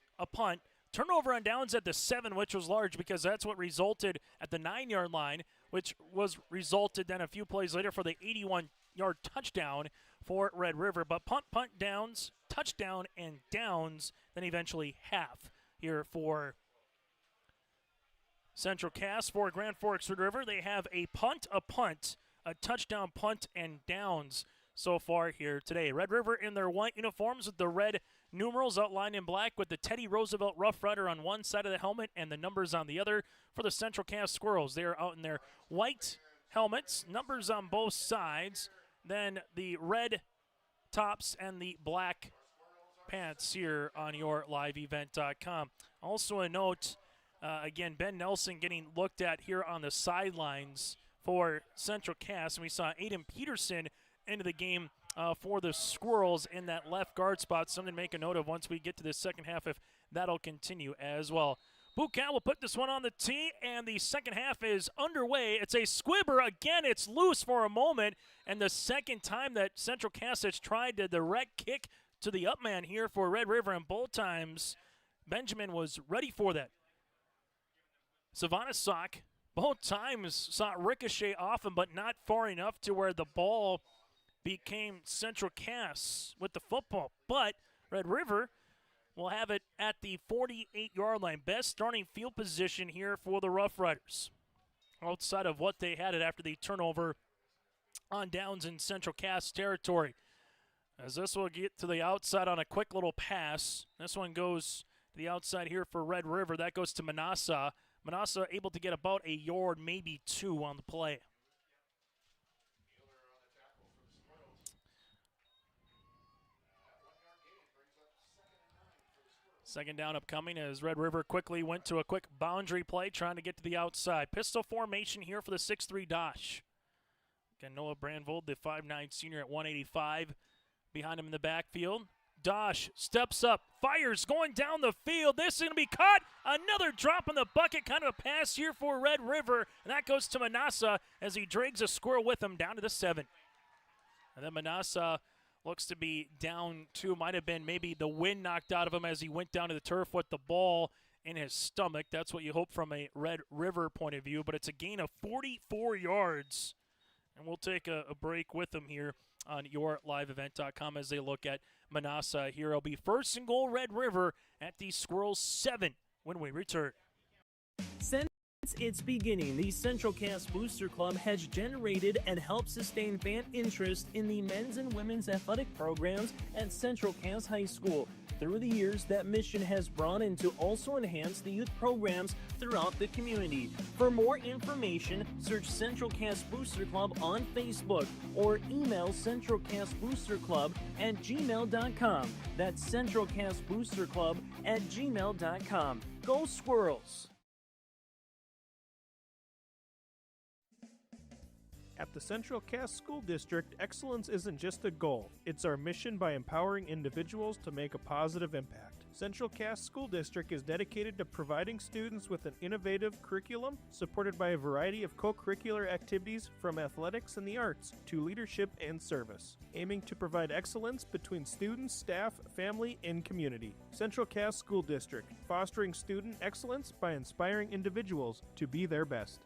Turnover on downs at the 7, which was large because that's what resulted at the 9-yard line, which was resulted then a few plays later for the 81-yard touchdown for Red River. But punt, downs, touchdown, and downs, then eventually half here for Central Cass. For Grand Forks Red River, they have a punt, a touchdown, punt, and downs so far here today. Red River in their white uniforms with the red numerals outlined in black with the Teddy Roosevelt Rough Rider on one side of the helmet and the numbers on the other. For the Central Cass Squirrels, they are out in their white helmets, numbers on both sides, then the red tops and the black pants here on YourLiveEvent.com. Also a note, again, Ben Nelson getting looked at here on the sidelines for Central Cass, and we saw Aiden Peterson into the game for the Squirrels in that left guard spot. Something to make a note of once we get to the second half if that'll continue as well. Bucal will put this one on the tee, and the second half is underway. It's a squibber. Again, it's loose for a moment, and the second time that Central Cass has tried the direct kick to the up man here for Red River, and both times Benjamin was ready for that. Savannah Sock both times saw it ricochet off him, but not far enough to where the ball became Central Cass with the football. But Red River will have it at the 48-yard line. Best starting field position here for the Rough Riders, outside of what they had it after the turnover on downs in Central Cass territory. As this will get to the outside on a quick little pass. This one goes to the outside here for Red River. That goes to Manassa. Manassa able to get about a yard, maybe 2 on the play. Second down upcoming as Red River quickly went to a quick boundary play trying to get to the outside. Pistol formation here for the 6'3 Dosh. Again, Noah Brandvold, the 5'9 senior at 185. Behind him in the backfield. Dosh steps up, fires, going down the field. This is going to be caught. Another drop in the bucket, kind of a pass here for Red River. And that goes to Manassa as he drags a squirrel with him down to the 7. And then Manassa looks to be down 2. Might have been maybe the wind knocked out of him as he went down to the turf with the ball in his stomach. That's what you hope from a Red River point of view. But it's a gain of 44 yards. And we'll take a break with them here on YourLiveEvent.com as they look at Manassa here. It'll be first and goal Red River at the Squirrels 7 when we return. Since its beginning, the Central Cass Booster Club has generated and helped sustain fan interest in the men's and women's athletic programs at Central Cass High School. Through the years, that mission has brought in to also enhance the youth programs throughout the community. For more information, search Central Cass Booster Club on Facebook or email centralcassboosterclub@gmail.com. That's Central Cass Booster Club @gmail.com. Go Squirrels! At the Central Cass School District, excellence isn't just a goal, it's our mission by empowering individuals to make a positive impact. Central Cass School District is dedicated to providing students with an innovative curriculum supported by a variety of co-curricular activities from athletics and the arts to leadership and service, aiming to provide excellence between students, staff, family, and community. Central Cass School District, fostering student excellence by inspiring individuals to be their best.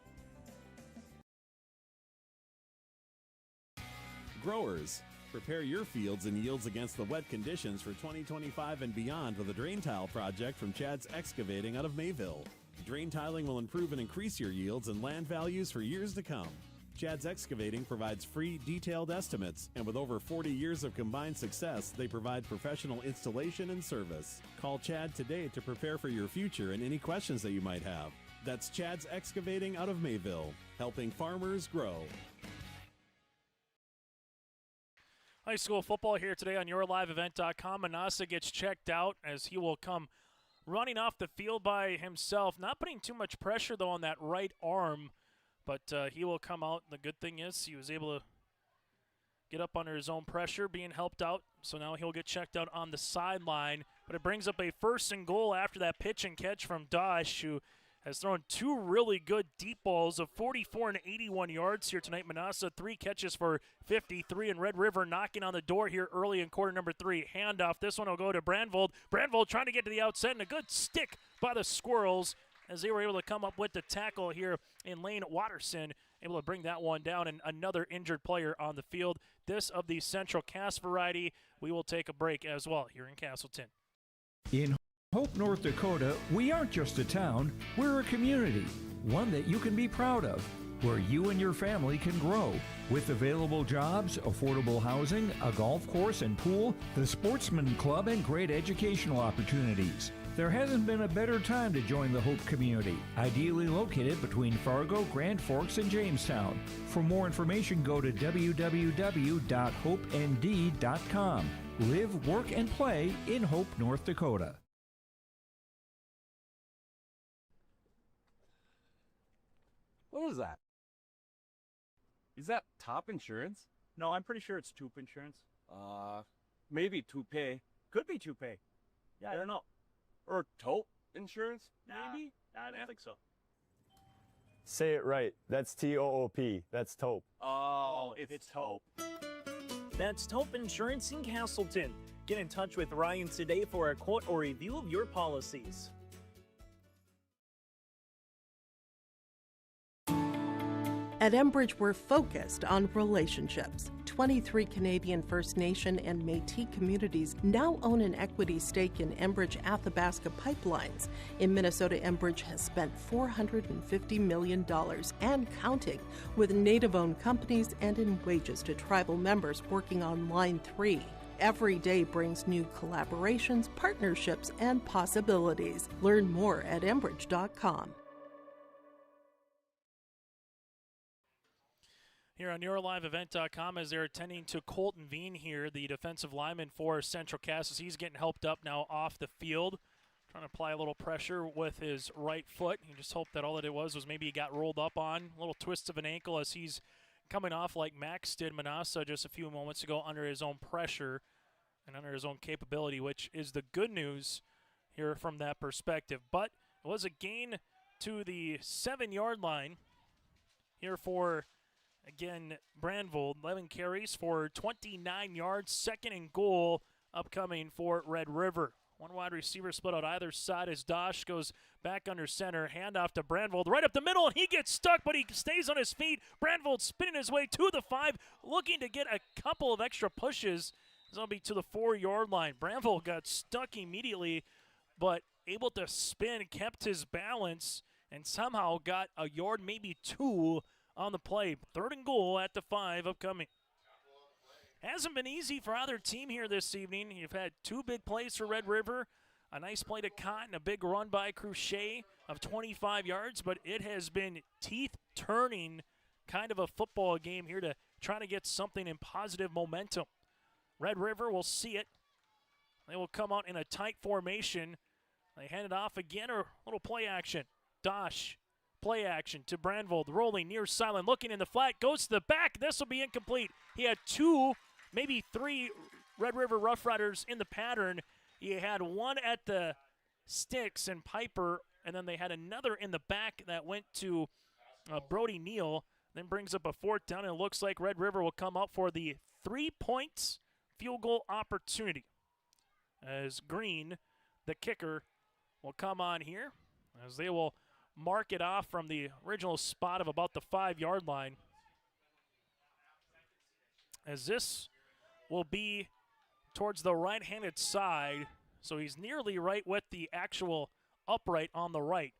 Growers, prepare your fields and yields against the wet conditions for 2025 and beyond with a drain tile project from Chad's Excavating out of Mayville. Drain tiling will improve and increase your yields and land values for years to come. Chad's Excavating provides free, detailed estimates, and with over 40 years of combined success, they provide professional installation and service. Call Chad today to prepare for your future and any questions that you might have. That's Chad's Excavating out of Mayville, helping farmers grow. High school football here today on YourLiveEvent.com. Manassa gets checked out as he will come running off the field by himself. Not putting too much pressure, though, on that right arm. But he will come out. The good thing is he was able to get up under his own pressure, being helped out. So now he'll get checked out on the sideline. But it brings up a 1st and goal after that pitch and catch from Dosh, who has thrown 2 really good deep balls of 44 and 81 yards here tonight. Manassa, 3 catches for 53, and Red River knocking on the door here early in quarter number 3. Handoff. This one will go to Brandvold. Brandvold trying to get to the outset, and a good stick by the Squirrels as they were able to come up with the tackle here in Lane Watterson, able to bring that one down, and another injured player on the field. This of the Central Cass variety. We will take a break as well here in Castleton. In Hope, North Dakota, we aren't just a town, we're a community, one that you can be proud of, where you and your family can grow. With available jobs, affordable housing, a golf course and pool, the Sportsman Club, and great educational opportunities. There hasn't been a better time to join the Hope community, ideally located between Fargo, Grand Forks, and Jamestown. For more information, go to www.hopend.com. Live, work, and play in Hope, North Dakota. What was that? Is that top insurance? No, I'm pretty sure it's Toop Insurance. Maybe toupee. Could be Toupee. Yeah, I don't know. Or taupe insurance, maybe? I don't think so. Say it right. That's T-O-O-P. That's taupe. Oh, it's Taupe. That's Taupe Insurance in Castleton. Get in touch with Ryan today for a quote or review of your policies. At Enbridge, we're focused on relationships. 23 Canadian First Nation and Métis communities now own an equity stake in Enbridge Athabasca Pipelines. In Minnesota, Enbridge has spent $450 million and counting, with Native-owned companies and in wages to tribal members working on Line 3. Every day brings new collaborations, partnerships, and possibilities. Learn more at Enbridge.com. Here on YourLiveEvent.com, as they're attending to Colton Veen here, the defensive lineman for Central Cass. He's getting helped up now off the field, trying to apply a little pressure with his right foot. He just hoped that all that it was maybe he got rolled up on, a little twist of an ankle as he's coming off like Max did Manassa just a few moments ago under his own pressure and under his own capability, which is the good news here from that perspective. But it was a gain to the 7-yard line here for, again, Brandvold. 11 carries for 29 yards. 2nd and goal upcoming for Red River. One wide receiver split out either side as Dosh goes back under center. Handoff to Brandvold right up the middle, and he gets stuck, but he stays on his feet. Brandvold spinning his way to the 5, looking to get a couple of extra pushes. It'll be to the 4-yard line. Brandvold got stuck immediately, but able to spin, kept his balance, and somehow got a yard, maybe 2, on the play. 3rd and goal at the 5 upcoming. Hasn't been easy for either team here this evening. You've had 2 big plays for Red River. A nice play to Cotton, a big run by Cruchet of 25 yards, but it has been teeth-turning kind of a football game here to try to get something in positive momentum. Red River will see it. They will come out in a tight formation. They hand it off again, or a little play action. Dosh. Play action to Brandvold, rolling near sideline, looking in the flat, goes to the back. This will be incomplete. He had 2, maybe 3 Red River Rough Riders in the pattern. He had one at the sticks and Piper, and then they had another in the back that went to Brody Neal. Then brings up a 4th down, and it looks like Red River will come up for the 3-point field goal opportunity. As Green, the kicker, will come on here, as they will mark it off from the original spot of about the 5-yard line. As this will be towards the right-handed side, so he's nearly right with the actual upright on the right.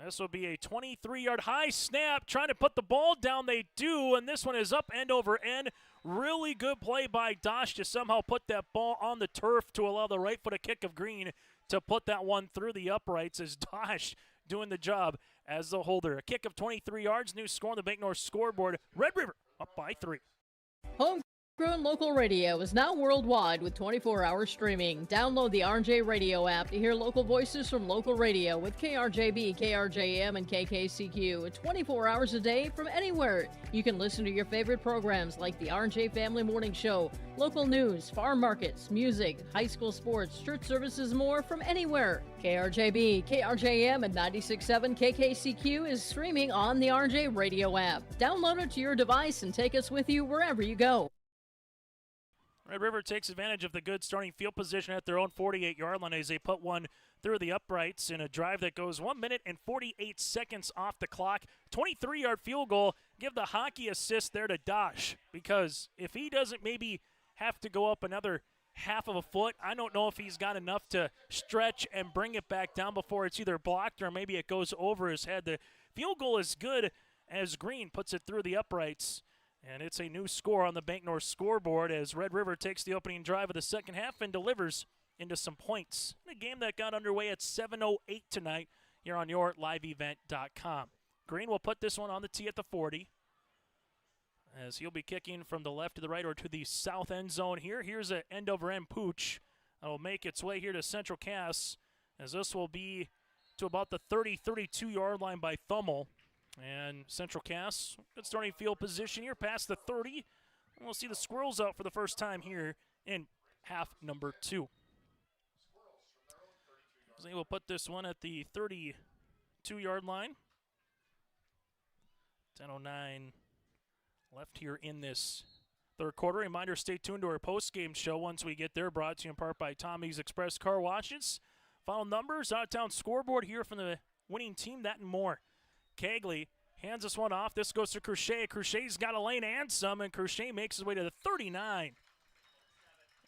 This will be a 23-yard high snap, trying to put the ball down. They do, and this one is up end over end. Really good play by Dosh to somehow put that ball on the turf to allow the right-footed kick of Green to put that one through the uprights as Dosh doing the job as the holder. A kick of 23 yards, new score on the Bank North scoreboard. Red River up by 3. Homegrown local radio is now worldwide with 24-hour streaming. Download the RJ Radio app to hear local voices from local radio with KRJB, KRJM, and KKCQ 24 hours a day from anywhere. You can listen to your favorite programs like the RJ Family Morning Show, local news, farm markets, music, high school sports, church services, more from anywhere. KRJB, KRJM, and 96.7 KKCQ is streaming on the RJ Radio app. Download it to your device and take us with you wherever you go. Red River takes advantage of the good starting field position at their own 48-yard line as they put one through the uprights in a drive that goes 1 minute and 48 seconds off the clock. 23-yard field goal. Give the hockey assist there to Dosh, because if he doesn't maybe have to go up another half of a foot, I don't know if he's got enough to stretch and bring it back down before it's either blocked or maybe it goes over his head. The field goal is good as Green puts it through the uprights. And it's a new score on the Bank North scoreboard as Red River takes the opening drive of the second half and delivers into some points in a game that got underway at 7:08 tonight here on your liveevent.com. Green will put this one on the tee at the 40 as he'll be kicking from the left to the right or to the south end zone here. Here's an end-over-end pooch that will make its way here to Central Cass, as this will be to about the 32-yard line by Thummel. And Central Cass, good starting field position here past the 30. And we'll see the Squirrels out for the first time here in half number 2. So they will put this one at the 32-yard line. 10:09 left here in this third quarter. Reminder, stay tuned to our post-game show once we get there, brought to you in part by Tommy's Express Car Washes. Final numbers, out-of-town scoreboard here from the winning team, that and more. Kegley hands this one off. This goes to Crochet. Crochet's got a lane and some, and Crochet makes his way to the 39.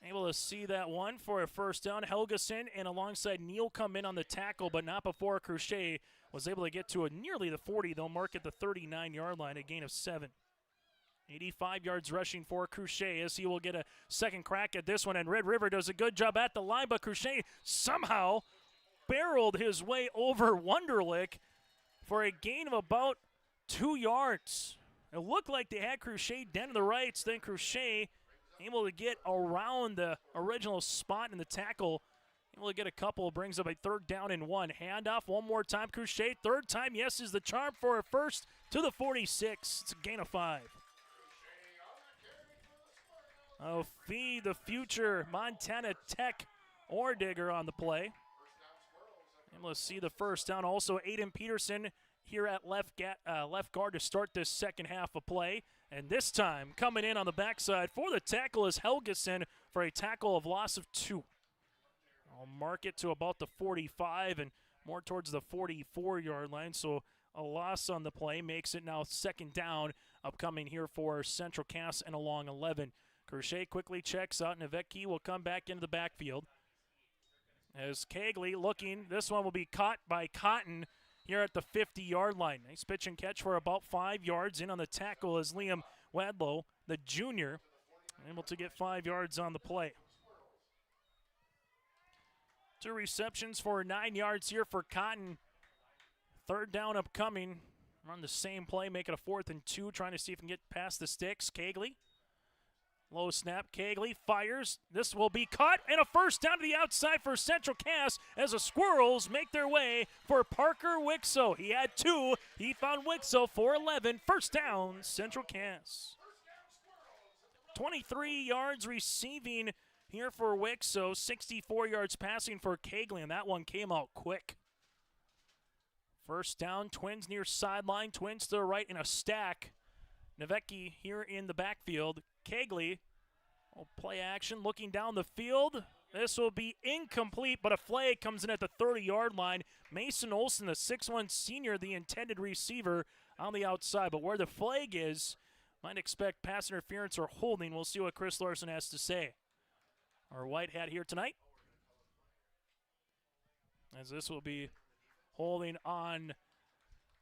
Able to see that one for a first down. Helgeson and alongside Neal come in on the tackle, but not before Crochet was able to get to nearly the 40. They'll mark at the 39-yard line, a gain of 7. 85 yards rushing for Crochet as he will get a second crack at this one, and Red River does a good job at the line, but Crochet somehow barreled his way over Wunderlich for a gain of about 2 yards. It looked like they had Crochet down to the rights, then Crochet able to get around the original spot in the tackle. Able to get a couple, brings up a 3rd down and 1. Handoff one more time, Crochet. 3rd time, yes, is the charm for a first to the 46. It's a gain of 5. Oh, feed the future Montana Tech Ordigger on the play. Able to see the first down. Also, Aiden Peterson here at left guard to start this second half of play. And this time, coming in on the backside for the tackle is Helgeson for a tackle of loss of 2. I'll mark it to about the 45 and more towards the 44-yard line. So a loss on the play makes it now 2nd down upcoming here for Central Cass and along 11. Crochet quickly checks out. Nevecki will come back into the backfield. As Kegley looking, this one will be caught by Cotton here at the 50-yard line. Nice pitch and catch for about 5 yards. In on the tackle is Liam Wadlow, the junior, able to get 5 yards on the play. 2 receptions for 9 yards here for Cotton. 3rd down upcoming. Run the same play, make it a 4th and 2, trying to see if we can get past the sticks. Kegley. Low snap, Kegley fires. This will be caught, and a first down to the outside for Central Cass as the Squirrels make their way for Parker Wixo. He had 2. He found Wixo for 11. First down, Central Cass. 23 yards receiving here for Wixo. 64 yards passing for Kegley, and that one came out quick. First down, Twins near sideline. Twins to the right in a stack. Nevecki here in the backfield. Kegley will play action, looking down the field. This will be incomplete, but a flag comes in at the 30-yard line. Mason Olson, the 6'1 senior, the intended receiver on the outside. But where the flag is, might expect pass interference or holding. We'll see what Chris Larson has to say. Our white hat here tonight, as this will be holding on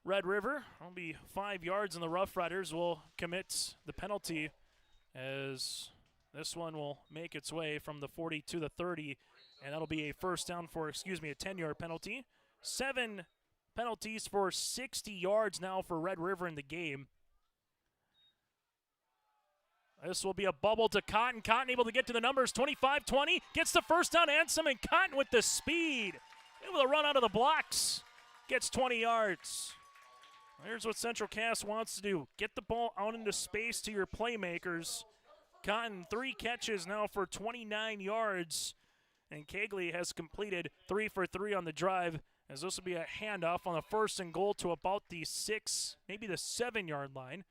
Red River. It'll be 5 yards, and the Rough Riders will commit the penalty as this one will make its way from the 40 to the 30, and that'll be a first down for, a 10-yard penalty. 7 penalties for 60 yards now for Red River in the game. This will be a bubble to Cotton. Cotton able to get to the numbers, 25-20, gets the first down and some, and Cotton with the speed. Able to run out of the blocks, gets 20 yards. Here's what Central Cass wants to do. Get the ball out into space to your playmakers. Cotton, 3 catches now for 29 yards. And Kegley has completed 3 for 3 on the drive, as this will be a handoff on the 1st and goal to about the 6, maybe the 7-yard line.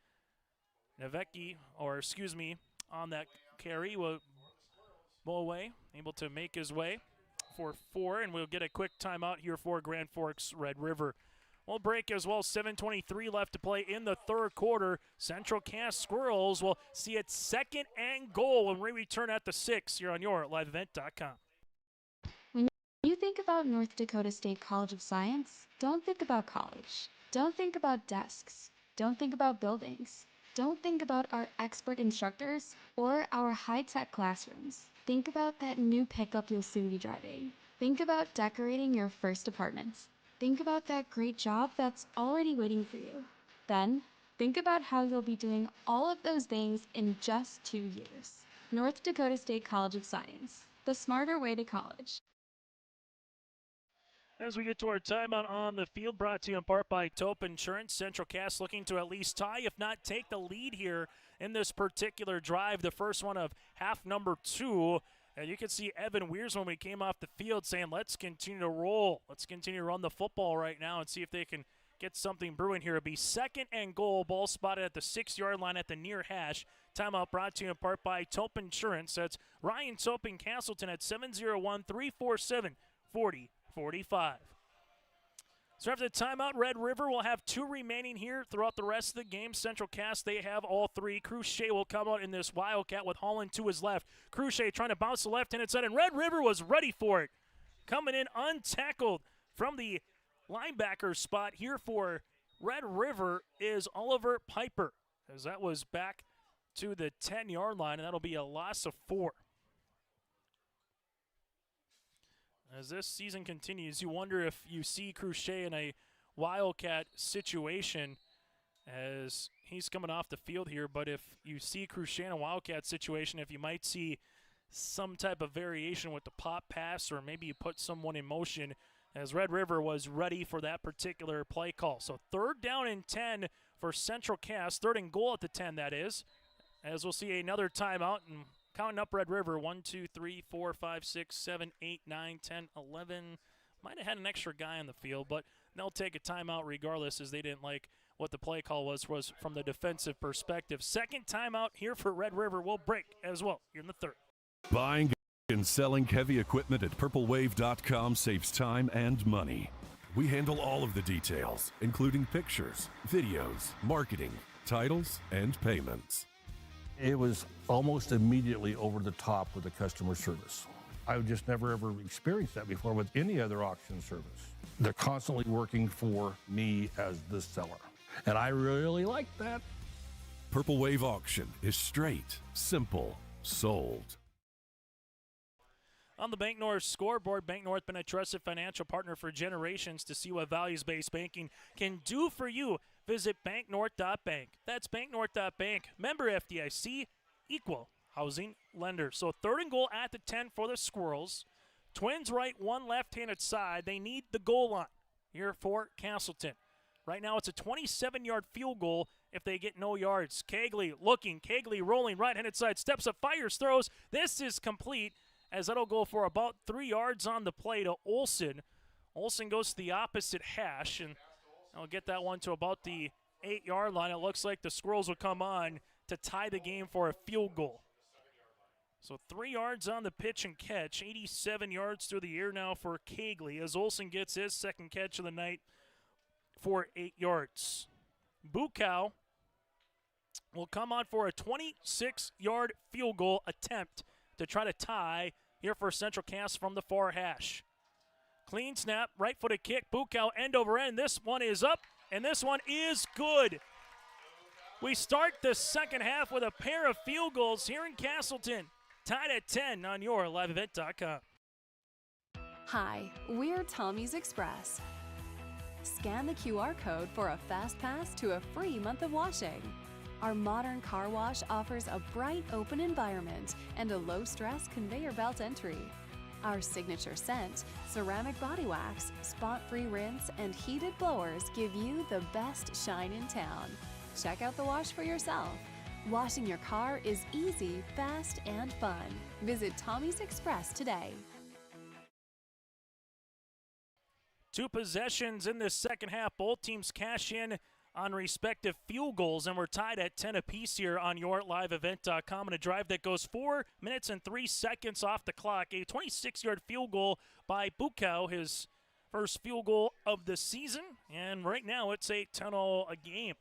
Navecki, on that carry will blow away, able to make his way for 4, and we'll get a quick timeout here for Grand Forks Red River. We'll break as well. 7:23 left to play in the 3rd quarter. Central Cass Squirrels will see it 2nd and goal when we return at the 6 here on your liveevent.com. When you think about North Dakota State College of Science, don't think about college. Don't think about desks. Don't think about buildings. Don't think about our expert instructors or our high-tech classrooms. Think about that new pickup you'll soon be driving. Think about decorating your first apartments. Think about that great job that's already waiting for you. Then, think about how you'll be doing all of those things in just 2 years. North Dakota State College of Science, the smarter way to college. As we get to our timeout on the field, brought to you in part by Taupe Insurance. Central Cass looking to at least tie, if not take the lead here in this particular drive, the first one of half number 2. And you can see Evan Weers when we came off the field saying, let's continue to roll. Let's continue to run the football right now and see if they can get something brewing here. It'll be 2nd and goal, ball spotted at the 6-yard line at the near hash. Timeout brought to you in part by Taupe Insurance. That's Ryan Taupe in Castleton at 701-347-4045. So after the timeout, Red River will have 2 remaining here throughout the rest of the game. Central Cass, they have all 3. Cruchet will come out in this Wildcat with Holland to his left. Cruchet trying to bounce the left-handed side, and Red River was ready for it. Coming in untackled from the linebacker spot here for Red River is Oliver Piper, as that was back to the 10-yard line, and that'll be a loss of 4. As this season continues, you wonder if you see Cruchet in a Wildcat situation as he's coming off the field here, but if you see Cruchet in a Wildcat situation, if you might see some type of variation with the pop pass, or maybe you put someone in motion, as Red River was ready for that particular play call. So 3rd down and 10 for Central Cass, 3rd and goal at the 10, that is, as we'll see another timeout. And counting up Red River, 1, 2, 3, 4, 5, 6, 7, 8, 9, 10, 11. Might have had an extra guy on the field, but they'll take a timeout regardless, as they didn't like what the play call was from the defensive perspective. 2nd timeout here for Red River. Will break as well here in the 3rd. Buying and selling heavy equipment at purplewave.com saves time and money. We handle all of the details, including pictures, videos, marketing, titles, and payments. It was almost immediately over the top with the customer service. I've just never ever experienced that before with any other auction service. They're constantly working for me as the seller, and I really like that. Purple Wave Auction is straight, simple, sold. On the Bank North scoreboard, Bank North been a trusted financial partner for generations. To see what values-based banking can do for you, visit banknorth.bank. That's banknorth.bank. Member FDIC, equal housing lender. So 3rd and goal at the 10 for the Squirrels. Twins right, 1 left-handed side. They need the goal line here for Castleton. Right now it's a 27-yard field goal if they get no yards. Kegley looking, Kegley rolling, right-handed side, steps up, fires, throws. This is complete, as that'll go for about 3 yards on the play to Olson. Olson goes to the opposite hash, and I'll get that one to about the 8-yard line. It looks like the Squirrels will come on to tie the game for a field goal. So 3 yards on the pitch and catch, 87 yards through the air now for Kegley, as Olson gets his 2nd catch of the night for 8 yards. Bukow will come on for a 26-yard field goal attempt to try to tie here for Central Cass from the far hash. Clean snap, right-footed kick, Bukow end over end. This one is up and this one is good. We start the second half with a pair of field goals here in Castleton. Tied at 10 on your liveevent.com. Hi, we're Tommy's Express. Scan the QR code for a fast pass to a free month of washing. Our modern car wash offers a bright, open environment and a low-stress conveyor belt entry. Our signature scent, ceramic body wax, spot-free rinse, and heated blowers give you the best shine in town. Check out the wash for yourself. Washing your car is easy, fast, and fun. Visit Tommy's Express today. 2 possessions in this second half. Both teams cash in on respective field goals, and we're tied at 10 apiece here on your liveevent.com. And a drive that goes 4 minutes and 3 seconds off the clock. A 26-yard field goal by Bukow, his first field goal of the season. And right now it's a 10-0 a game.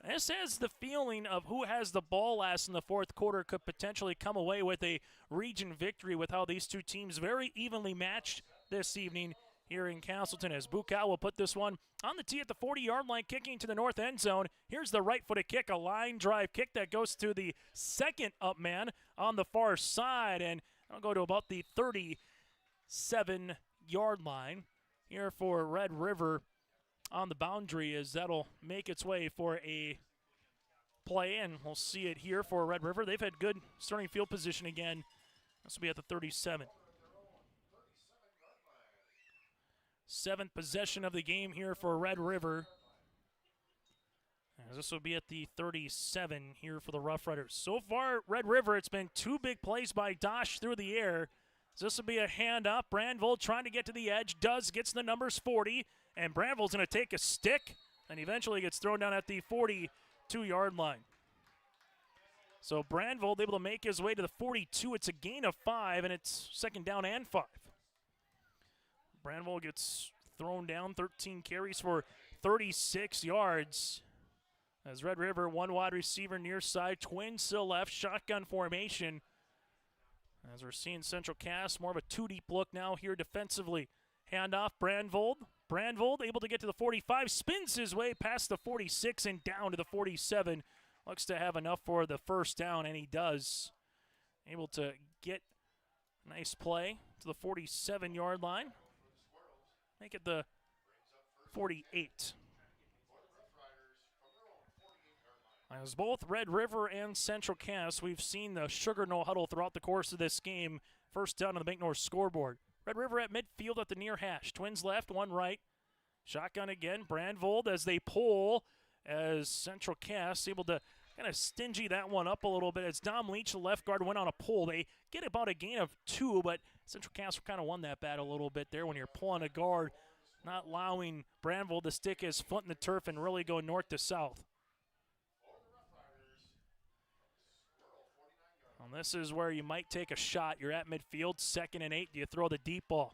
This has the feeling of who has the ball last in the fourth quarter could potentially come away with a region victory with how these two teams very evenly matched this evening here in Castleton, as Bukow will put this one on the tee at the 40-yard line, kicking to the north end zone. Here's the right-footed kick, a line drive kick that goes to the second up man on the far side, and I'll go to about the 37-yard line here for Red River on the boundary, as that'll make its way for a play, and we'll see it here for Red River. They've had good starting field position again. This will be at the 37. 7th possession of the game here for Red River. As this will be at the 37 here for the Rough Riders. So far, Red River, it's been 2 big plays by Dosh through the air. So this will be a hand up. Brandvold trying to get to the edge. Gets the numbers 40. And Brandvold's going to take a stick and eventually gets thrown down at the 42-yard line. So Brandvold able to make his way to the 42. It's a gain of 5, and it's second down and 5. Brandvold gets thrown down, 13 carries for 36 yards. As Red River, 1 wide receiver near side, twins to the left, shotgun formation. As we're seeing Central Cass, more of a 2-deep look now here defensively. Handoff, Brandvold. Brandvold able to get to the 45, spins his way past the 46 and down to the 47. Looks to have enough for the first down, and he does. Able to get a nice play to the 47-yard line. Make it the 48. As both Red River and Central Cass, we've seen the sugar no huddle throughout the course of this game. First down on the Bank North scoreboard. Red River at midfield at the near hash. Twins left, 1 right. Shotgun again. Brandvold as they pull, as Central Cass able to kind of stingy that one up a little bit as Dom Leach, the left guard, went on a pull. They get about a gain of 2, but Central Cass kind of won that battle a little bit there when you're pulling a guard, not allowing Brandvold to stick his foot in the turf and really go north to south. Well, this is where you might take a shot. You're at midfield, 2nd and 8. Do you throw the deep ball?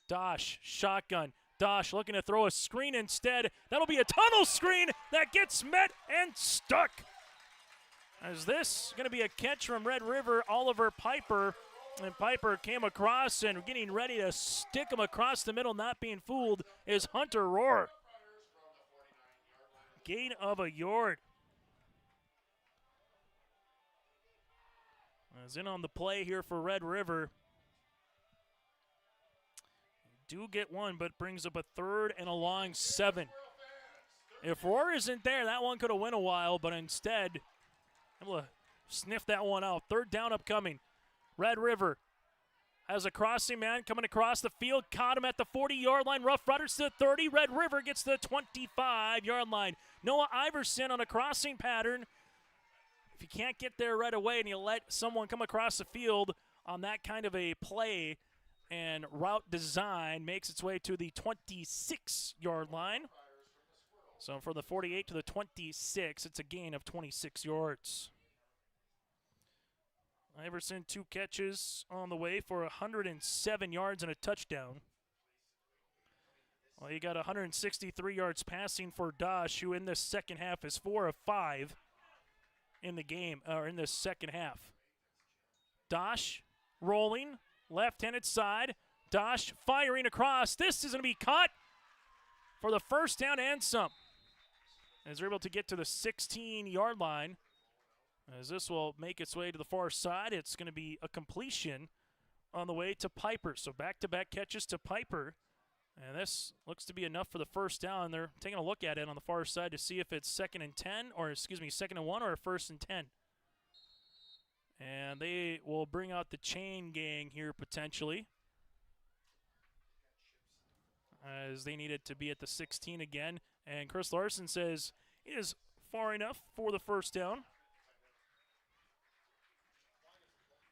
Dosh, shotgun. Dosh looking to throw a screen instead. That'll be a tunnel screen that gets met and stuck. As this going to be a catch from Red River, Oliver Piper. And Piper came across and getting ready to stick him across the middle, not being fooled, is Hunter Rohr. Gain of a yard. As in on the play here for Red River. Do get 1, but brings up a 3rd and a long 7. If Rohr isn't there, that one could have went a while, but instead, able to sniff that one out. 3rd down upcoming. Red River has a crossing man coming across the field. Caught him at the 40-yard line. Rough Riders to the 30. Red River gets to the 25-yard line. Noah Iverson on a crossing pattern. If you can't get there right away and you let someone come across the field on that kind of a play and route design, makes its way to the 26-yard line. So from the 48 to the 26, it's a gain of 26 yards. Iverson, 2 catches on the way for 107 yards and a touchdown. Well, you got 163 yards passing for Dosh, who in this second half is 4 of 5 in the game, or in this second half. Dosh rolling, left-handed side. Dosh firing across. This is going to be caught for the first down and some. As they're able to get to the 16-yard line. As this will make its way to the far side, it's going to be a completion on the way to Piper. So back-to-back catches to Piper. And this looks to be enough for the first down. They're taking a look at it on the far side to see if it's second and 1 or a first and 10. And they will bring out the chain gang here potentially, as they need it to be at the 16 again. And Chris Larson says it is far enough for the first down.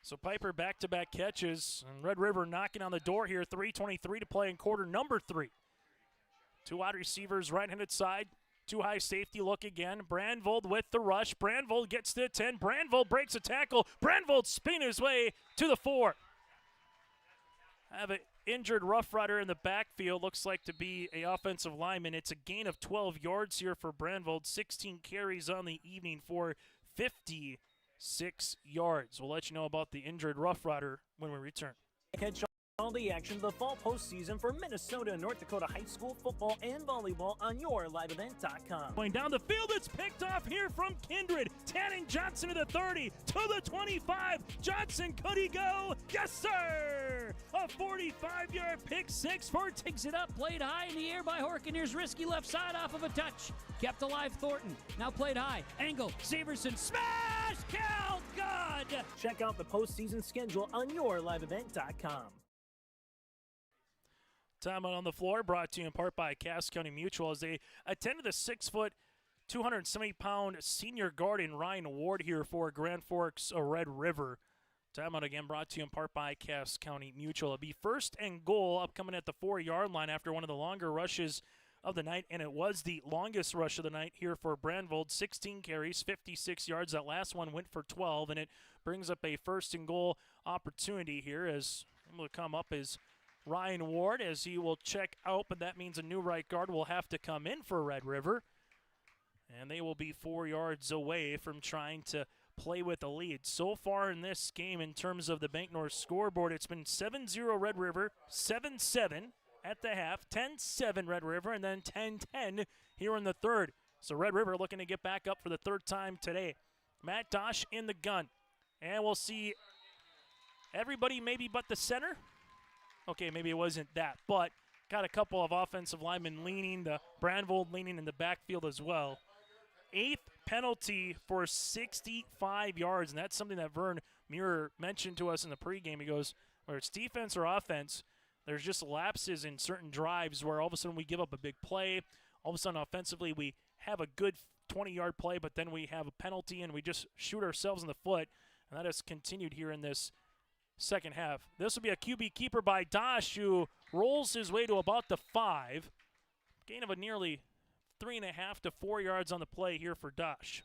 So Piper back-to-back catches, and Red River knocking on the door here. 3:23 to play in quarter number 3. Two wide receivers, right-handed side. Two high safety look again. Brandvold with the rush. Brandvold gets to the 10. Brandvold breaks a tackle. Brandvold spinning his way to the 4. Have an injured Rough Rider in the backfield. Looks like to be a offensive lineman. It's a gain of 12 yards here for Brandvold. 16 carries on the evening for 56 yards. We'll let you know about the injured Rough Rider when we return. Catch all the action of the fall postseason for Minnesota and North Dakota high school football and volleyball on yourliveevent.com. Going down the field, it's picked off here from Kindred. Tanning Johnson to the 30, to the 25. Johnson, could he go? Yes, sir! A 45-yard pick six for Takes it up, played high in the air by Horkeneer's risky left side off of a touch. Kept alive Thornton. Now played high. Angle. Severson. Smash! Count. Good! Check out the postseason schedule on yourliveevent.com. Timeout on the floor brought to you in part by Cass County Mutual as they attended the 6-foot, 270-pound senior guard in Ryan Ward here for Grand Forks Red River. Timeout again brought to you in part by Cass County Mutual. It'll be first and goal upcoming at the 4-yard line after one of the longer rushes of the night, and it was the longest rush of the night here for Brandvold. 16 carries, 56 yards. That last one went for 12, and it brings up a first and goal opportunity here as able to come up is Ryan Ward as he will check out, but that means a new right guard will have to come in for Red River. And they will be 4 yards away from trying to play with a lead. So far in this game, in terms of the Bank North scoreboard, it's been 7-0 Red River, 7-7 at the half, 10-7 Red River, and then 10-10 here in the third. So Red River looking to get back up for the third time today. Matt Dosh in the gun. And we'll see everybody maybe but the center. Okay, maybe it wasn't that, but got a couple of offensive linemen leaning, the Brandvold leaning in the backfield as well. 8th penalty for 65 yards, and that's something that Vern Muir mentioned to us in the pregame. He goes, whether it's defense or offense, there's just lapses in certain drives where all of a sudden we give up a big play. All of a sudden offensively we have a good 20-yard play, but then we have a penalty and we just shoot ourselves in the foot, and that has continued here in this second half. This will be a QB keeper by Dosh, who rolls his way to about the 5. Gain of a nearly 3.5 to 4 yards on the play here for Dosh.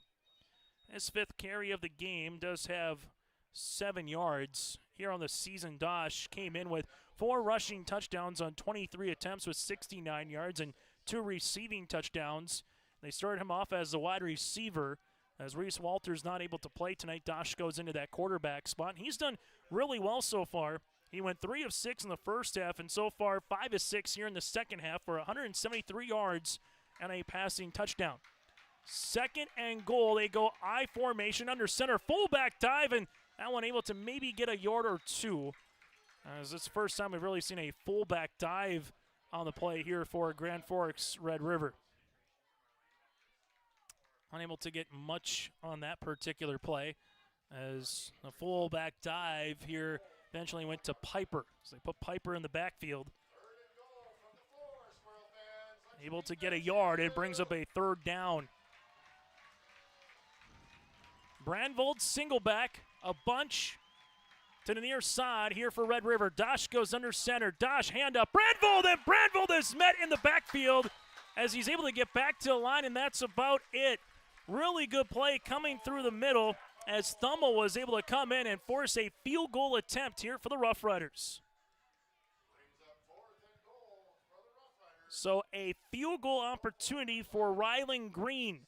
His 5th carry of the game does have 7 yards. Here on the season, Dosh came in with 4 rushing touchdowns on 23 attempts with 69 yards and 2 receiving touchdowns. They started him off as the wide receiver. As Reese Walters not able to play tonight, Dosh goes into that quarterback spot. And he's done really well so far. He went 3 of 6 in the first half, and so far 5 of 6 here in the second half for 173 yards and a passing touchdown. Second and goal, they go I formation under center, fullback dive, and that one able to maybe get a yard or 2. As it's the first time we've really seen a fullback dive on the play here for Grand Forks Red River. Unable to get much on that particular play as the fullback dive here eventually went to Piper. So they put Piper in the backfield. Able to get a yard and brings up a third down. Brandvold single back, a bunch to the near side here for Red River. Dosh goes under center. Dosh hand up. Brandvold, and Brandvold is met in the backfield as he's able to get back to the line, and that's about it. Really good play coming through the middle as Thummel was able to come in and force a field goal attempt here for the Rough Riders. So a field goal opportunity for Rylan Green.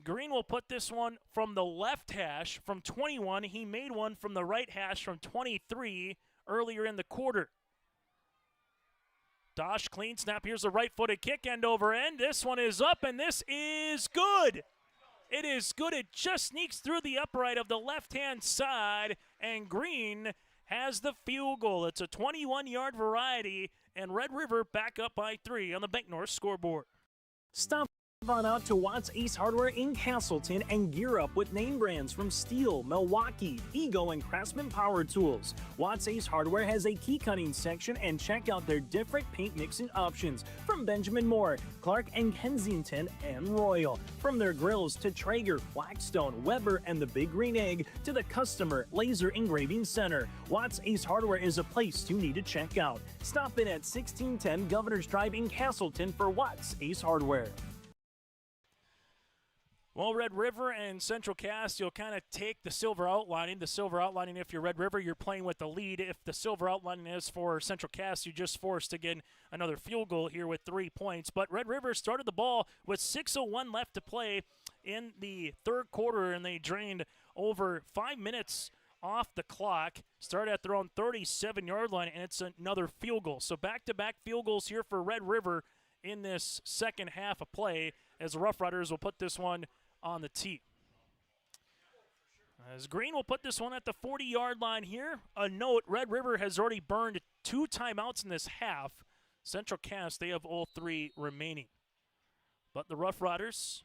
Green will put this one from the left hash from 21. He made one from the right hash from 23 earlier in the quarter. Dosh, clean snap. Here's a right-footed kick, end over end. This one is up, and this is good. It is good. It just sneaks through the upright of the left-hand side, and Green has the field goal. It's a 21-yard variety, and Red River back up by 3 on the Bank North scoreboard. Stop on out to Watts Ace Hardware in Castleton and gear up with name brands from Steel, Milwaukee, Ego, and Craftsman Power Tools. Watts Ace Hardware has a key cutting section, and check out their different paint mixing options from Benjamin Moore, Clark and Kensington, and Royal. From their grills to Traeger, Blackstone, Weber, and the Big Green Egg to the Customer Laser Engraving Center. Watts Ace Hardware is a place you need to check out. Stop in at 1610 Governor's Drive in Castleton for Watts Ace Hardware. Well, Red River and Central Cass, you'll kind of take the silver outlining. The silver outlining, if you're Red River, you're playing with the lead. If the silver outlining is for Central Cass, you're just forced to get another field goal here with 3 points. But Red River started the ball with 6:01 left to play in the third quarter, and they drained over 5 minutes off the clock. Started at their own 37-yard line, and it's another field goal. So back-to-back field goals here for Red River in this second half of play, as the Rough Riders will put this one on the tee. As Green will put this one at the 40-yard line here. A note, Red River has already burned 2 timeouts in this half. Central Cass, they have all 3 remaining. But the Rough Riders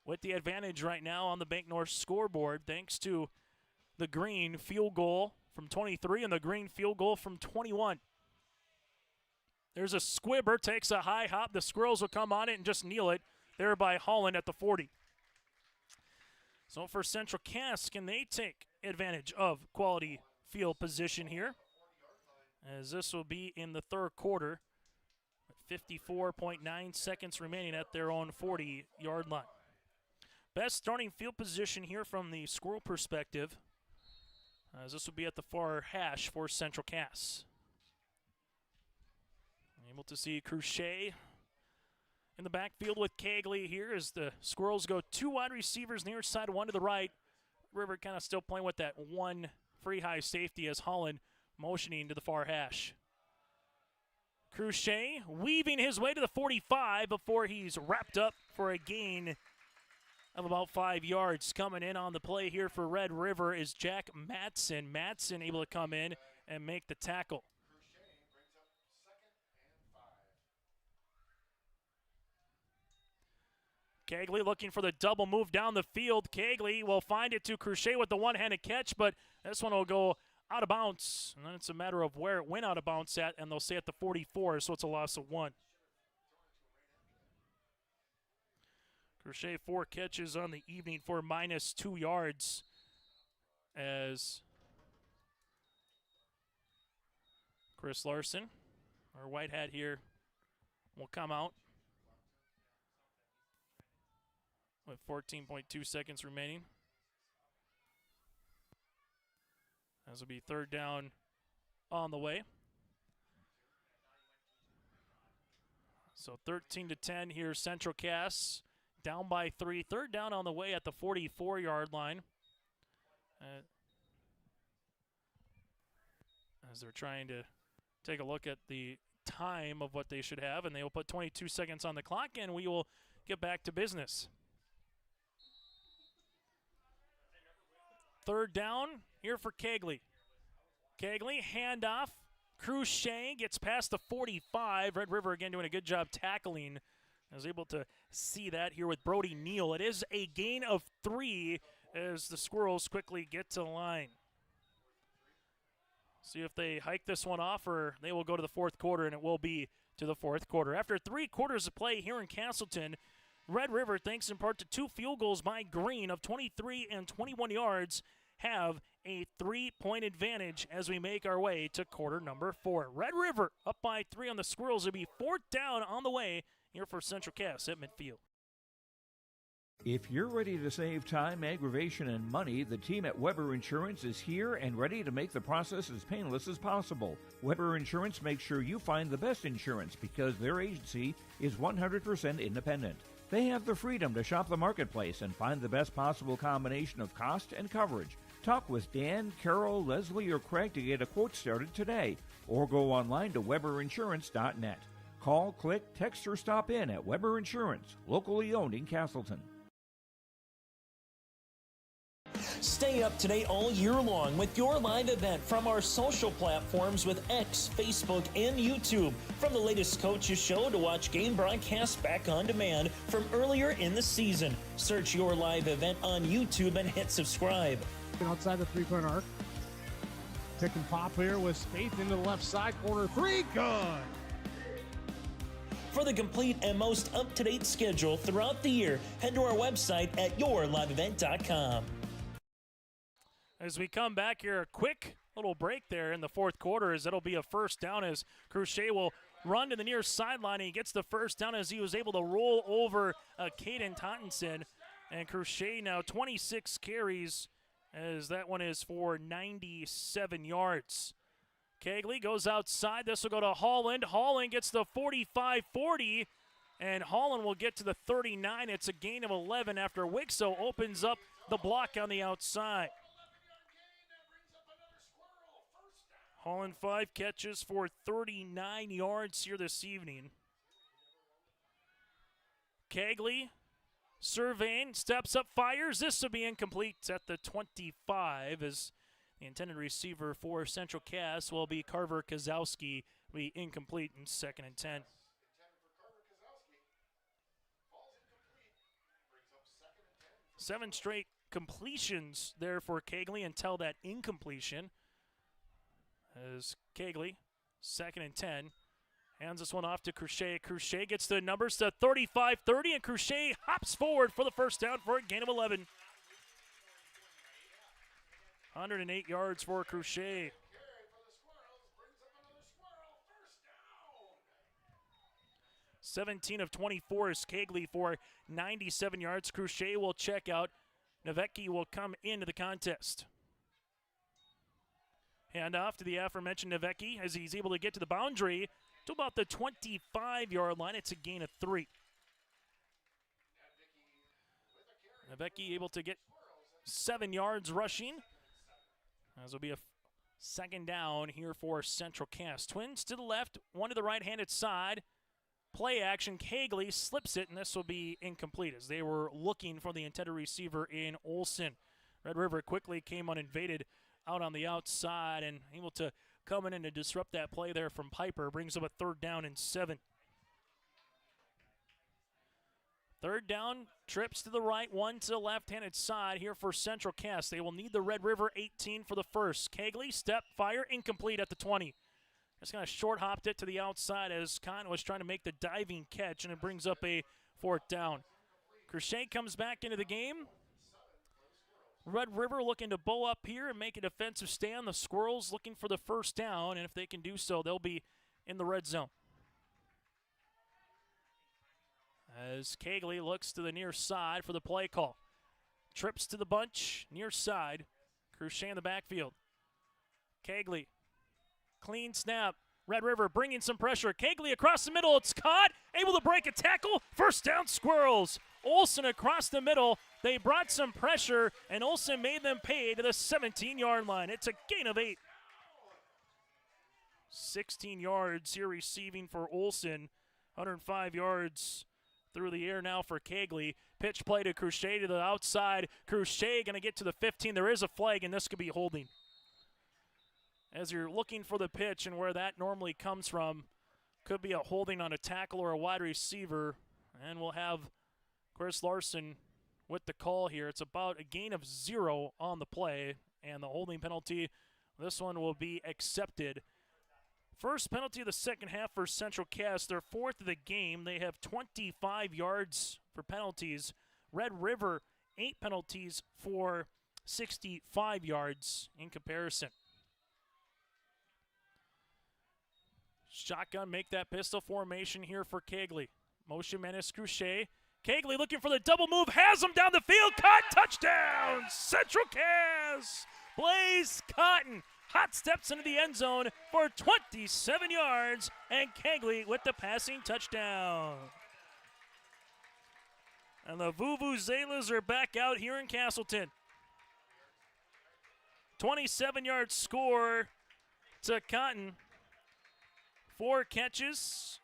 with the advantage right now on the Bank North scoreboard, thanks to the Green field goal from 23 and the Green field goal from 21. There's a squibber, takes a high hop. The Squirrels will come on it and just kneel it there by Holland at the 40. So for Central Cass, can they take advantage of quality field position here? As this will be in the third quarter, 54.9 seconds remaining at their own 40-yard line. Best starting field position here from the Squirrel perspective, as this will be at the far hash for Central Cass. Able to see Cruchet in the backfield with Cagley here as the Squirrels go 2 wide receivers near side, 1 to the right. River kind of still playing with that 1 free high safety as Holland motioning to the far hash. Cruchet weaving his way to the 45 before he's wrapped up for a gain of about 5 yards. Coming in on the play here for Red River is Jack Matson. Matson able to come in and make the tackle. Cagley looking for the double move down the field. Cagley will find it to Cruchet with the one-handed catch, but this one will go out of bounds. And then it's a matter of where it went out of bounds at, and they'll say at the 44, so it's a loss of 1. Cruchet 4 catches on the evening for -2 yards as Chris Larson, our white hat here, will come out with 14.2 seconds remaining. As will be third down on the way. So 13-10 here, Central Cass down by 3. Third down on the way at the 44-yard line. As they're trying to take a look at the time of what they should have, and they will put 22 seconds on the clock, and we will get back to business. Third down here for Cagley. Cagley, handoff. Cruchet gets past the 45. Red River again doing a good job tackling. I was able to see that here with Brody Neal. It is a gain of 3 as the Squirrels quickly get to the line. See if they hike this one off, or they will go to the fourth quarter, and it will be to the fourth quarter. After 3 quarters of play here in Castleton, Red River, thanks in part to 2 field goals by Green of 23 and 21 yards, have a 3-point advantage as we make our way to quarter number 4. Red River up by 3 on the Squirrels. It'll be 4th down on the way here for Central Cass at midfield. If you're ready to save time, aggravation, and money, the team at Weber Insurance is here and ready to make the process as painless as possible. Weber Insurance makes sure you find the best insurance because their agency is 100% independent. They have the freedom to shop the marketplace and find the best possible combination of cost and coverage. Talk with Dan, Carol, Leslie, or Craig to get a quote started today, or go online to weberinsurance.net. Call, click, text, or stop in at Weber Insurance, locally owned in Castleton. Stay up to date all year long with your live event from our social platforms with X, Facebook, and YouTube. From the latest coaches show to watch game broadcasts back on demand from earlier in the season. Search your live event on YouTube and hit subscribe. Outside the three-point arc. Pick and pop here with Spaeth into the left side corner. Three, good. For the complete and most up-to-date schedule throughout the year, head to our website at yourliveevent.com. As we come back here, a quick little break there in the fourth quarter as it'll be a first down as Crochet will run to the near sideline. He gets the first down as he was able to roll over Caden Tottenson. And Crochet now 26 carries as that one is for 97 yards. Kegley goes outside. This will go to Holland. Holland gets the 45-40, and Holland will get to the 39. It's a gain of 11 after Wixo opens up the block on the outside. Holland 5 catches for 39 yards here this evening. Kegley surveying, steps up, fires. This will be incomplete at the 25 as the intended receiver for Central Cass will be Carver Kozowski, be incomplete in 2nd and 10. Seven straight completions there for Kegley until that incompletion. As Kegley, 2nd and 10, hands this one off to Crochet. Crochet gets the numbers to 35-30, and Crochet hops forward for the first down for a gain of 11. 108 yards for Crochet. (17 of 24) is Kegley for 97 yards. Crochet will check out. Novecki will come into the contest. Hand off to the aforementioned Novecki as he's able to get to the boundary to about the 25-yard line. It's a gain of 3. Novecki able to get 7 yards rushing. As will be a second down here for Central Cass. Twins to the left, one to the right-handed side. Play action, Kegley slips it, and this will be incomplete as they were looking for the intended receiver in Olson. Red River quickly came uninvaded out on the outside and able to come in and to disrupt that play there from Piper. Brings up a 3rd down and 7. 3rd down, trips to the right, one to the left-handed side here for Central Cass. They will need the Red River 18 for the first. Kegley, step, fire, incomplete at the 20. Just kind of short-hopped it to the outside as Cotton was trying to make the diving catch, and it brings up a 4th down. Crochet comes back into the game. Red River looking to bow up here and make a defensive stand. The Squirrels looking for the first down, and if they can do so, they'll be in the red zone. As Kegley looks to the near side for the play call. Trips to the bunch, near side. Crochet in the backfield. Kegley, clean snap. Red River bringing some pressure. Kegley across the middle. It's caught. Able to break a tackle. First down, Squirrels. Olson across the middle. They brought some pressure, and Olson made them pay to the 17-yard line. It's a gain of 8. 16 yards here receiving for Olson. 105 yards through the air now for Kegley. Pitch play to Crochet to the outside. Crochet going to get to the 15. There is a flag, and this could be holding. As you're looking for the pitch and where that normally comes from, could be a holding on a tackle or a wide receiver. And we'll have Chris Larson with the call here. It's about a gain of 0 on the play, and the holding penalty, this one will be accepted. First penalty of the second half for Central Cass, their 4th of the game. They have 25 yards for penalties. Red River, 8 penalties for 65 yards in comparison. Shotgun, make that pistol formation here for Kegley. Motion man is Crochet. Kegley looking for the double move, has him down the field, caught, touchdown, Central Cass. Blaze Cotton hot steps into the end zone for 27 yards, and Kegley with the passing touchdown. And the Vuvuzelas are back out here in Castleton. 27-yard score to Cotton. 4 catches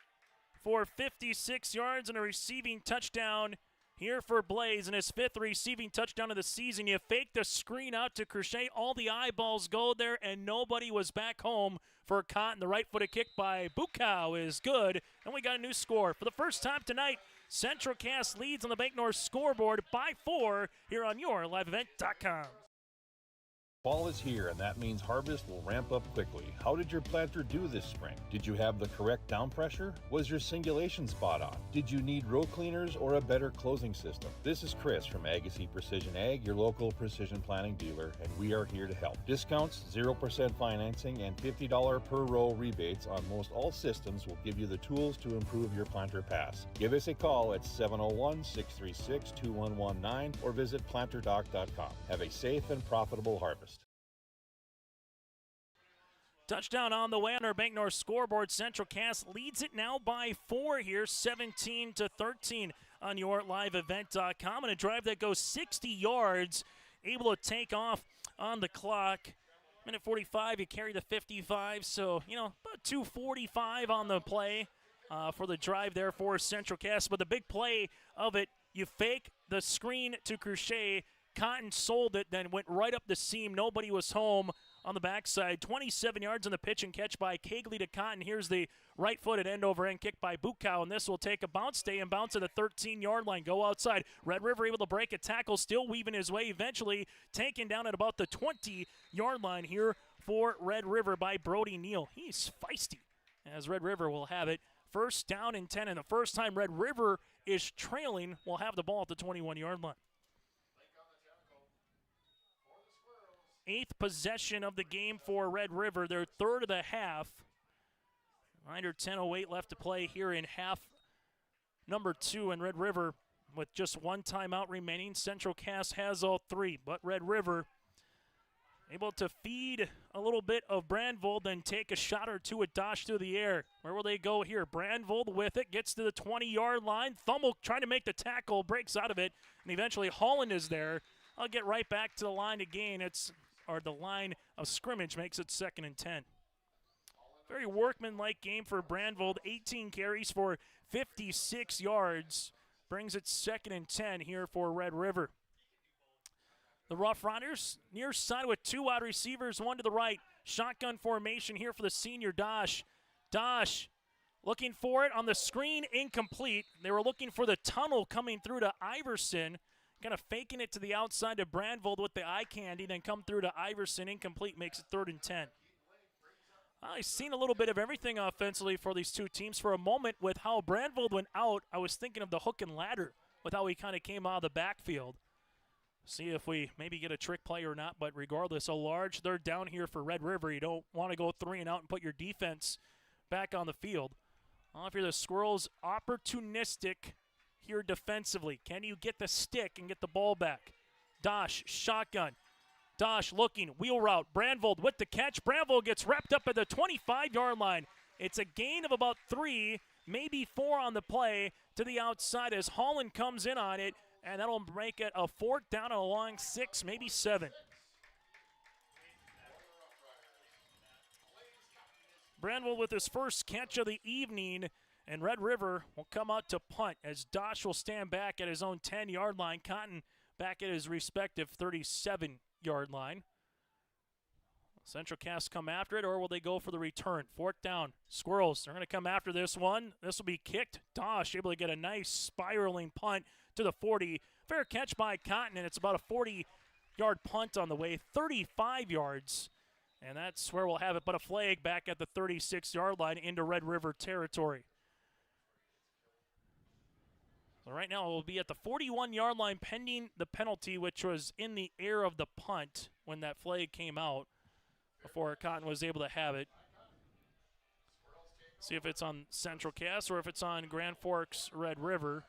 for 56 yards and a receiving touchdown here for Blaze, and his 5th receiving touchdown of the season. You fake the screen out to Crochet. All the eyeballs go there, and nobody was back home for Cotton. The right-footed kick by Bukow is good, and we got a new score. For the first time tonight, Central Cass leads on the Bank North scoreboard by 4 here on YourLiveEvent.com. Fall is here, and that means harvest will ramp up quickly. How did your planter do this spring? Did you have the correct down pressure? Was your singulation spot on? Did you need row cleaners or a better closing system? This is Chris from Agassiz Precision Ag, your local precision planting dealer, and we are here to help. Discounts, 0% financing, and $50 per row rebates on most all systems will give you the tools to improve your planter pass. Give us a call at 701-636-2119 or visit planterdoc.com. Have a safe and profitable harvest. Touchdown on the way on our Bank North scoreboard. Central Cass leads it now by 4 here, 17-13 on YourLiveEvent.com. And a drive that goes 60 yards, able to take off on the clock. Minute 45, you carry the 55, so, about 2:45 on the play for the drive there for Central Cass. But the big play of it, you fake the screen to Crochet. Cotton sold it, then went right up the seam. Nobody was home on the backside. 27 yards on the pitch and catch by Kegley to Cotton. Here's the right-footed end-over-end kick by Bukow, and this will take a bounce, stay and bounce at the 13-yard line. Go outside. Red River able to break a tackle, still weaving his way, eventually taken down at about the 20-yard line here for Red River by Brody Neal. He's feisty, as Red River will have it. First down and 10, and the first time Red River is trailing, will have the ball at the 21-yard line. 8th possession of the game for Red River, their 3rd of the half. Reminder, 10:08 left to play here in half number 2, and Red River with just 1 timeout remaining. Central Cass has all 3, but Red River able to feed a little bit of Brandvold, then take a shot or two at Dosh through the air. Where will they go here? Brandvold with it, gets to the 20-yard line. Thummel trying to make the tackle, breaks out of it, and eventually Holland is there. I'll get right back to the line again. The line of scrimmage makes it 2nd and 10. Very workmanlike game for Brandvold. 18 carries for 56 yards. Brings it 2nd and 10 here for Red River. The Rough Riders near side with 2 wide receivers, 1 to the right. Shotgun formation here for the senior Dosh. Dosh looking for it on the screen, incomplete. They were looking for the tunnel coming through to Iverson. Kind of faking it to the outside of Brandvold with the eye candy, then come through to Iverson, incomplete, makes it 3rd and 10. I've seen a little bit of everything offensively for these two teams. For a moment, with how Brandvold went out, I was thinking of the hook and ladder with how he kind of came out of the backfield. See if we maybe get a trick play or not, but regardless, a large 3rd down here for Red River. You don't want to go 3 and out and put your defense back on the field. If you're the Squirrels, opportunistic here defensively. Can you get the stick and get the ball back? Dosh, shotgun. Dosh looking, wheel route. Brandvold with the catch. Brandvold gets wrapped up at the 25-yard line. It's a gain of about 3, maybe 4 on the play to the outside as Holland comes in on it, and that'll make it a 4th down and a long 6, maybe 7. Brandvold with his first catch of the evening, and Red River will come out to punt as Dosh will stand back at his own 10-yard line. Cotton back at his respective 37-yard line. Central Cass come after it, or will they go for the return? 4th down. Squirrels, they're going to come after this one. This will be kicked. Dosh able to get a nice spiraling punt to the 40. Fair catch by Cotton, and it's about a 40-yard punt on the way. 35 yards, and that's where we'll have it. But a flag back at the 36-yard line into Red River territory. So right now it will be at the 41-yard line pending the penalty, which was in the air of the punt when that flag came out before Cotton was able to have it. See if it's on Central Cass or if it's on Grand Forks Red River.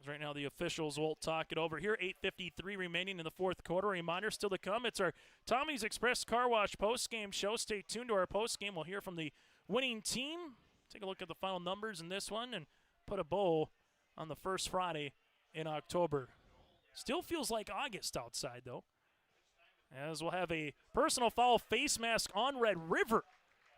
Right now the officials will talk it over here. 8:53 remaining in the 4th quarter. Reminder still to come. It's our Tommy's Express Car Wash postgame show. Stay tuned to our postgame. We'll hear from the winning team. Take a look at the final numbers in this one and put a bow on the first Friday in October. Still feels like August outside, though. as we'll have a personal foul face mask on Red River.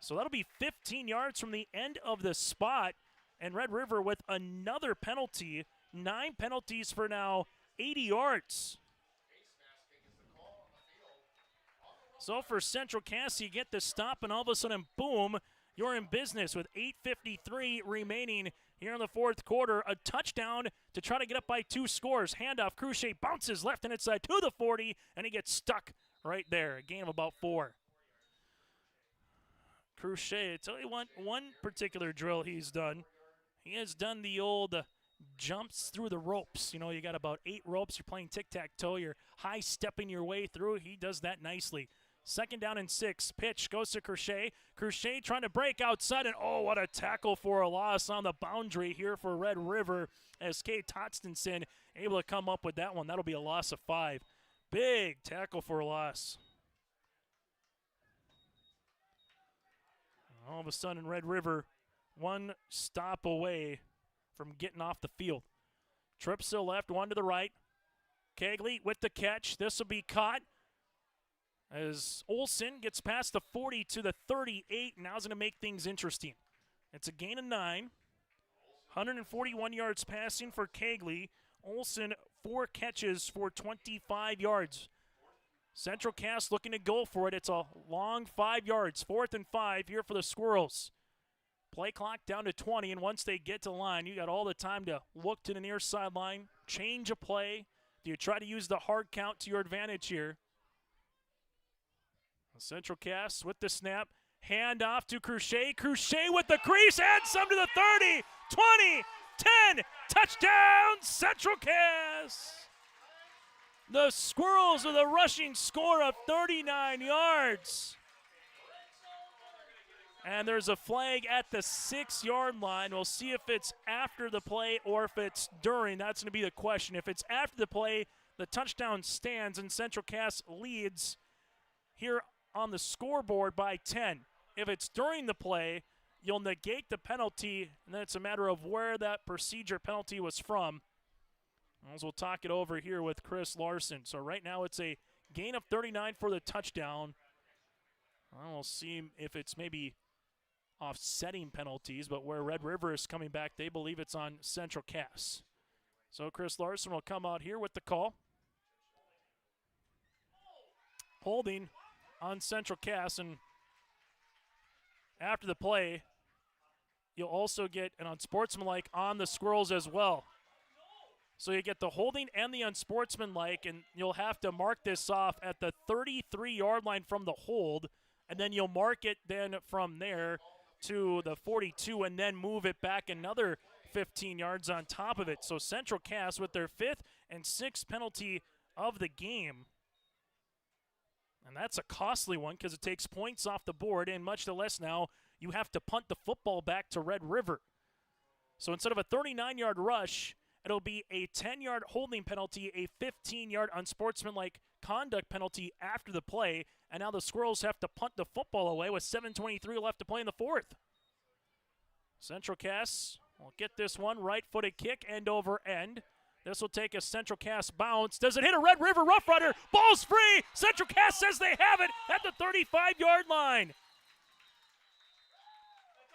So that'll be 15 yards from the end of the spot. And Red River with another penalty. 9 penalties for now, 80 yards. So for Central Cass, you get the stop, and all of a sudden, boom, you're in business with 8:53 remaining here in the fourth quarter. A touchdown to try to get up by 2 scores. Handoff, Cruchet bounces left and inside to the 40, and he gets stuck right there. A gain of about 4. Cruchet, I tell you what, one particular drill he's done. He has done the old jumps through the ropes. You know, you got about 8 ropes. You're playing tic-tac-toe. You're high-stepping your way through. He does that nicely. 2nd down and 6. Pitch goes to Cruchet. Cruchet trying to break outside, and oh, what a tackle for a loss on the boundary here for Red River as Kate Totstenson able to come up with that one. That'll be a loss of 5. Big tackle for a loss. All of a sudden, Red River one stop away from getting off the field. Trips to the left, one to the right. Kegley with the catch. This will be caught as Olsen gets past the 40 to the 38. Now is going to make things interesting. It's a gain of 9. 141 yards passing for Kegley. Olsen, 4 catches for 25 yards. Central Cass looking to go for it. It's a long 5 yards. 4th and 5 here for the Squirrels. Play clock down to 20, and once they get to line, you got all the time to look to the near sideline, change a play. Do you try to use the hard count to your advantage here? Central Cass with the snap. Hand off to Cruchet. Cruchet with the crease, and some to the 30, 20, 10. Touchdown, Central Cass. The Squirrels with a rushing score of 39 yards. And there's a flag at the 6-yard line. We'll see if it's after the play or if it's during. That's going to be the question. If it's after the play, the touchdown stands and Central Cass leads here on the scoreboard by 10. If it's during the play, you'll negate the penalty, and then it's a matter of where that procedure penalty was from. As we'll talk it over here with Chris Larson. So right now it's a gain of 39 for the touchdown. We'll see if it's maybe offsetting penalties, but where Red River is coming back, they believe it's on Central Cass. So Chris Larson will come out here with the call. Holding on Central Cass, and after the play, you'll also get an unsportsmanlike on the Squirrels as well. So you get the holding and the unsportsmanlike, and you'll have to mark this off at the 33-yard line from the hold, and then you'll mark it then from there to the 42 and then move it back another 15 yards on top of it. So Central Cass with their 5th and 6th penalty of the game. And that's a costly one because it takes points off the board, and much less now you have to punt the football back to Red River. So instead of a 39-yard rush, it'll be a 10-yard holding penalty, a 15-yard unsportsmanlike conduct penalty after the play, and now the Squirrels have to punt the football away with 7:23 left to play in the 4th. Central Cass will get this one, right-footed kick, end over end. This will take a Central Cass bounce. Does it hit a Red River Rough Rider? Ball's free! Central Cass says they have it at the 35-yard line.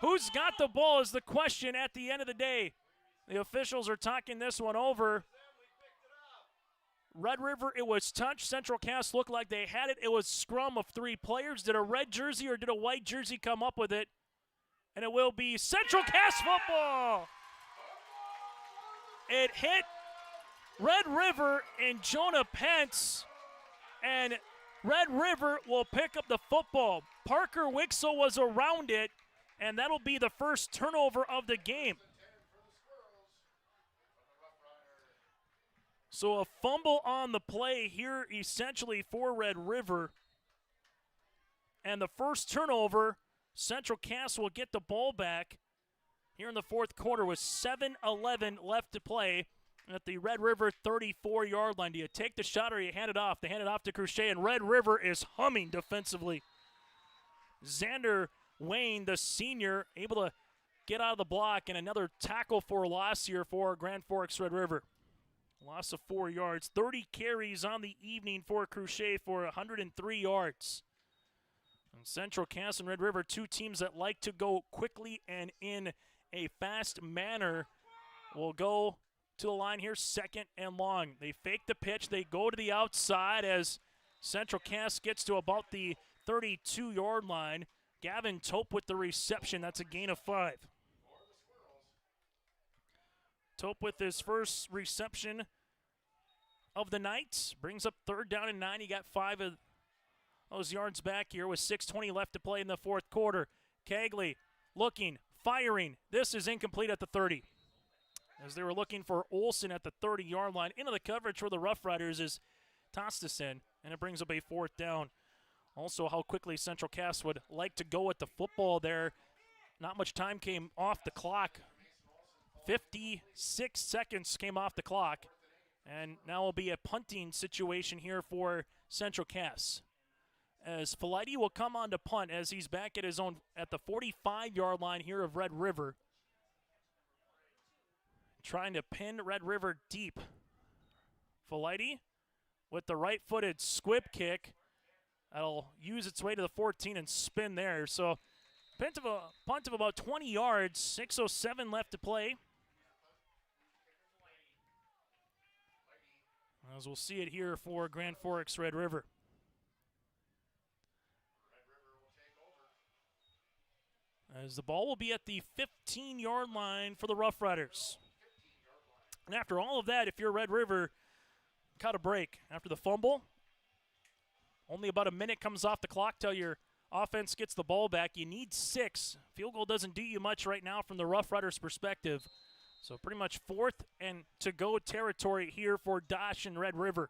Who's got the ball is the question at the end of the day. The officials are talking this one over. Red River, it was touch. Central Cass looked like they had it. It was scrum of 3 players. Did a red jersey or did a white jersey come up with it? And it will be Central Cass football. It hit Red River and Jonah Pence, and Red River will pick up the football. Parker Wixel was around it, and that'll be the first turnover of the game. So a fumble on the play here essentially for Red River. And the first turnover, Central Cass will get the ball back here in the 4th quarter with 7:11 left to play at the Red River 34-yard line. Do you take the shot or you hand it off? They hand it off to Cruchet, and Red River is humming defensively. Xander Wayne, the senior, able to get out of the block, and another tackle for a loss here for Grand Forks Red River. Loss of 4 yards. 30 carries on the evening for Crochet for 103 yards. And Central Cass and Red River, two teams that like to go quickly and in a fast manner, will go to the line here, 2nd and long. They fake the pitch. They go to the outside as Central Cass gets to about the 32-yard line. Gavin Tope with the reception. That's a gain of 5. Tope with his first reception of the night. Brings up 3rd down and 9. He got 5 of those yards back here with 6:20 left to play in the 4th quarter. Cagley looking, firing. This is incomplete at the 30. As they were looking for Olsen at the 30-yard line. Into the coverage for the Rough Riders is Tostason, and it brings up a 4th down. Also, how quickly Central Cass would like to go at the football there. Not much time came off the clock. 56 seconds came off the clock. And now will be a punting situation here for Central Cass. As Felighty will come on to punt as he's back at his own at the 45-yard line here of Red River. Trying to pin Red River deep. Felighty with the right-footed squib kick. That'll use its way to the 14 and spin there. So punt of about 20 yards, 6:07 left to play. As we'll see it here for Grand Forks Red River. As the ball will be at the 15-yard line for the Rough Riders. And after all of that, if you're Red River, cut a break. After the fumble, only about a minute comes off the clock till your offense gets the ball back. You need 6. Field goal doesn't do you much right now from the Rough Riders' perspective. So pretty much 4th and to-go territory here for Dosh and Red River.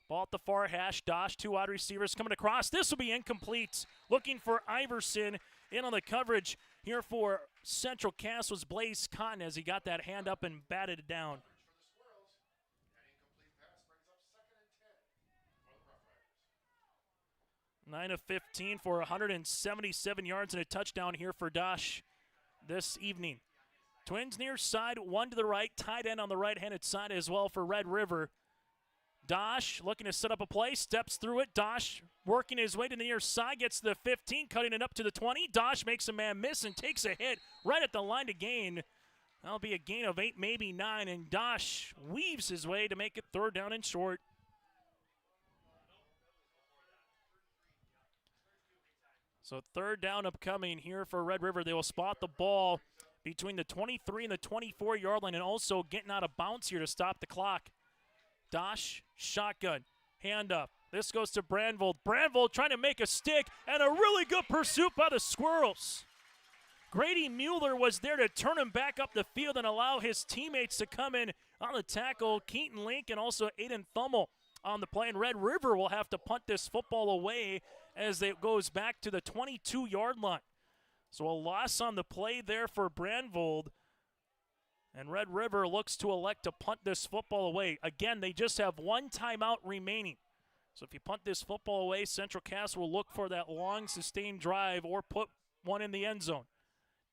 Ball at the far hash. Dosh, 2 wide receivers coming across. This will be incomplete. Looking for Iverson. In on the coverage here for Central Cass was Blaze Cotton as he got that hand up and batted it down. Nine of 15 for 177 yards and a touchdown here for Dosh this evening. Twins near side, 1 to the right, tight end on the right-handed side as well for Red River. Dosh looking to set up a play, steps through it. Dosh working his way to the near side, gets to the 15, cutting it up to the 20. Dosh makes a man miss and takes a hit right at the line to gain. That'll be a gain of 8, maybe 9, and Dosh weaves his way to make it 3rd down and short. So 3rd down upcoming here for Red River. They will spot the ball between the 23 and the 24-yard line and also getting out of bounds here to stop the clock. Dosh, shotgun, hand up. This goes to Branvold. Branvold trying to make a stick, and a really good pursuit by the Squirrels. Grady Mueller was there to turn him back up the field and allow his teammates to come in on the tackle. Keaton Link and also Aiden Thummel on the play, and Red River will have to punt this football away as it goes back to the 22-yard line. So a loss on the play there for Branvold. And Red River looks to elect to punt this football away. Again, they just have 1 timeout remaining. So if you punt this football away, Central Cass will look for that long, sustained drive or put one in the end zone.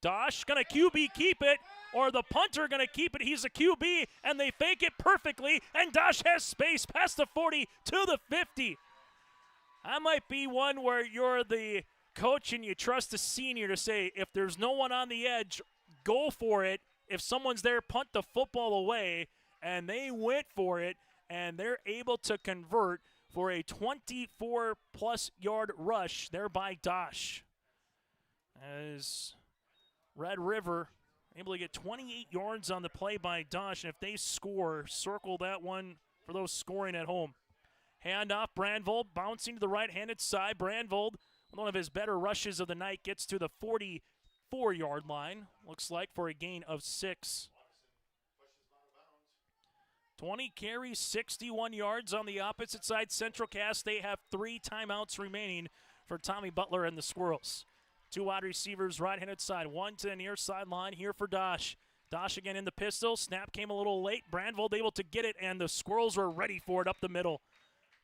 Dosh going to QB keep it, or the punter going to keep it. He's a QB, and they fake it perfectly, and Dosh has space past the 40 to the 50. That might be one where you're the coach and you trust the senior to say, if there's no one on the edge, go for it. If someone's there, punt the football away, and they went for it, and they're able to convert for a 24-plus yard rush there by Dosh. As Red River able to get 28 yards on the play by Dosh, and if they score, circle that one for those scoring at home. Hand off, Branvold bouncing to the right-handed side. Branvold, one of his better rushes of the night, gets to the 44-yard line, looks like, for a gain of 6. 20 carries, 61 yards on the opposite side. Central Cass, they have 3 timeouts remaining for Tommy Butler and the Squirrels. 2 wide receivers, right-handed side, 1 to the near sideline here for Dosh. Dosh again in the pistol. Snap came a little late. Branvold able to get it, and the Squirrels were ready for it up the middle.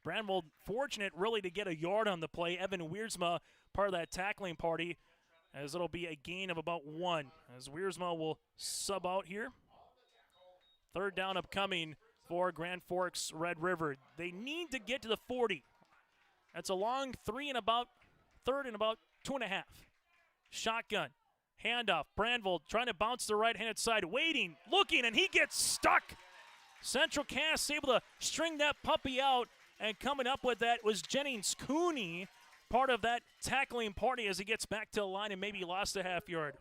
Branvold fortunate really to get a yard on the play. Evan Wiersma, part of that tackling party, as it'll be a gain of about 1. As Wiersma will sub out here. 3rd down upcoming for Grand Forks Red River. They need to get to the 40. That's a long third and about 2.5. Shotgun. Handoff. Brandvold trying to bounce the right-handed side. Waiting, looking, and he gets stuck. Central Cass able to string that puppy out, and coming up with that was Jennings Cooney, part of that tackling party as he gets back to the line and maybe lost a half yard.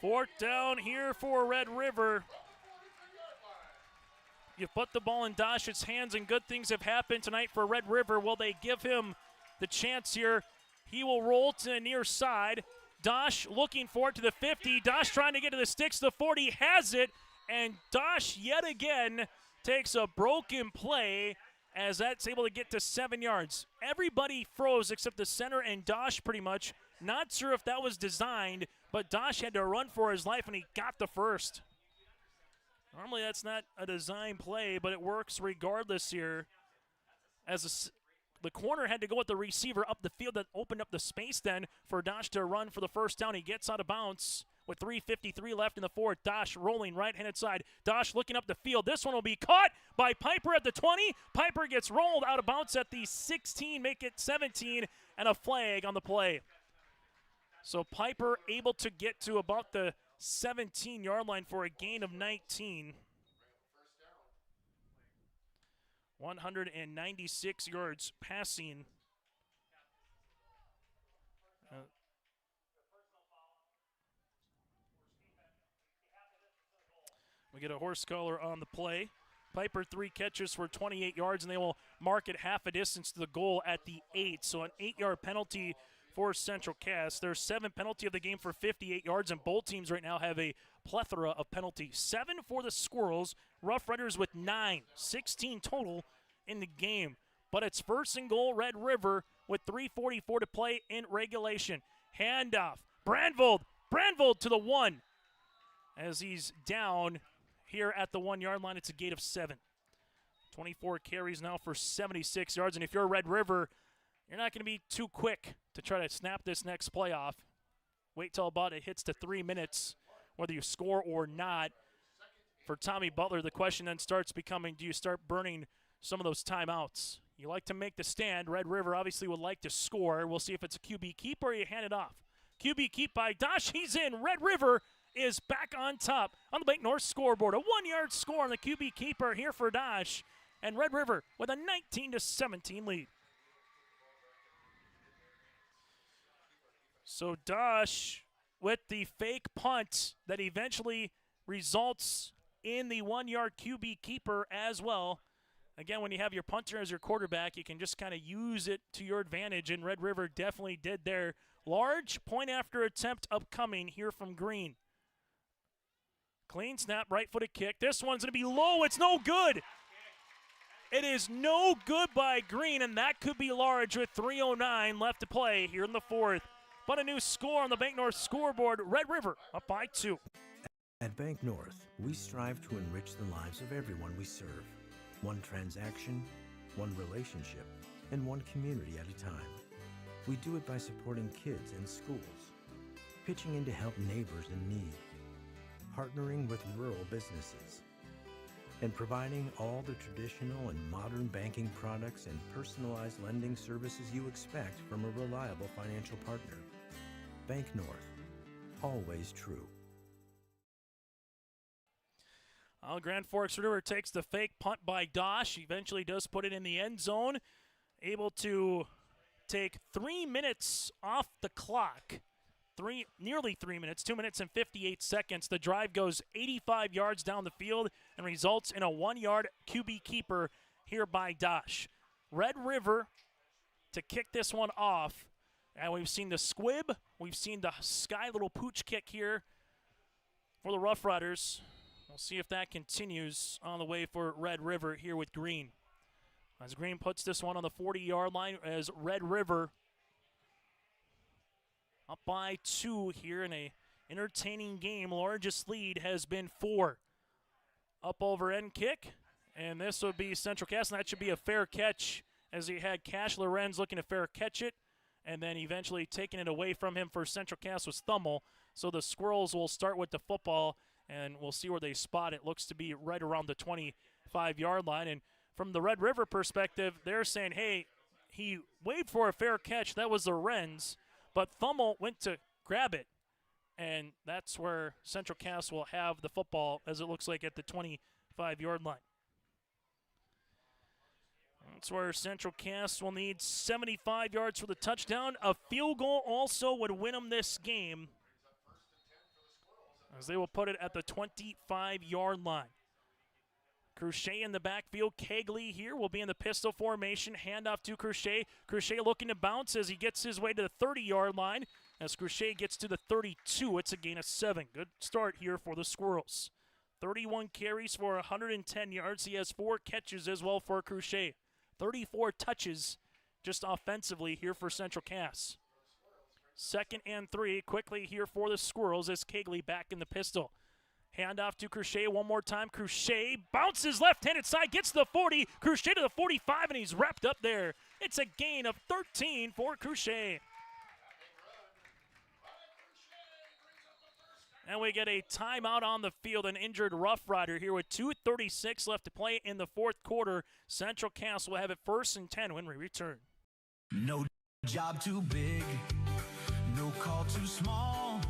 Fourth down here for Red River. You put the ball in Dosh's hands, and good things have happened tonight for Red River. Will they give him the chance here? He will roll to the near side. Dosh looking for it to the 50. Dosh trying to get to the sticks. The 40 has it, and Dosh yet again takes a broken play as that's able to get to 7 yards. Everybody froze except the center and Dosh pretty much. Not sure if that was designed, but Dosh had to run for his life, and he got the first. Normally that's not a design play, but it works regardless here. As the corner had to go with the receiver up the field, that opened up the space then for Dosh to run for the first down. He gets out of bounds with 3:53 left in the fourth. Dosh rolling right-handed side. Dosh looking up the field. This one will be caught by Piper at the 20. Piper gets rolled out of bounds at the 16, make it 17, and a flag on the play. So Piper able to get to about the 17-yard line for a gain of 19. 196 yards passing. We get a horse collar on the play. Piper 3 catches for 28 yards, and they will mark it half a distance to the goal at the 8. So an 8-yard penalty for Central Cass. Their 7th penalty of the game for 58 yards, and both teams right now have a plethora of penalties. 7 for the Squirrels, Rough Riders with 9, 16 total in the game. But it's first and goal, Red River, with 3:44 to play in regulation. Handoff, Brandvold to the 1. As he's down here at the 1-yard line, it's a gain of 7. 24 carries now for 76 yards, and if you're Red River, you're not going to be too quick to try to snap this next playoff. Wait till about it hits to 3 minutes, whether you score or not. For Tommy Butler, the question then starts becoming, do you start burning some of those timeouts? You like to make the stand. Red River obviously would like to score. We'll see if it's a QB keep or you hand it off. QB keep by Dosh. He's in. Red River is back on top on the Bank North scoreboard. A 1-yard score on the QB keeper here for Dosh. And Red River with a 19-17 lead. So Dosh with the fake punt that eventually results in the 1-yard QB keeper as well. Again, when you have your punter as your quarterback, you can just kind of use it to your advantage, and Red River definitely did there. Large point after attempt upcoming here from Green. Clean snap, right-footed kick. This one's going to be low. It's no good. It is no good by Green, and that could be large with 3:09 left to play here in the fourth. But a new score on the Bank North scoreboard. Red River up by 2. At Bank North, we strive to enrich the lives of everyone we serve. One transaction, one relationship, and one community at a time. We do it by supporting kids and schools, pitching in to help neighbors in need, partnering with rural businesses, and providing all the traditional and modern banking products and personalized lending services you expect from a reliable financial partner. Bank North, always true. Grand Forks River takes the fake punt by Dosh. Eventually does put it in the end zone. Able to take 3 minutes off the clock. Nearly 3 minutes, 2 minutes and 58 seconds. The drive goes 85 yards down the field and results in a 1-yard QB keeper here by Dosh. Red River to kick this one off. And we've seen the squib. We've seen the sky little pooch kick here for the Rough Riders. We'll see if that continues on the way for Red River here with Green. As Green puts this one on the 40-yard line as Red River up by 2 here in a entertaining game. Largest lead has been 4. Up over end kick, and this would be Central Cass, and that should be a fair catch as he had Cash Lorenz looking to fair catch it. and then eventually taking it away from him for Central Cass was Thummel. So the Squirrels will start with the football, and we'll see where they spot it. Looks to be right around the 25-yard line. And from the Red River perspective, they're saying, hey, he waved for a fair catch. That was the Wrens, but Thummel went to grab it. And that's where Central Cass will have the football, as it looks like, at the 25-yard line. That's where Central Cass will need 75 yards for the touchdown. A field goal also would win them this game, as they will put it at the 25-yard line. Crochet in the backfield. Kegley here will be in the pistol formation. Handoff to Crochet. Crochet looking to bounce as he gets his way to the 30-yard line. As Crochet gets to the 32, it's a gain of 7. Good start here for the Squirrels. 31 carries for 110 yards. He has 4 catches as well for Crochet. 34 touches just offensively here for Central Cass. 2nd and 3 quickly here for the Squirrels as Kegley back in the pistol. Handoff to Crochet one more time. Crochet bounces left-handed side, gets to the 40. Crochet to the 45, and he's wrapped up there. It's a gain of 13 for Crochet. And we get a timeout on the field, an injured Rough Rider here with 2:36 left to play in the 4th quarter. Central Cass will have it 1st and 10 when we return. No job too big, no call too small.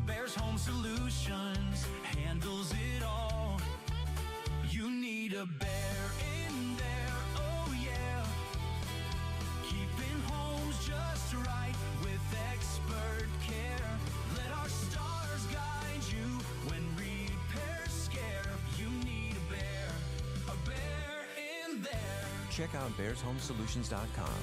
Bears Home Solutions handles it all. You need a bear in there, oh yeah. Keeping homes just right with expert care. Let our stars guide you when repairs scare. You need a bear in there. Check out bearshomesolutions.com.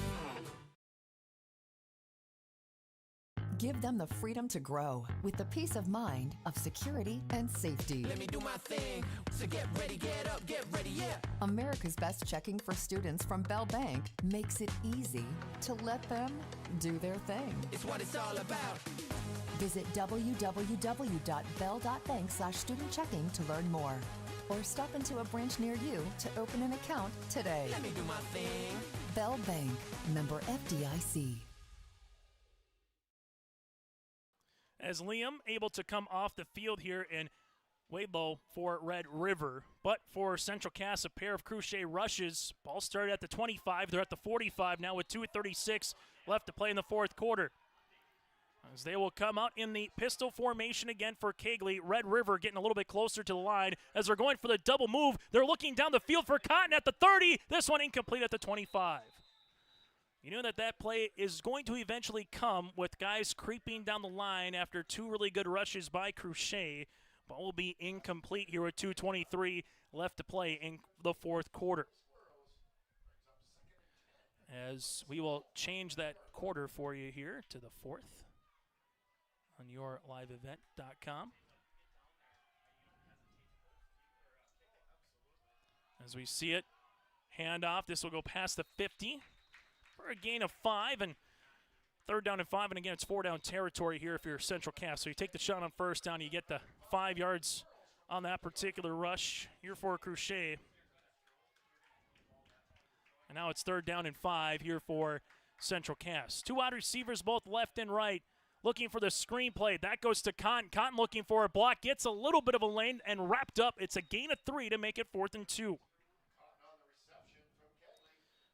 Give them the freedom to grow with the peace of mind of security and safety. Let me do my thing. So get ready, get up, get ready, yeah. America's Best Checking for Students from Bell Bank makes it easy to let them do their thing. It's what it's all about. Visit www.bell.bank/student-checking to learn more. Or stop into a branch near you to open an account today. Let me do my thing. Bell Bank, member FDIC. As Liam able to come off the field here in Wadlow for Red River. But for Central Cass, a pair of Crochet rushes. Ball started at the 25. They're at the 45 now with 2:36 left to play in the 4th quarter. As they will come out in the pistol formation again for Kegley. Red River getting a little bit closer to the line as they're going for the double move. They're looking down the field for Cotton at the 30. This one incomplete at the 25. You know that play is going to eventually come with guys creeping down the line after 2 really good rushes by Crochet. Ball will be incomplete here with 2:23 left to play in the 4th quarter. As we will change that quarter for you here to the 4th on yourliveevent.com. As we see it, handoff. This will go past the 50. For a gain of 5, and 3rd down and 5, and again, it's 4 down territory here if you're Central Cass. So you take the shot on 1st down, you get the 5 yards on that particular rush here for Crochet. And now it's 3rd down and 5 here for Central Cass. 2 wide receivers, both left and right, looking for the screenplay. That goes to Cotton. Cotton looking for a block, gets a little bit of a lane and wrapped up. It's a gain of 3 to make it 4th and 2.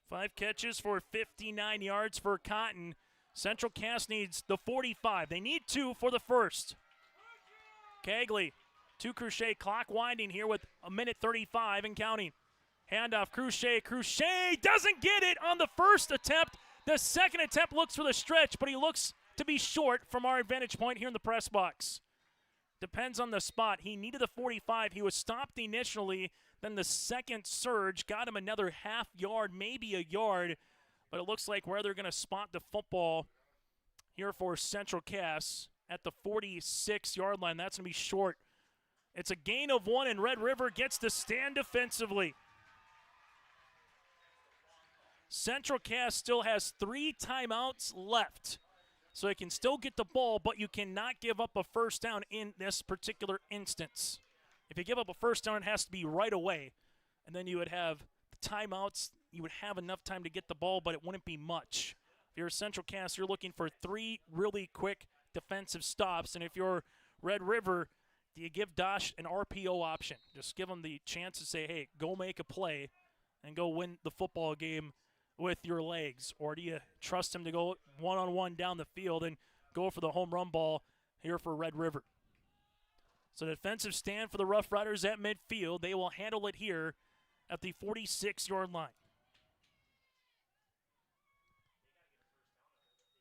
5 catches for 59 yards for Cotton. Central Cass needs the 45. They need 2 for the 1st. Kegley to Crochet. Clock winding here with 1:35 and counting. Handoff Crochet. Crochet doesn't get it on the 1st attempt. The 2nd attempt looks for the stretch, but he looks to be short from our vantage point here in the press box. Depends on the spot. He needed the 45. He was stopped initially. Then the 2nd surge got him another half yard, maybe a yard. But it looks like where they're going to spot the football here for Central Cass at the 46-yard line. That's going to be short. It's a gain of 1, and Red River gets to stand defensively. Central Cass still has 3 timeouts left. So they can still get the ball, but you cannot give up a 1st down in this particular instance. If you give up a 1st down, it has to be right away. And then you would have the timeouts. You would have enough time to get the ball, but it wouldn't be much. If you're Central Cass, you're looking for 3 really quick defensive stops. And if you're Red River, do you give Dosh an RPO option? Just give him the chance to say, hey, go make a play and go win the football game with your legs. Or do you trust him to go one-on-one down the field and go for the home run ball here for Red River? So defensive stand for the Rough Riders at midfield. They will handle it here at the 46-yard line.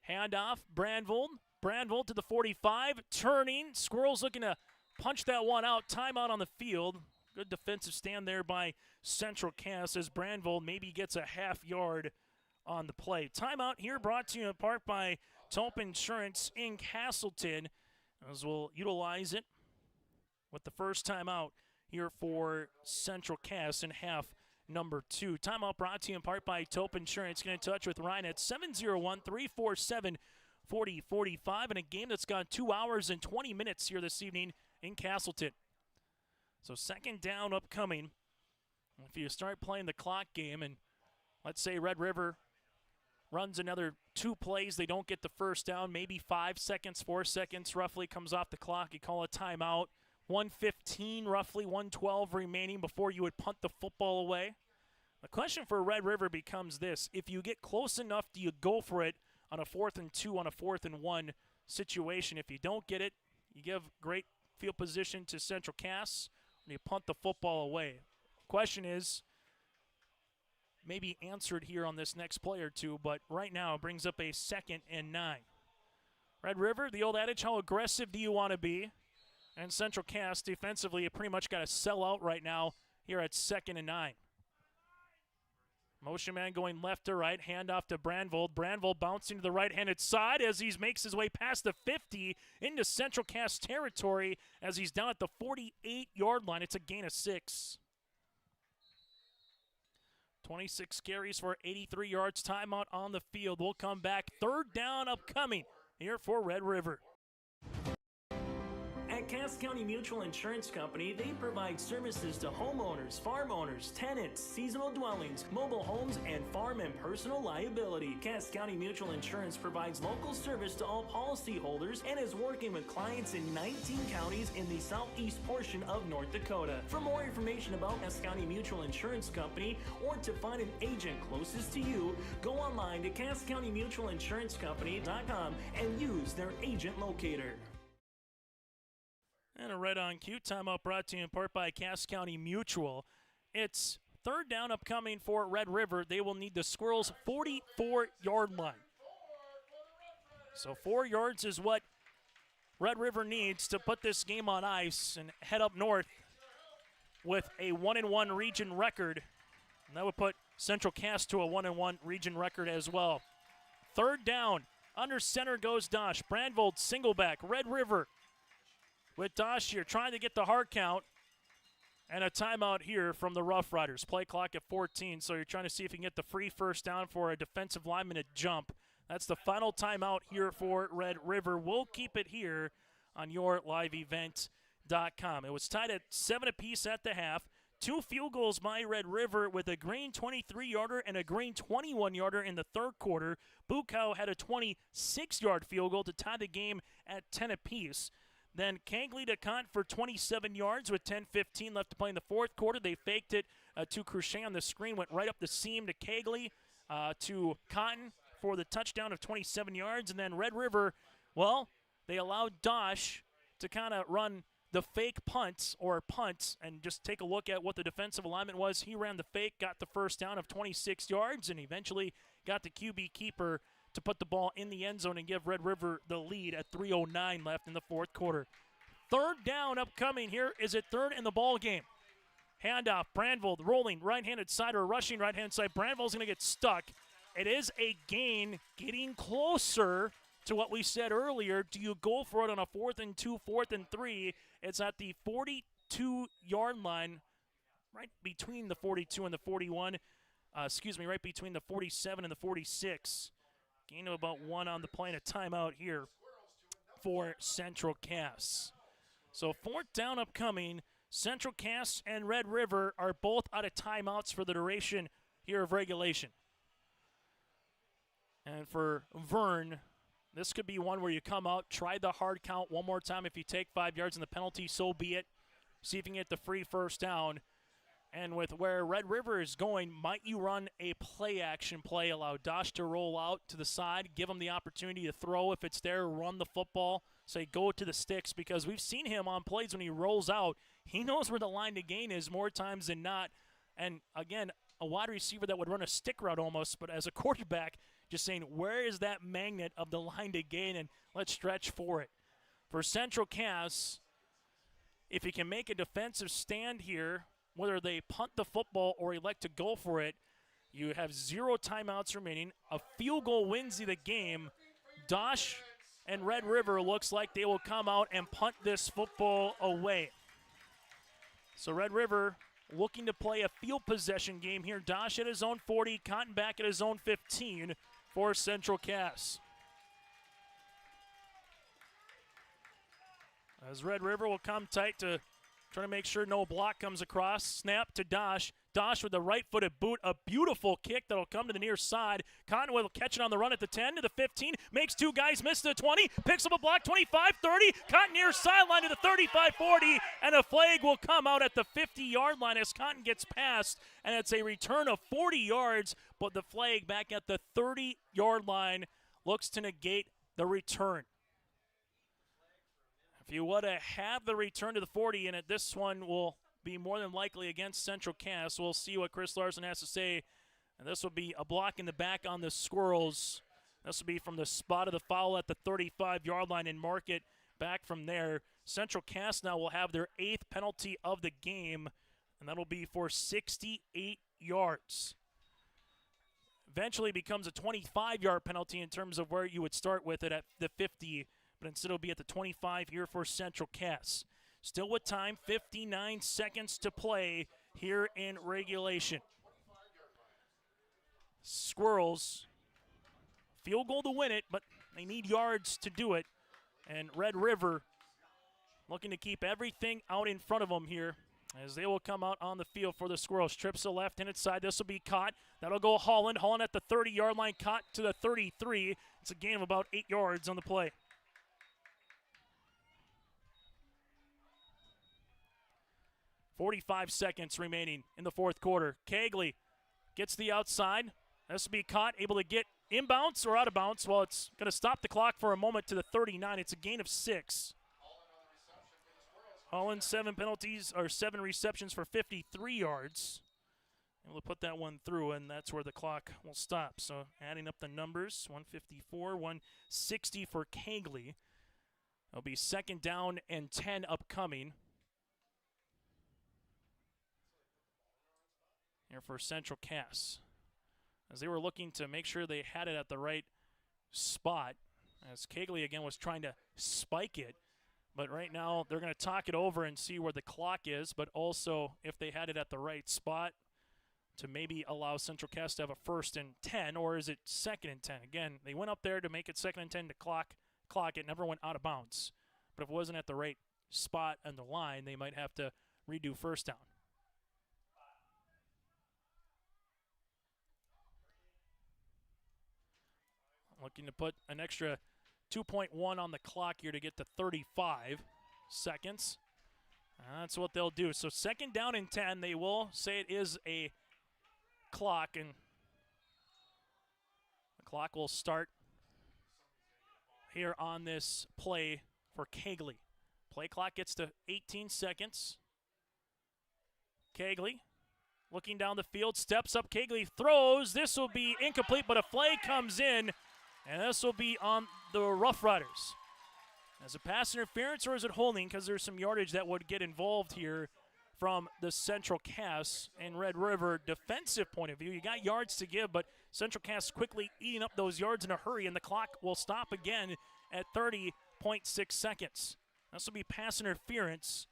Handoff, Brandvold. Brandvold to the 45, turning. Squirrels looking to punch that one out. Timeout on the field. Good defensive stand there by Central Cass as Brandvold maybe gets a half yard on the play. Timeout here brought to you in part by Taupe Insurance in Castleton, as we'll utilize it with the first timeout here for Central Cass in half number 2. Timeout brought to you in part by Taupe Insurance. Get in touch with Ryan at 701-347-4045 in a game that's gone 2 hours and 20 minutes here this evening in Castleton. So second down upcoming. If you start playing the clock game and let's say Red River runs another 2 plays, they don't get the first down, maybe 5 seconds, 4 seconds roughly comes off the clock. You call a timeout. 1:15 roughly, 1:12 remaining before you would punt the football away. The question for Red River becomes this: if you get close enough, do you go for it on a 4th and 2, on a 4th and 1 situation? If you don't get it, you give great field position to Central Cass, and you punt the football away. Question is maybe answered here on this next play or two, but right now it brings up a 2nd and 9. Red River, the old adage, how aggressive do you want to be? And Central Cass defensively, you pretty much got to sell out right now here at 2nd and 9. Motion man going left to right, handoff to Brandvold. Brandvold bouncing to the right-handed side as he makes his way past the 50 into Central Cass territory as he's down at the 48-yard line. It's a gain of 6. 26 carries for 83 yards. Timeout on the field. We'll come back. 3rd down upcoming here for Red River. At Cass County Mutual Insurance Company, they provide services to homeowners, farm owners, tenants, seasonal dwellings, mobile homes, and farm and personal liability. Cass County Mutual Insurance provides local service to all policyholders and is working with clients in 19 counties in the southeast portion of North Dakota. For more information about Cass County Mutual Insurance Company or to find an agent closest to you, go online to CassCountyMutualInsuranceCompany.com and use their agent locator. And a right on cue. Timeout brought to you in part by Cass County Mutual. It's 3rd down upcoming for Red River. They will need the Squirrels' 44-yard line. So 4 yards is what Red River needs to put this game on ice and head up north with a 1-1 region record. And that would put Central Cass to a 1-1 region record as well. 3rd down. Under center goes Dosh. Brandvold single back. Red River with Dosh here trying to get the hard count, and a timeout here from the Rough Riders. Play clock at 14, so you're trying to see if you can get the free first down for a defensive lineman to jump. That's the final timeout here for Red River. We'll keep it here on yourliveevent.com. It was tied at 7 apiece at the half. 2 field goals by Red River with a green 23-yarder and a green 21-yarder in the 3rd quarter. Bukow had a 26-yard field goal to tie the game at 10 apiece. Then Kangley to Kant for 27 yards with 10:15 left to play in the 4th quarter. They faked it to Crochet on the screen, went right up the seam to Kangley to Cotton for the touchdown of 27 yards. And then Red River, well, they allowed Dosh to kind of run the fake punts and just take a look at what the defensive alignment was. He ran the fake, got the first down of 26 yards, and eventually got the QB keeper to put the ball in the end zone and give Red River the lead at 3:09 left in the 4th quarter. 3rd down upcoming here. Is it 3rd in the ball game? Handoff, Brandvold rolling right-handed side or rushing right-hand side. Brandvold's going to get stuck. It is a gain, getting closer to what we said earlier. Do you go for it on a 4th and 2, 4th and 3? It's at the 42-yard line, right between the 42 and the 41. Right between the 47 and the 46. Gain of about 1 on the play and a timeout here for Central Cass. So 4th down upcoming. Central Cass and Red River are both out of timeouts for the duration here of regulation. And for Vern, this could be one where you come out, try the hard count one more time. If you take 5 yards in the penalty, so be it. See if you can get the free first down. And with where Red River is going, might you run a play-action play, allow Dosh to roll out to the side, give him the opportunity to throw if it's there, run the football, say go to the sticks, because we've seen him on plays when he rolls out. He knows where the line to gain is more times than not. And, again, a wide receiver that would run a stick route almost, but as a quarterback, just saying, where is that magnet of the line to gain, and let's stretch for it. For Central Cass, if he can make a defensive stand here, whether they punt the football or elect to go for it, you have 0 timeouts remaining. A field goal wins you the game. Dosh and Red River looks like they will come out and punt this football away. So Red River looking to play a field possession game here. Dosh at his own 40, Cotton back at his own 15 for Central Cass. As Red River will come tight to try to make sure no block comes across. Snap to Dosh. Dosh with the right-footed boot. A beautiful kick that will come to the near side. Cotton will catch it on the run at the 10 to the 15. Makes 2 guys miss to the 20. Picks up a block, 25, 30. Cotton near sideline to the 35, 40. And a flag will come out at the 50-yard line as Cotton gets past. And it's a return of 40 yards. But the flag back at the 30-yard line looks to negate the return. If you would have the return to the 40 in it, this one will be more than likely against Central Cass. We'll see what Chris Larson has to say. And this will be a block in the back on the Squirrels. This will be from the spot of the foul at the 35-yard line and mark it back from there. Central Cass now will have their 8th penalty of the game, and that'll be for 68 yards. Eventually becomes a 25-yard penalty in terms of where you would start with it at the 50, but instead it'll be at the 25 here for Central Cass. Still with time, 59 seconds to play here in regulation. Squirrels, field goal to win it, but they need yards to do it. And Red River looking to keep everything out in front of them here as they will come out on the field for the Squirrels. Trips to the left-handed side. This will be caught. That'll go Holland. Holland at the 30-yard line, caught to the 33. It's a gain of about 8 yards on the play. 45 seconds remaining in the fourth quarter. Kegley gets the outside. This will be caught, able to get inbounds or out of bounds. Well, it's going to stop the clock for a moment to the 39. It's a gain of 6. Holland, 7 receptions for 53 yards. Able to put that one through, and that's where the clock will stop. So adding up the numbers, 154, 160 for Kegley. It'll be 2nd down and 10 upcoming. Here for Central Cass, as they were looking to make sure they had it at the right spot, as Kegley again was trying to spike it. But right now they're going to talk it over and see where the clock is, but also if they had it at the right spot to maybe allow Central Cass to have a 1st and 10, or is it 2nd and 10? Again, they went up there to make it 2nd and 10 to clock. It never went out of bounds. But if it wasn't at the right spot on the line, they might have to redo 1st down. Looking to put an extra 2.1 on the clock here to get to 35 seconds. That's what they'll do. So 2nd down and 10. They will say it is a clock, and the clock will start here on this play for Kegley. Play clock gets to 18 seconds. Kegley looking down the field, steps up. Kegley throws. This will be incomplete, but a flag comes in. And this will be on the Rough Riders. As a pass interference, or is it holding? Because there's some yardage that would get involved here from the Central Cass and Red River defensive point of view. You got yards to give, but Central Cass quickly eating up those yards in a hurry, and the clock will stop again at 30.6 seconds. This will be pass interference.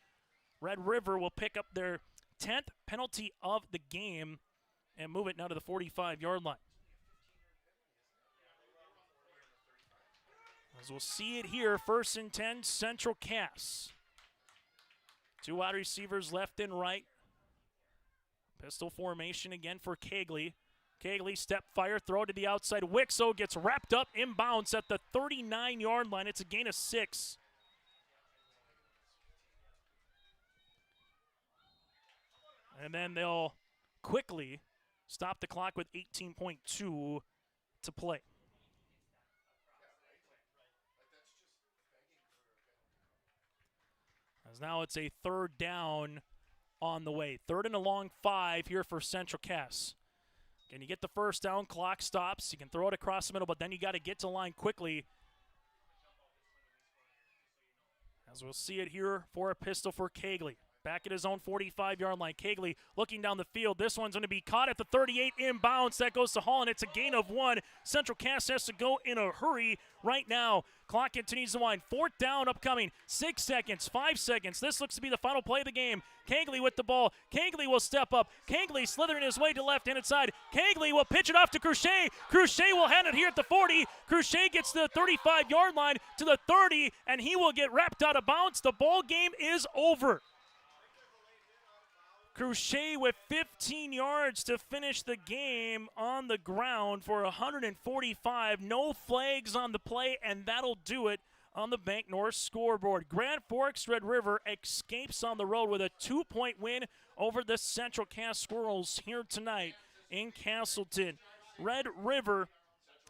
Red River will pick up their 10th penalty of the game and move it now to the 45-yard line. As we'll see it here, 1st and 10, Central Cass. 2 wide receivers left and right. Pistol formation again for Kegley. Kegley, step fire, throw to the outside. Wixo gets wrapped up inbounds at the 39-yard line. It's a gain of 6. And then they'll quickly stop the clock with 18.2 to play. As now it's a 3rd down on the way. 3rd and a long 5 here for Central Cass. Can you get the 1st down? Clock stops. You can throw it across the middle, but then you got to get to line quickly. As we'll see it here for a pistol for Kegley. Back at his own 45-yard line. Kegley looking down the field. This one's going to be caught at the 38 inbounds. That goes to Hall, and it's a gain of 1. Central Cass has to go in a hurry right now. Clock continues to wind. 4th down upcoming. 6 seconds, 5 seconds. This looks to be the final play of the game. Kegley with the ball. Kegley will step up. Kegley slithering his way to left-handed side. Kegley will pitch it off to Cruchet. Cruchet will hand it here at the 40. Cruchet gets to the 35-yard line to the 30, and he will get wrapped out of bounds. The ball game is over. Cruchet with 15 yards to finish the game on the ground for 145. No flags on the play, and that'll do it on the Bank North scoreboard. Grand Forks Red River escapes on the road with a 2-point win over the Central Cass Squirrels here tonight in Castleton. Red River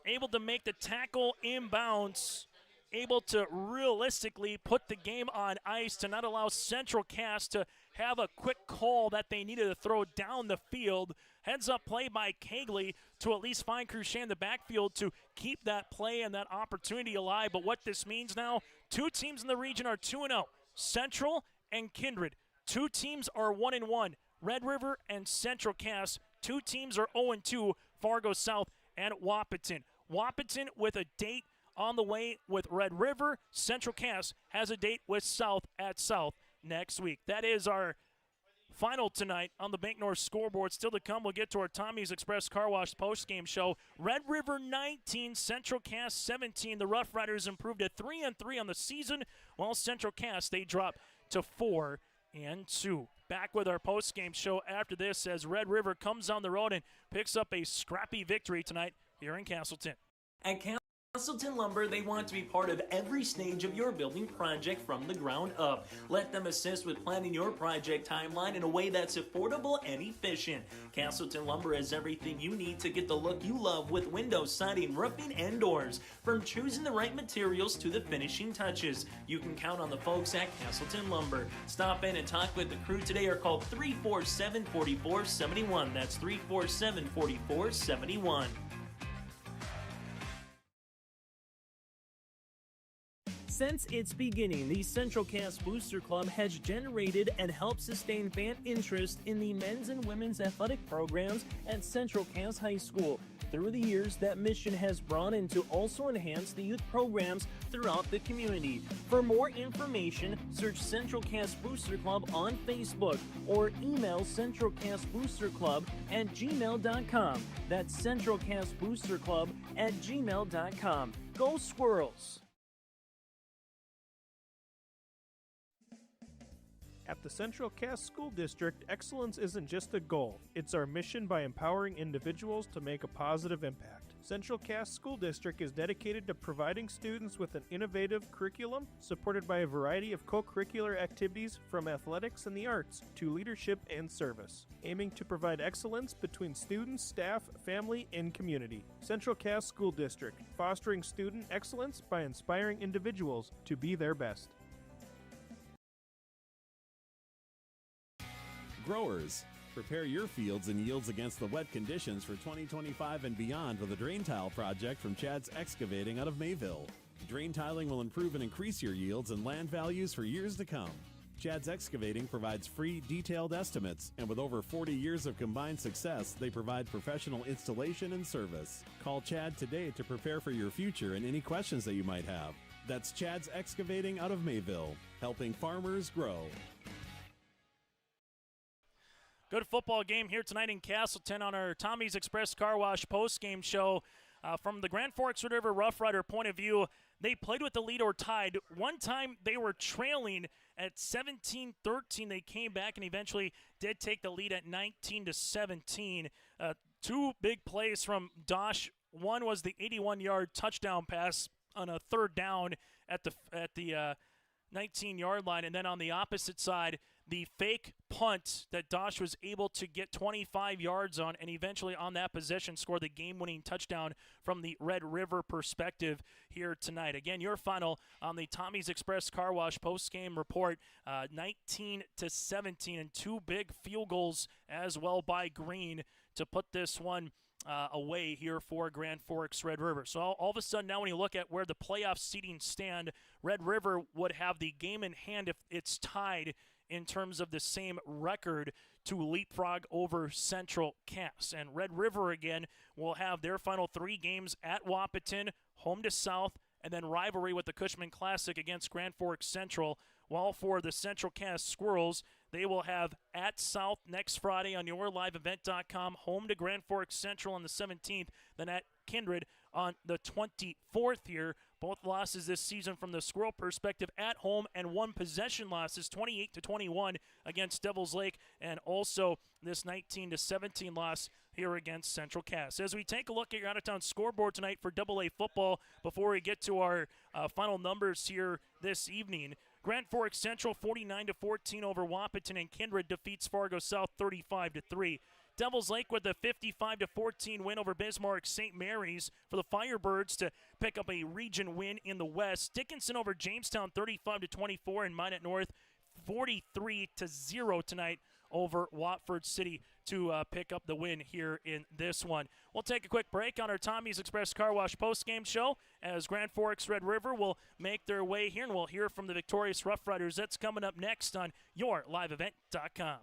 able to make the tackle inbounds, able to realistically put the game on ice to not allow Central Cass to have a quick call that they needed to throw down the field. Heads up play by Kegley to at least find Cruchet in the backfield to keep that play and that opportunity alive. But what this means now, 2 teams in the region are 2-0, Central and Kindred. 2 teams are 1-1, Red River and Central Cass. 2 teams are 0-2, Fargo South and Wahpeton. Wahpeton with a date on the way with Red River. Central Cass has a date with South at South next week. That is our final tonight on the Bank North scoreboard. Still to come, we'll get to our Tommy's Express Car Wash post-game show. Red River 19, Central Cass 17. The Rough Riders improved to 3-3 on the season, while Central Cass, they dropped to 4-2. Back with our post-game show after this as Red River comes on the road and picks up a scrappy victory tonight here in Castleton. At Castleton Lumber, they want to be part of every stage of your building project from the ground up. Let them assist with planning your project timeline in a way that's affordable and efficient. Castleton Lumber has everything you need to get the look you love with windows, siding, roofing, and doors. From choosing the right materials to the finishing touches, you can count on the folks at Castleton Lumber. Stop in and talk with the crew today or call 347-4471. That's 347-4471. Since its beginning, the Central Cass Booster Club has generated and helped sustain fan interest in the men's and women's athletic programs at Central Cass High School. Through the years, that mission has broadened to also enhance the youth programs throughout the community. For more information, search Central Cass Booster Club on Facebook or email centralcassboosterclub@gmail.com. That's centralcassboosterclub@gmail.com. Go Squirrels! At the Central Cass School District, excellence isn't just a goal, it's our mission by empowering individuals to make a positive impact. Central Cass School District is dedicated to providing students with an innovative curriculum supported by a variety of co-curricular activities from athletics and the arts to leadership and service, aiming to provide excellence between students, staff, family, and community. Central Cass School District, fostering student excellence by inspiring individuals to be their best. Growers, prepare your fields and yields against the wet conditions for 2025 and beyond with a drain tile project from Chad's Excavating out of Mayville. Drain tiling will improve and increase your yields and land values for years to come. Chad's Excavating provides free, detailed estimates, and with over 40 years of combined success, they provide professional installation and service. Call Chad today to prepare for your future and any questions that you might have. That's Chad's Excavating out of Mayville, helping farmers grow. Good football game here tonight in Castleton on our Tommy's Express Car Wash post-game show. From the Grand Forks Red River Rough Rider point of view, they played with the lead or tied. One time they were trailing at 17-13. They came back and eventually did take the lead at 19-17. Two big plays from Dosh. One was the 81-yard touchdown pass on a third down at the 19-yard line, and then on the opposite side, the fake punt that Dosh was able to get 25 yards on, and eventually on that possession scored the game-winning touchdown from the Red River perspective here tonight. Again, your final on the Tommy's Express Car Wash post-game report, 19-17, and two big field goals as well by Green to put this one away here for Grand Forks Red River. So all of a sudden now when you look at where the playoff seedings stand, Red River would have the game in hand if it's tied in terms of the same record to leapfrog over Central Cass. And Red River, again, will have their final three games at Wahpeton, home to South, and then rivalry with the Cushman Classic against Grand Forks Central. While for the Central Cass Squirrels, they will have at South next Friday on yourliveevent.com, home to Grand Forks Central on the 17th, then at Kindred on the 24th here. Both losses this season from the Squirrel perspective at home, and one possession losses, 28-21 against Devils Lake, and also this 19-17 loss here against Central Cass. As we take a look at your out-of-town scoreboard tonight for AA football, before we get to our final numbers here this evening, Grand Forks Central 49-14 over Wahpeton, and Kindred defeats Fargo South 35-3. Devils Lake with a 55-14 win over Bismarck St. Mary's for the Firebirds to pick up a region win in the West. Dickinson over Jamestown 35-24, and Minot North 43-0 tonight over Watford City to pick up the win here in this one. We'll take a quick break on our Tommy's Express Car Wash postgame show as Grand Forks Red River will make their way here, and we'll hear from the victorious Rough Riders. That's coming up next on yourliveevent.com.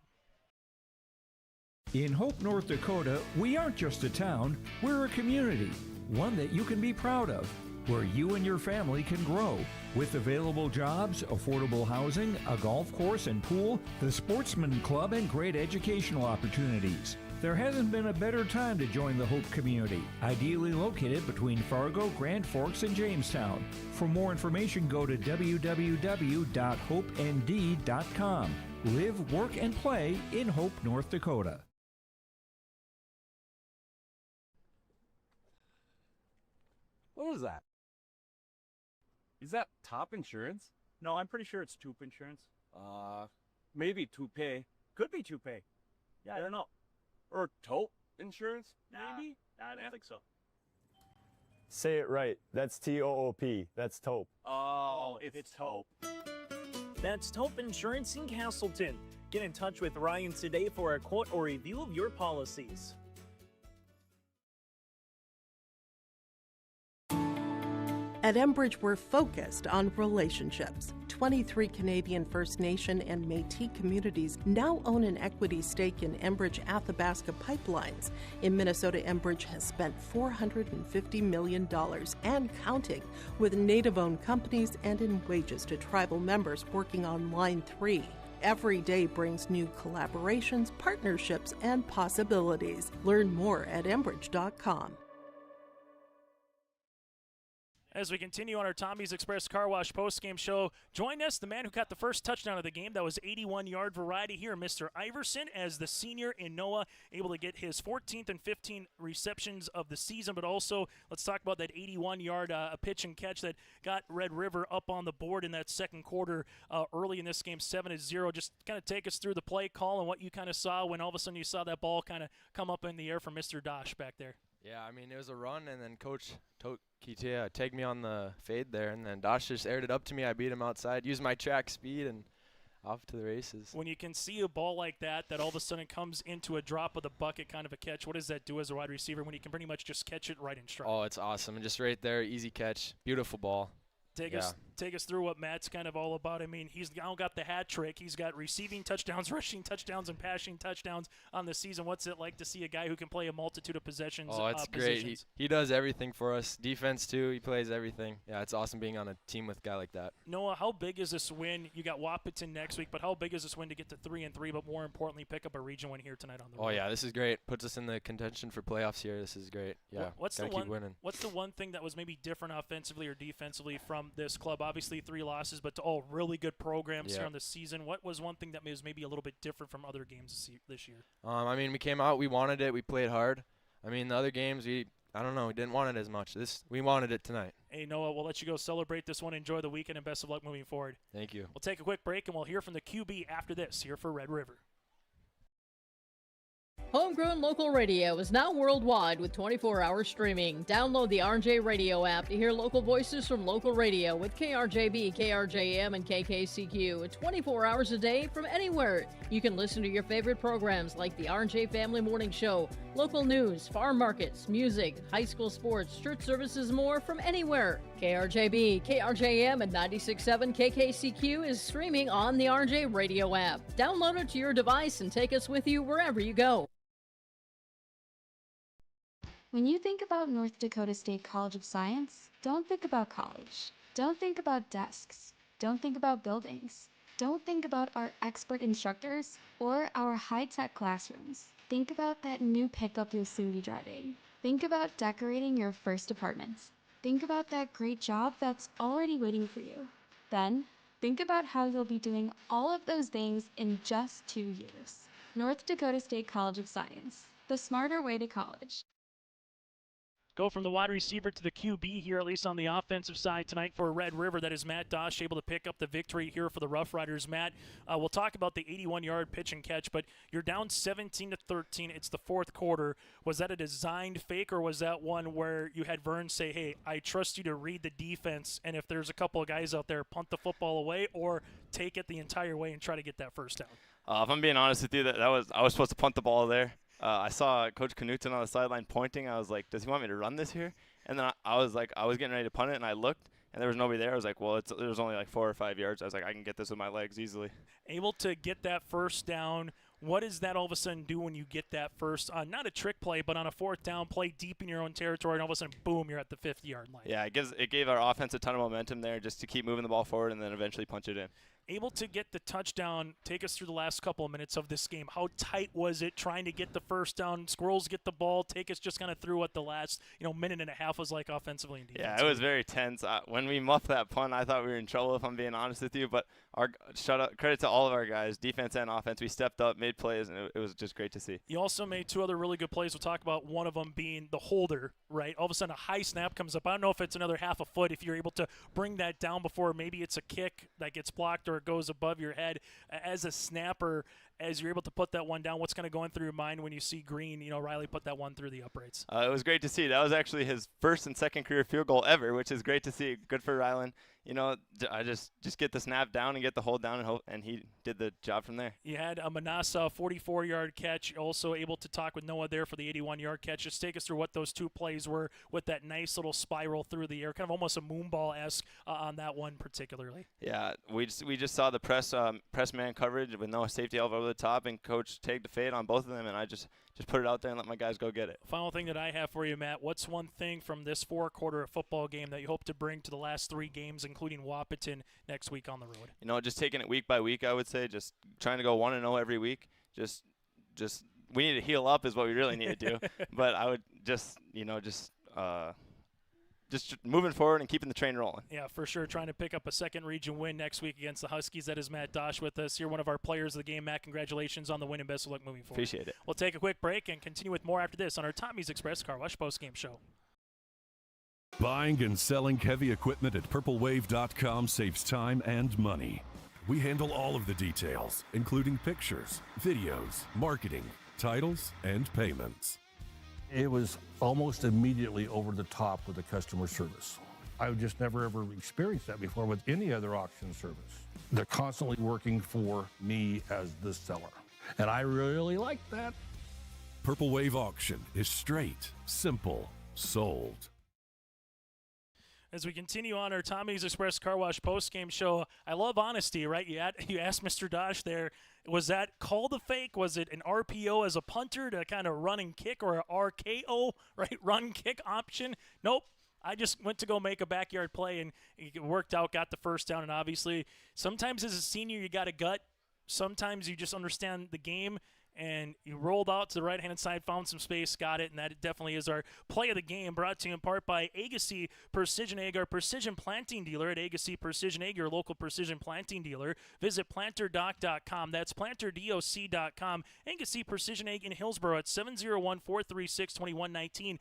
In Hope, North Dakota, we aren't just a town, we're a community, one that you can be proud of, where you and your family can grow. With available jobs, affordable housing, a golf course and pool, the Sportsman Club, and great educational opportunities. There hasn't been a better time to join the Hope community, ideally located between Fargo, Grand Forks, and Jamestown. For more information, go to www.hopend.com. Live, work, and play in Hope, North Dakota. What was that? Is that top insurance? No, I'm pretty sure it's Toop Insurance. Maybe Toupee. Could be Toupee. Yeah, I don't know. Or Taupe Insurance, Maybe? I don't think so. Say it right. That's T-O-O-P. That's Taupe. Oh, it's Taupe. That's Taupe Insurance in Castleton. Get in touch with Ryan today for a quote or review of your policies. At Enbridge, we're focused on relationships. 23 Canadian First Nation and Métis communities now own an equity stake in Enbridge Athabasca Pipelines. In Minnesota, Enbridge has spent $450 million and counting, with Native-owned companies and in wages to tribal members working on Line 3. Every day brings new collaborations, partnerships, and possibilities. Learn more at Enbridge.com. As we continue on our Tommy's Express Car Wash postgame show, join us, the man who got the first touchdown of the game. That was 81-yard variety here, Mr. Iverson, as the senior in Noah, able to get his 14th and 15th receptions of the season. But also, let's talk about that 81-yard pitch and catch that got Red River up on the board in that second quarter early in this game, 7-0. Just kind of take us through the play call and what you kind of saw when all of a sudden you saw that ball kind of come up in the air from Mr. Dosh back there. Yeah, I mean, it was a run, and then Coach Kitea tagged me on the fade there, and then Dosh just aired it up to me. I beat him outside, used my track speed, and off to the races. When you can see a ball like that all of a sudden comes into a drop of the bucket kind of a catch, what does that do as a wide receiver when you can pretty much just catch it right in stride? Oh, it's awesome. And just right there, easy catch, beautiful ball. Take us through what Matt's kind of all about. I mean, he's now got the hat trick. He's got receiving touchdowns, rushing touchdowns, and passing touchdowns on the season. What's it like to see a guy who can play a multitude of possessions? Oh, it's great. He does everything for us. Defense, too. He plays everything. Yeah, it's awesome being on a team with a guy like that. Noah, how big is this win? You got Wahpeton next week, but how big is this win to get to 3-3, but more importantly, pick up a region win here tonight on the road? Oh, yeah, this is great. Puts us in the contention for playoffs here. This is great. Yeah, keep winning. What's the one thing that was maybe different offensively or defensively from this club? Obviously 3 losses, but all really good programs here on the season. What was one thing that was maybe a little bit different from other games this year? I mean, we came out, we wanted it, we played hard. I mean, the other games, I don't know, we didn't want it as much. We wanted it tonight. Hey, Noah, we'll let you go celebrate this one. Enjoy the weekend, and best of luck moving forward. Thank you. We'll take a quick break, and we'll hear from the QB after this here for Red River. Homegrown local radio is now worldwide with 24-hour streaming. Download the RJ Radio app to hear local voices from local radio with KRJB, KRJM, and KKCQ 24 hours a day from anywhere. You can listen to your favorite programs like the RJ Family Morning Show, local news, farm markets, music, high school sports, church services, more from anywhere. KRJB, KRJM, and 96.7 KKCQ is streaming on the RJ Radio app. Download it to your device and take us with you wherever you go. When you think about North Dakota State College of Science, don't think about college. Don't think about desks. Don't think about buildings. Don't think about our expert instructors or our high-tech classrooms. Think about that new pickup you'll soon be driving. Think about decorating your first apartments. Think about that great job that's already waiting for you. Then, think about how you'll be doing all of those things in just 2 years. North Dakota State College of Science, the smarter way to college. Go from the wide receiver to the QB here, at least on the offensive side tonight for Red River. That is Matt Dosh able to pick up the victory here for the Rough Riders. Matt, we'll talk about the 81-yard pitch and catch, but you're down 17-13. It's the fourth quarter. Was that a designed fake, or was that one where you had Vern say, hey, I trust you to read the defense, and if there's a couple of guys out there, punt the football away or take it the entire way and try to get that first down? If I'm being honest with you, I was supposed to punt the ball there. I saw Coach Knutson on the sideline pointing. I was like, does he want me to run this here? And then I was getting ready to punt it, and I looked, and there was nobody there. I was like, well, there was only like 4 or 5 yards. I was like, I can get this with my legs easily. Able to get that first down. What does that all of a sudden do when you get that first, not a trick play, but on a fourth down play deep in your own territory, and all of a sudden, boom, you're at the 50-yard line? Yeah, it gave our offense a ton of momentum there just to keep moving the ball forward and then eventually punch it in. Able to get the touchdown. Take us through the last couple of minutes of this game. How tight was it trying to get the first down? Squirrels get the ball. Take us just kind of through what the last minute and a half was like offensively and defensively. Yeah, it was very tense. When we muffed that punt, I thought we were in trouble, if I'm being honest with you. But credit to all of our guys, defense and offense. We stepped up, made plays, and it was just great to see. You also made 2 other really good plays. We'll talk about one of them being the holder, right? All of a sudden, a high snap comes up. I don't know if it's another half a foot, if you're able to bring that down before maybe it's a kick that gets blocked or it goes above your head. As a snapper, as you're able to put that one down, what's kind of going through your mind when you see Green, Riley put that one through the uprights? It was great to see. That was actually his first and second career field goal ever, which is great to see. Good for Rylan. I just get the snap down and get the hold down, and he did the job from there. You had a Manassa 44-yard catch, also able to talk with Noah there for the 81-yard catch. Just take us through what those 2 plays were with that nice little spiral through the air, kind of almost a moonball-esque on that one particularly. Yeah, we just saw the press man coverage with no safety valve over the top, and Coach tagged the fade on both of them, and I just put it out there and let my guys go get it. Final thing that I have for you, Matt, what's one thing from this 4-quarter football game that you hope to bring to the last 3 games, including Wahpeton next week on the road? Just taking it week by week, I would say, just trying to go 1-0 every week. Just we need to heal up is what we really need to do. But I would just moving forward and keeping the train rolling. Yeah, for sure. Trying to pick up a second region win next week against the Huskies. That is Matt Dosh with us here, one of our players of the game. Matt, congratulations on the win and best of luck moving forward. Appreciate it. We'll take a quick break and continue with more after this on our Tommy's Express Car Wash postgame show. Buying and selling heavy equipment at purplewave.com saves time and money. We handle all of the details, including pictures, videos, marketing, titles, and payments. It was almost immediately over the top with the customer service. I've just never ever experienced that before with any other auction service. They're constantly working for me as the seller, and I really like that. Purple Wave Auction is straight, simple, sold. As we continue on our Tommy's Express Car Wash postgame show, I love honesty, right? You asked Mr. Dosh there, was that called a fake? Was it an RPO as a punter to kind of run and kick, or an RKO, right, run kick option? Nope. I just went to go make a backyard play, and it worked out, got the first down, and obviously sometimes as a senior you got a gut. Sometimes you just understand the game. and he rolled out to the right-hand side, found some space, got it, and that definitely is our play of the game, brought to you in part by Agassi Precision Ag, our precision planting dealer at Agassi Precision Ag, your local precision planting dealer. Visit planterdoc.com. That's planterdoc.com. Agassi Precision Ag in Hillsborough at 701-436-2119.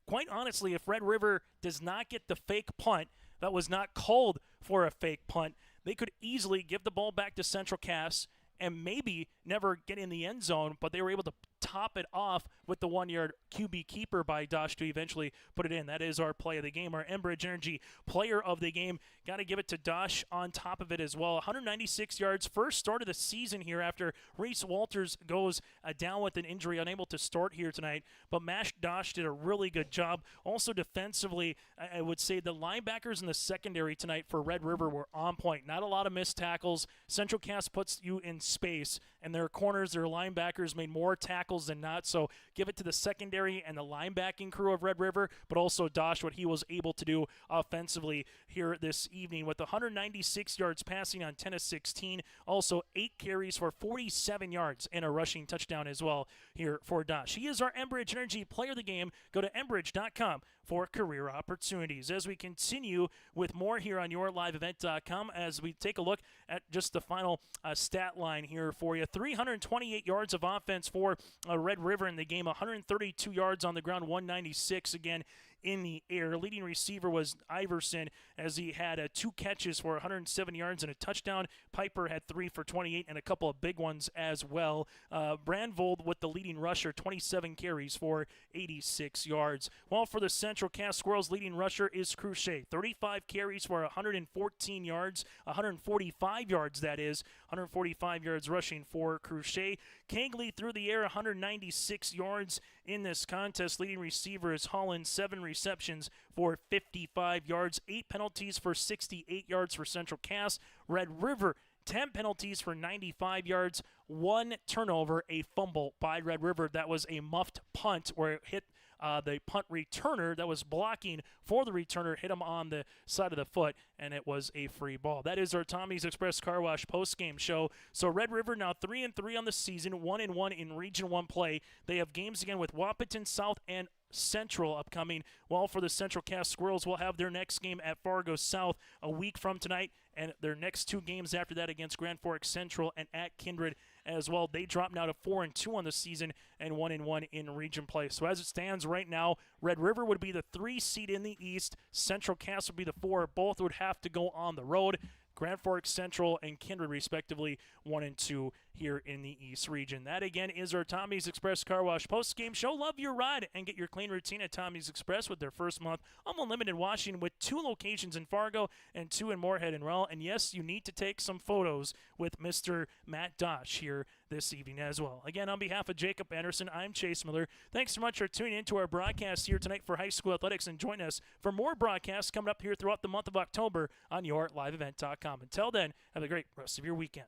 Quite honestly, if Red River does not get the fake punt that was not called for a fake punt, they could easily give the ball back to Central Cass and maybe never get in the end zone, but they were able to top it off with the 1-yard QB keeper by Dosh to eventually put it in. That is our play of the game, our Enbridge Energy player of the game. Got to give it to Dosh on top of it as well. 196 yards, first start of the season here after Reese Walters goes down with an injury, unable to start here tonight. But Mash Dosh did a really good job. Also defensively, I would say the linebackers in the secondary tonight for Red River were on point. Not a lot of missed tackles. Central Cass puts you in space, and their corners, their linebackers made more tackles than not. So give it to the secondary and the linebacking crew of Red River, but also Dosh, what he was able to do offensively here this evening with 196 yards passing on 10 of 16. Also 8 carries for 47 yards and a rushing touchdown as well here for Dosh. He is our Enbridge Energy player of the game. Go to enbridge.com for career opportunities. As we continue with more here on yourliveevent.com, as we take a look at just the final stat line here for you. 328 yards of offense for Red River in the game, 132 yards on the ground, 196 again in the air. Leading receiver was Iverson, as he had 2 catches for 107 yards and a touchdown. Piper had 3 for 28 and a couple of big ones as well. Brandvold with the leading rusher, 27 carries for 86 yards. While for the Central Cass Squirrels, leading rusher is Cruchet, 35 carries for 114 yards, 145 yards that is, 145 yards rushing for Cruchet. Kangley through the air, 196 yards in this contest. Leading receiver is Holland, 7 receptions for 55 yards, 8 penalties for 68 yards for Central Cass. Red River, 10 penalties for 95 yards, 1 turnover, a fumble by Red River. That was a muffed punt where it hit the punt returner that was blocking for the returner, hit him on the side of the foot, and it was a free ball. That is our Tommy's Express Car Wash post-game show. So Red River now 3-3 on the season, 1-1 in Region 1 play. They have games again with Wahpeton South and Central upcoming. While for the Central Cass Squirrels, will have their next game at Fargo South a week from tonight, and their next 2 games after that against Grand Forks Central and at Kindred as well. They drop now to 4-2 on the season and 1-1 in region play. So as it stands right now, Red River would be the 3 seed in the East. Central Cass would be the 4. Both would have to go on the road. Grand Forks Central and Kindred, respectively, 1-2 here in the East region. That, again, is our Tommy's Express Car Wash post-game show. Love your ride and get your clean routine at Tommy's Express with their first month of unlimited washing with 2 locations in Fargo and 2 in Moorhead and Rowell. And, yes, you need to take some photos with Mr. Matt Dosh here this evening as well. Again, on behalf of Jacob Anderson, I'm Chase Miller. Thanks so much for tuning into our broadcast here tonight for high school athletics, and join us for more broadcasts coming up here throughout the month of October on yourliveevent.com. Until then, have a great rest of your weekend.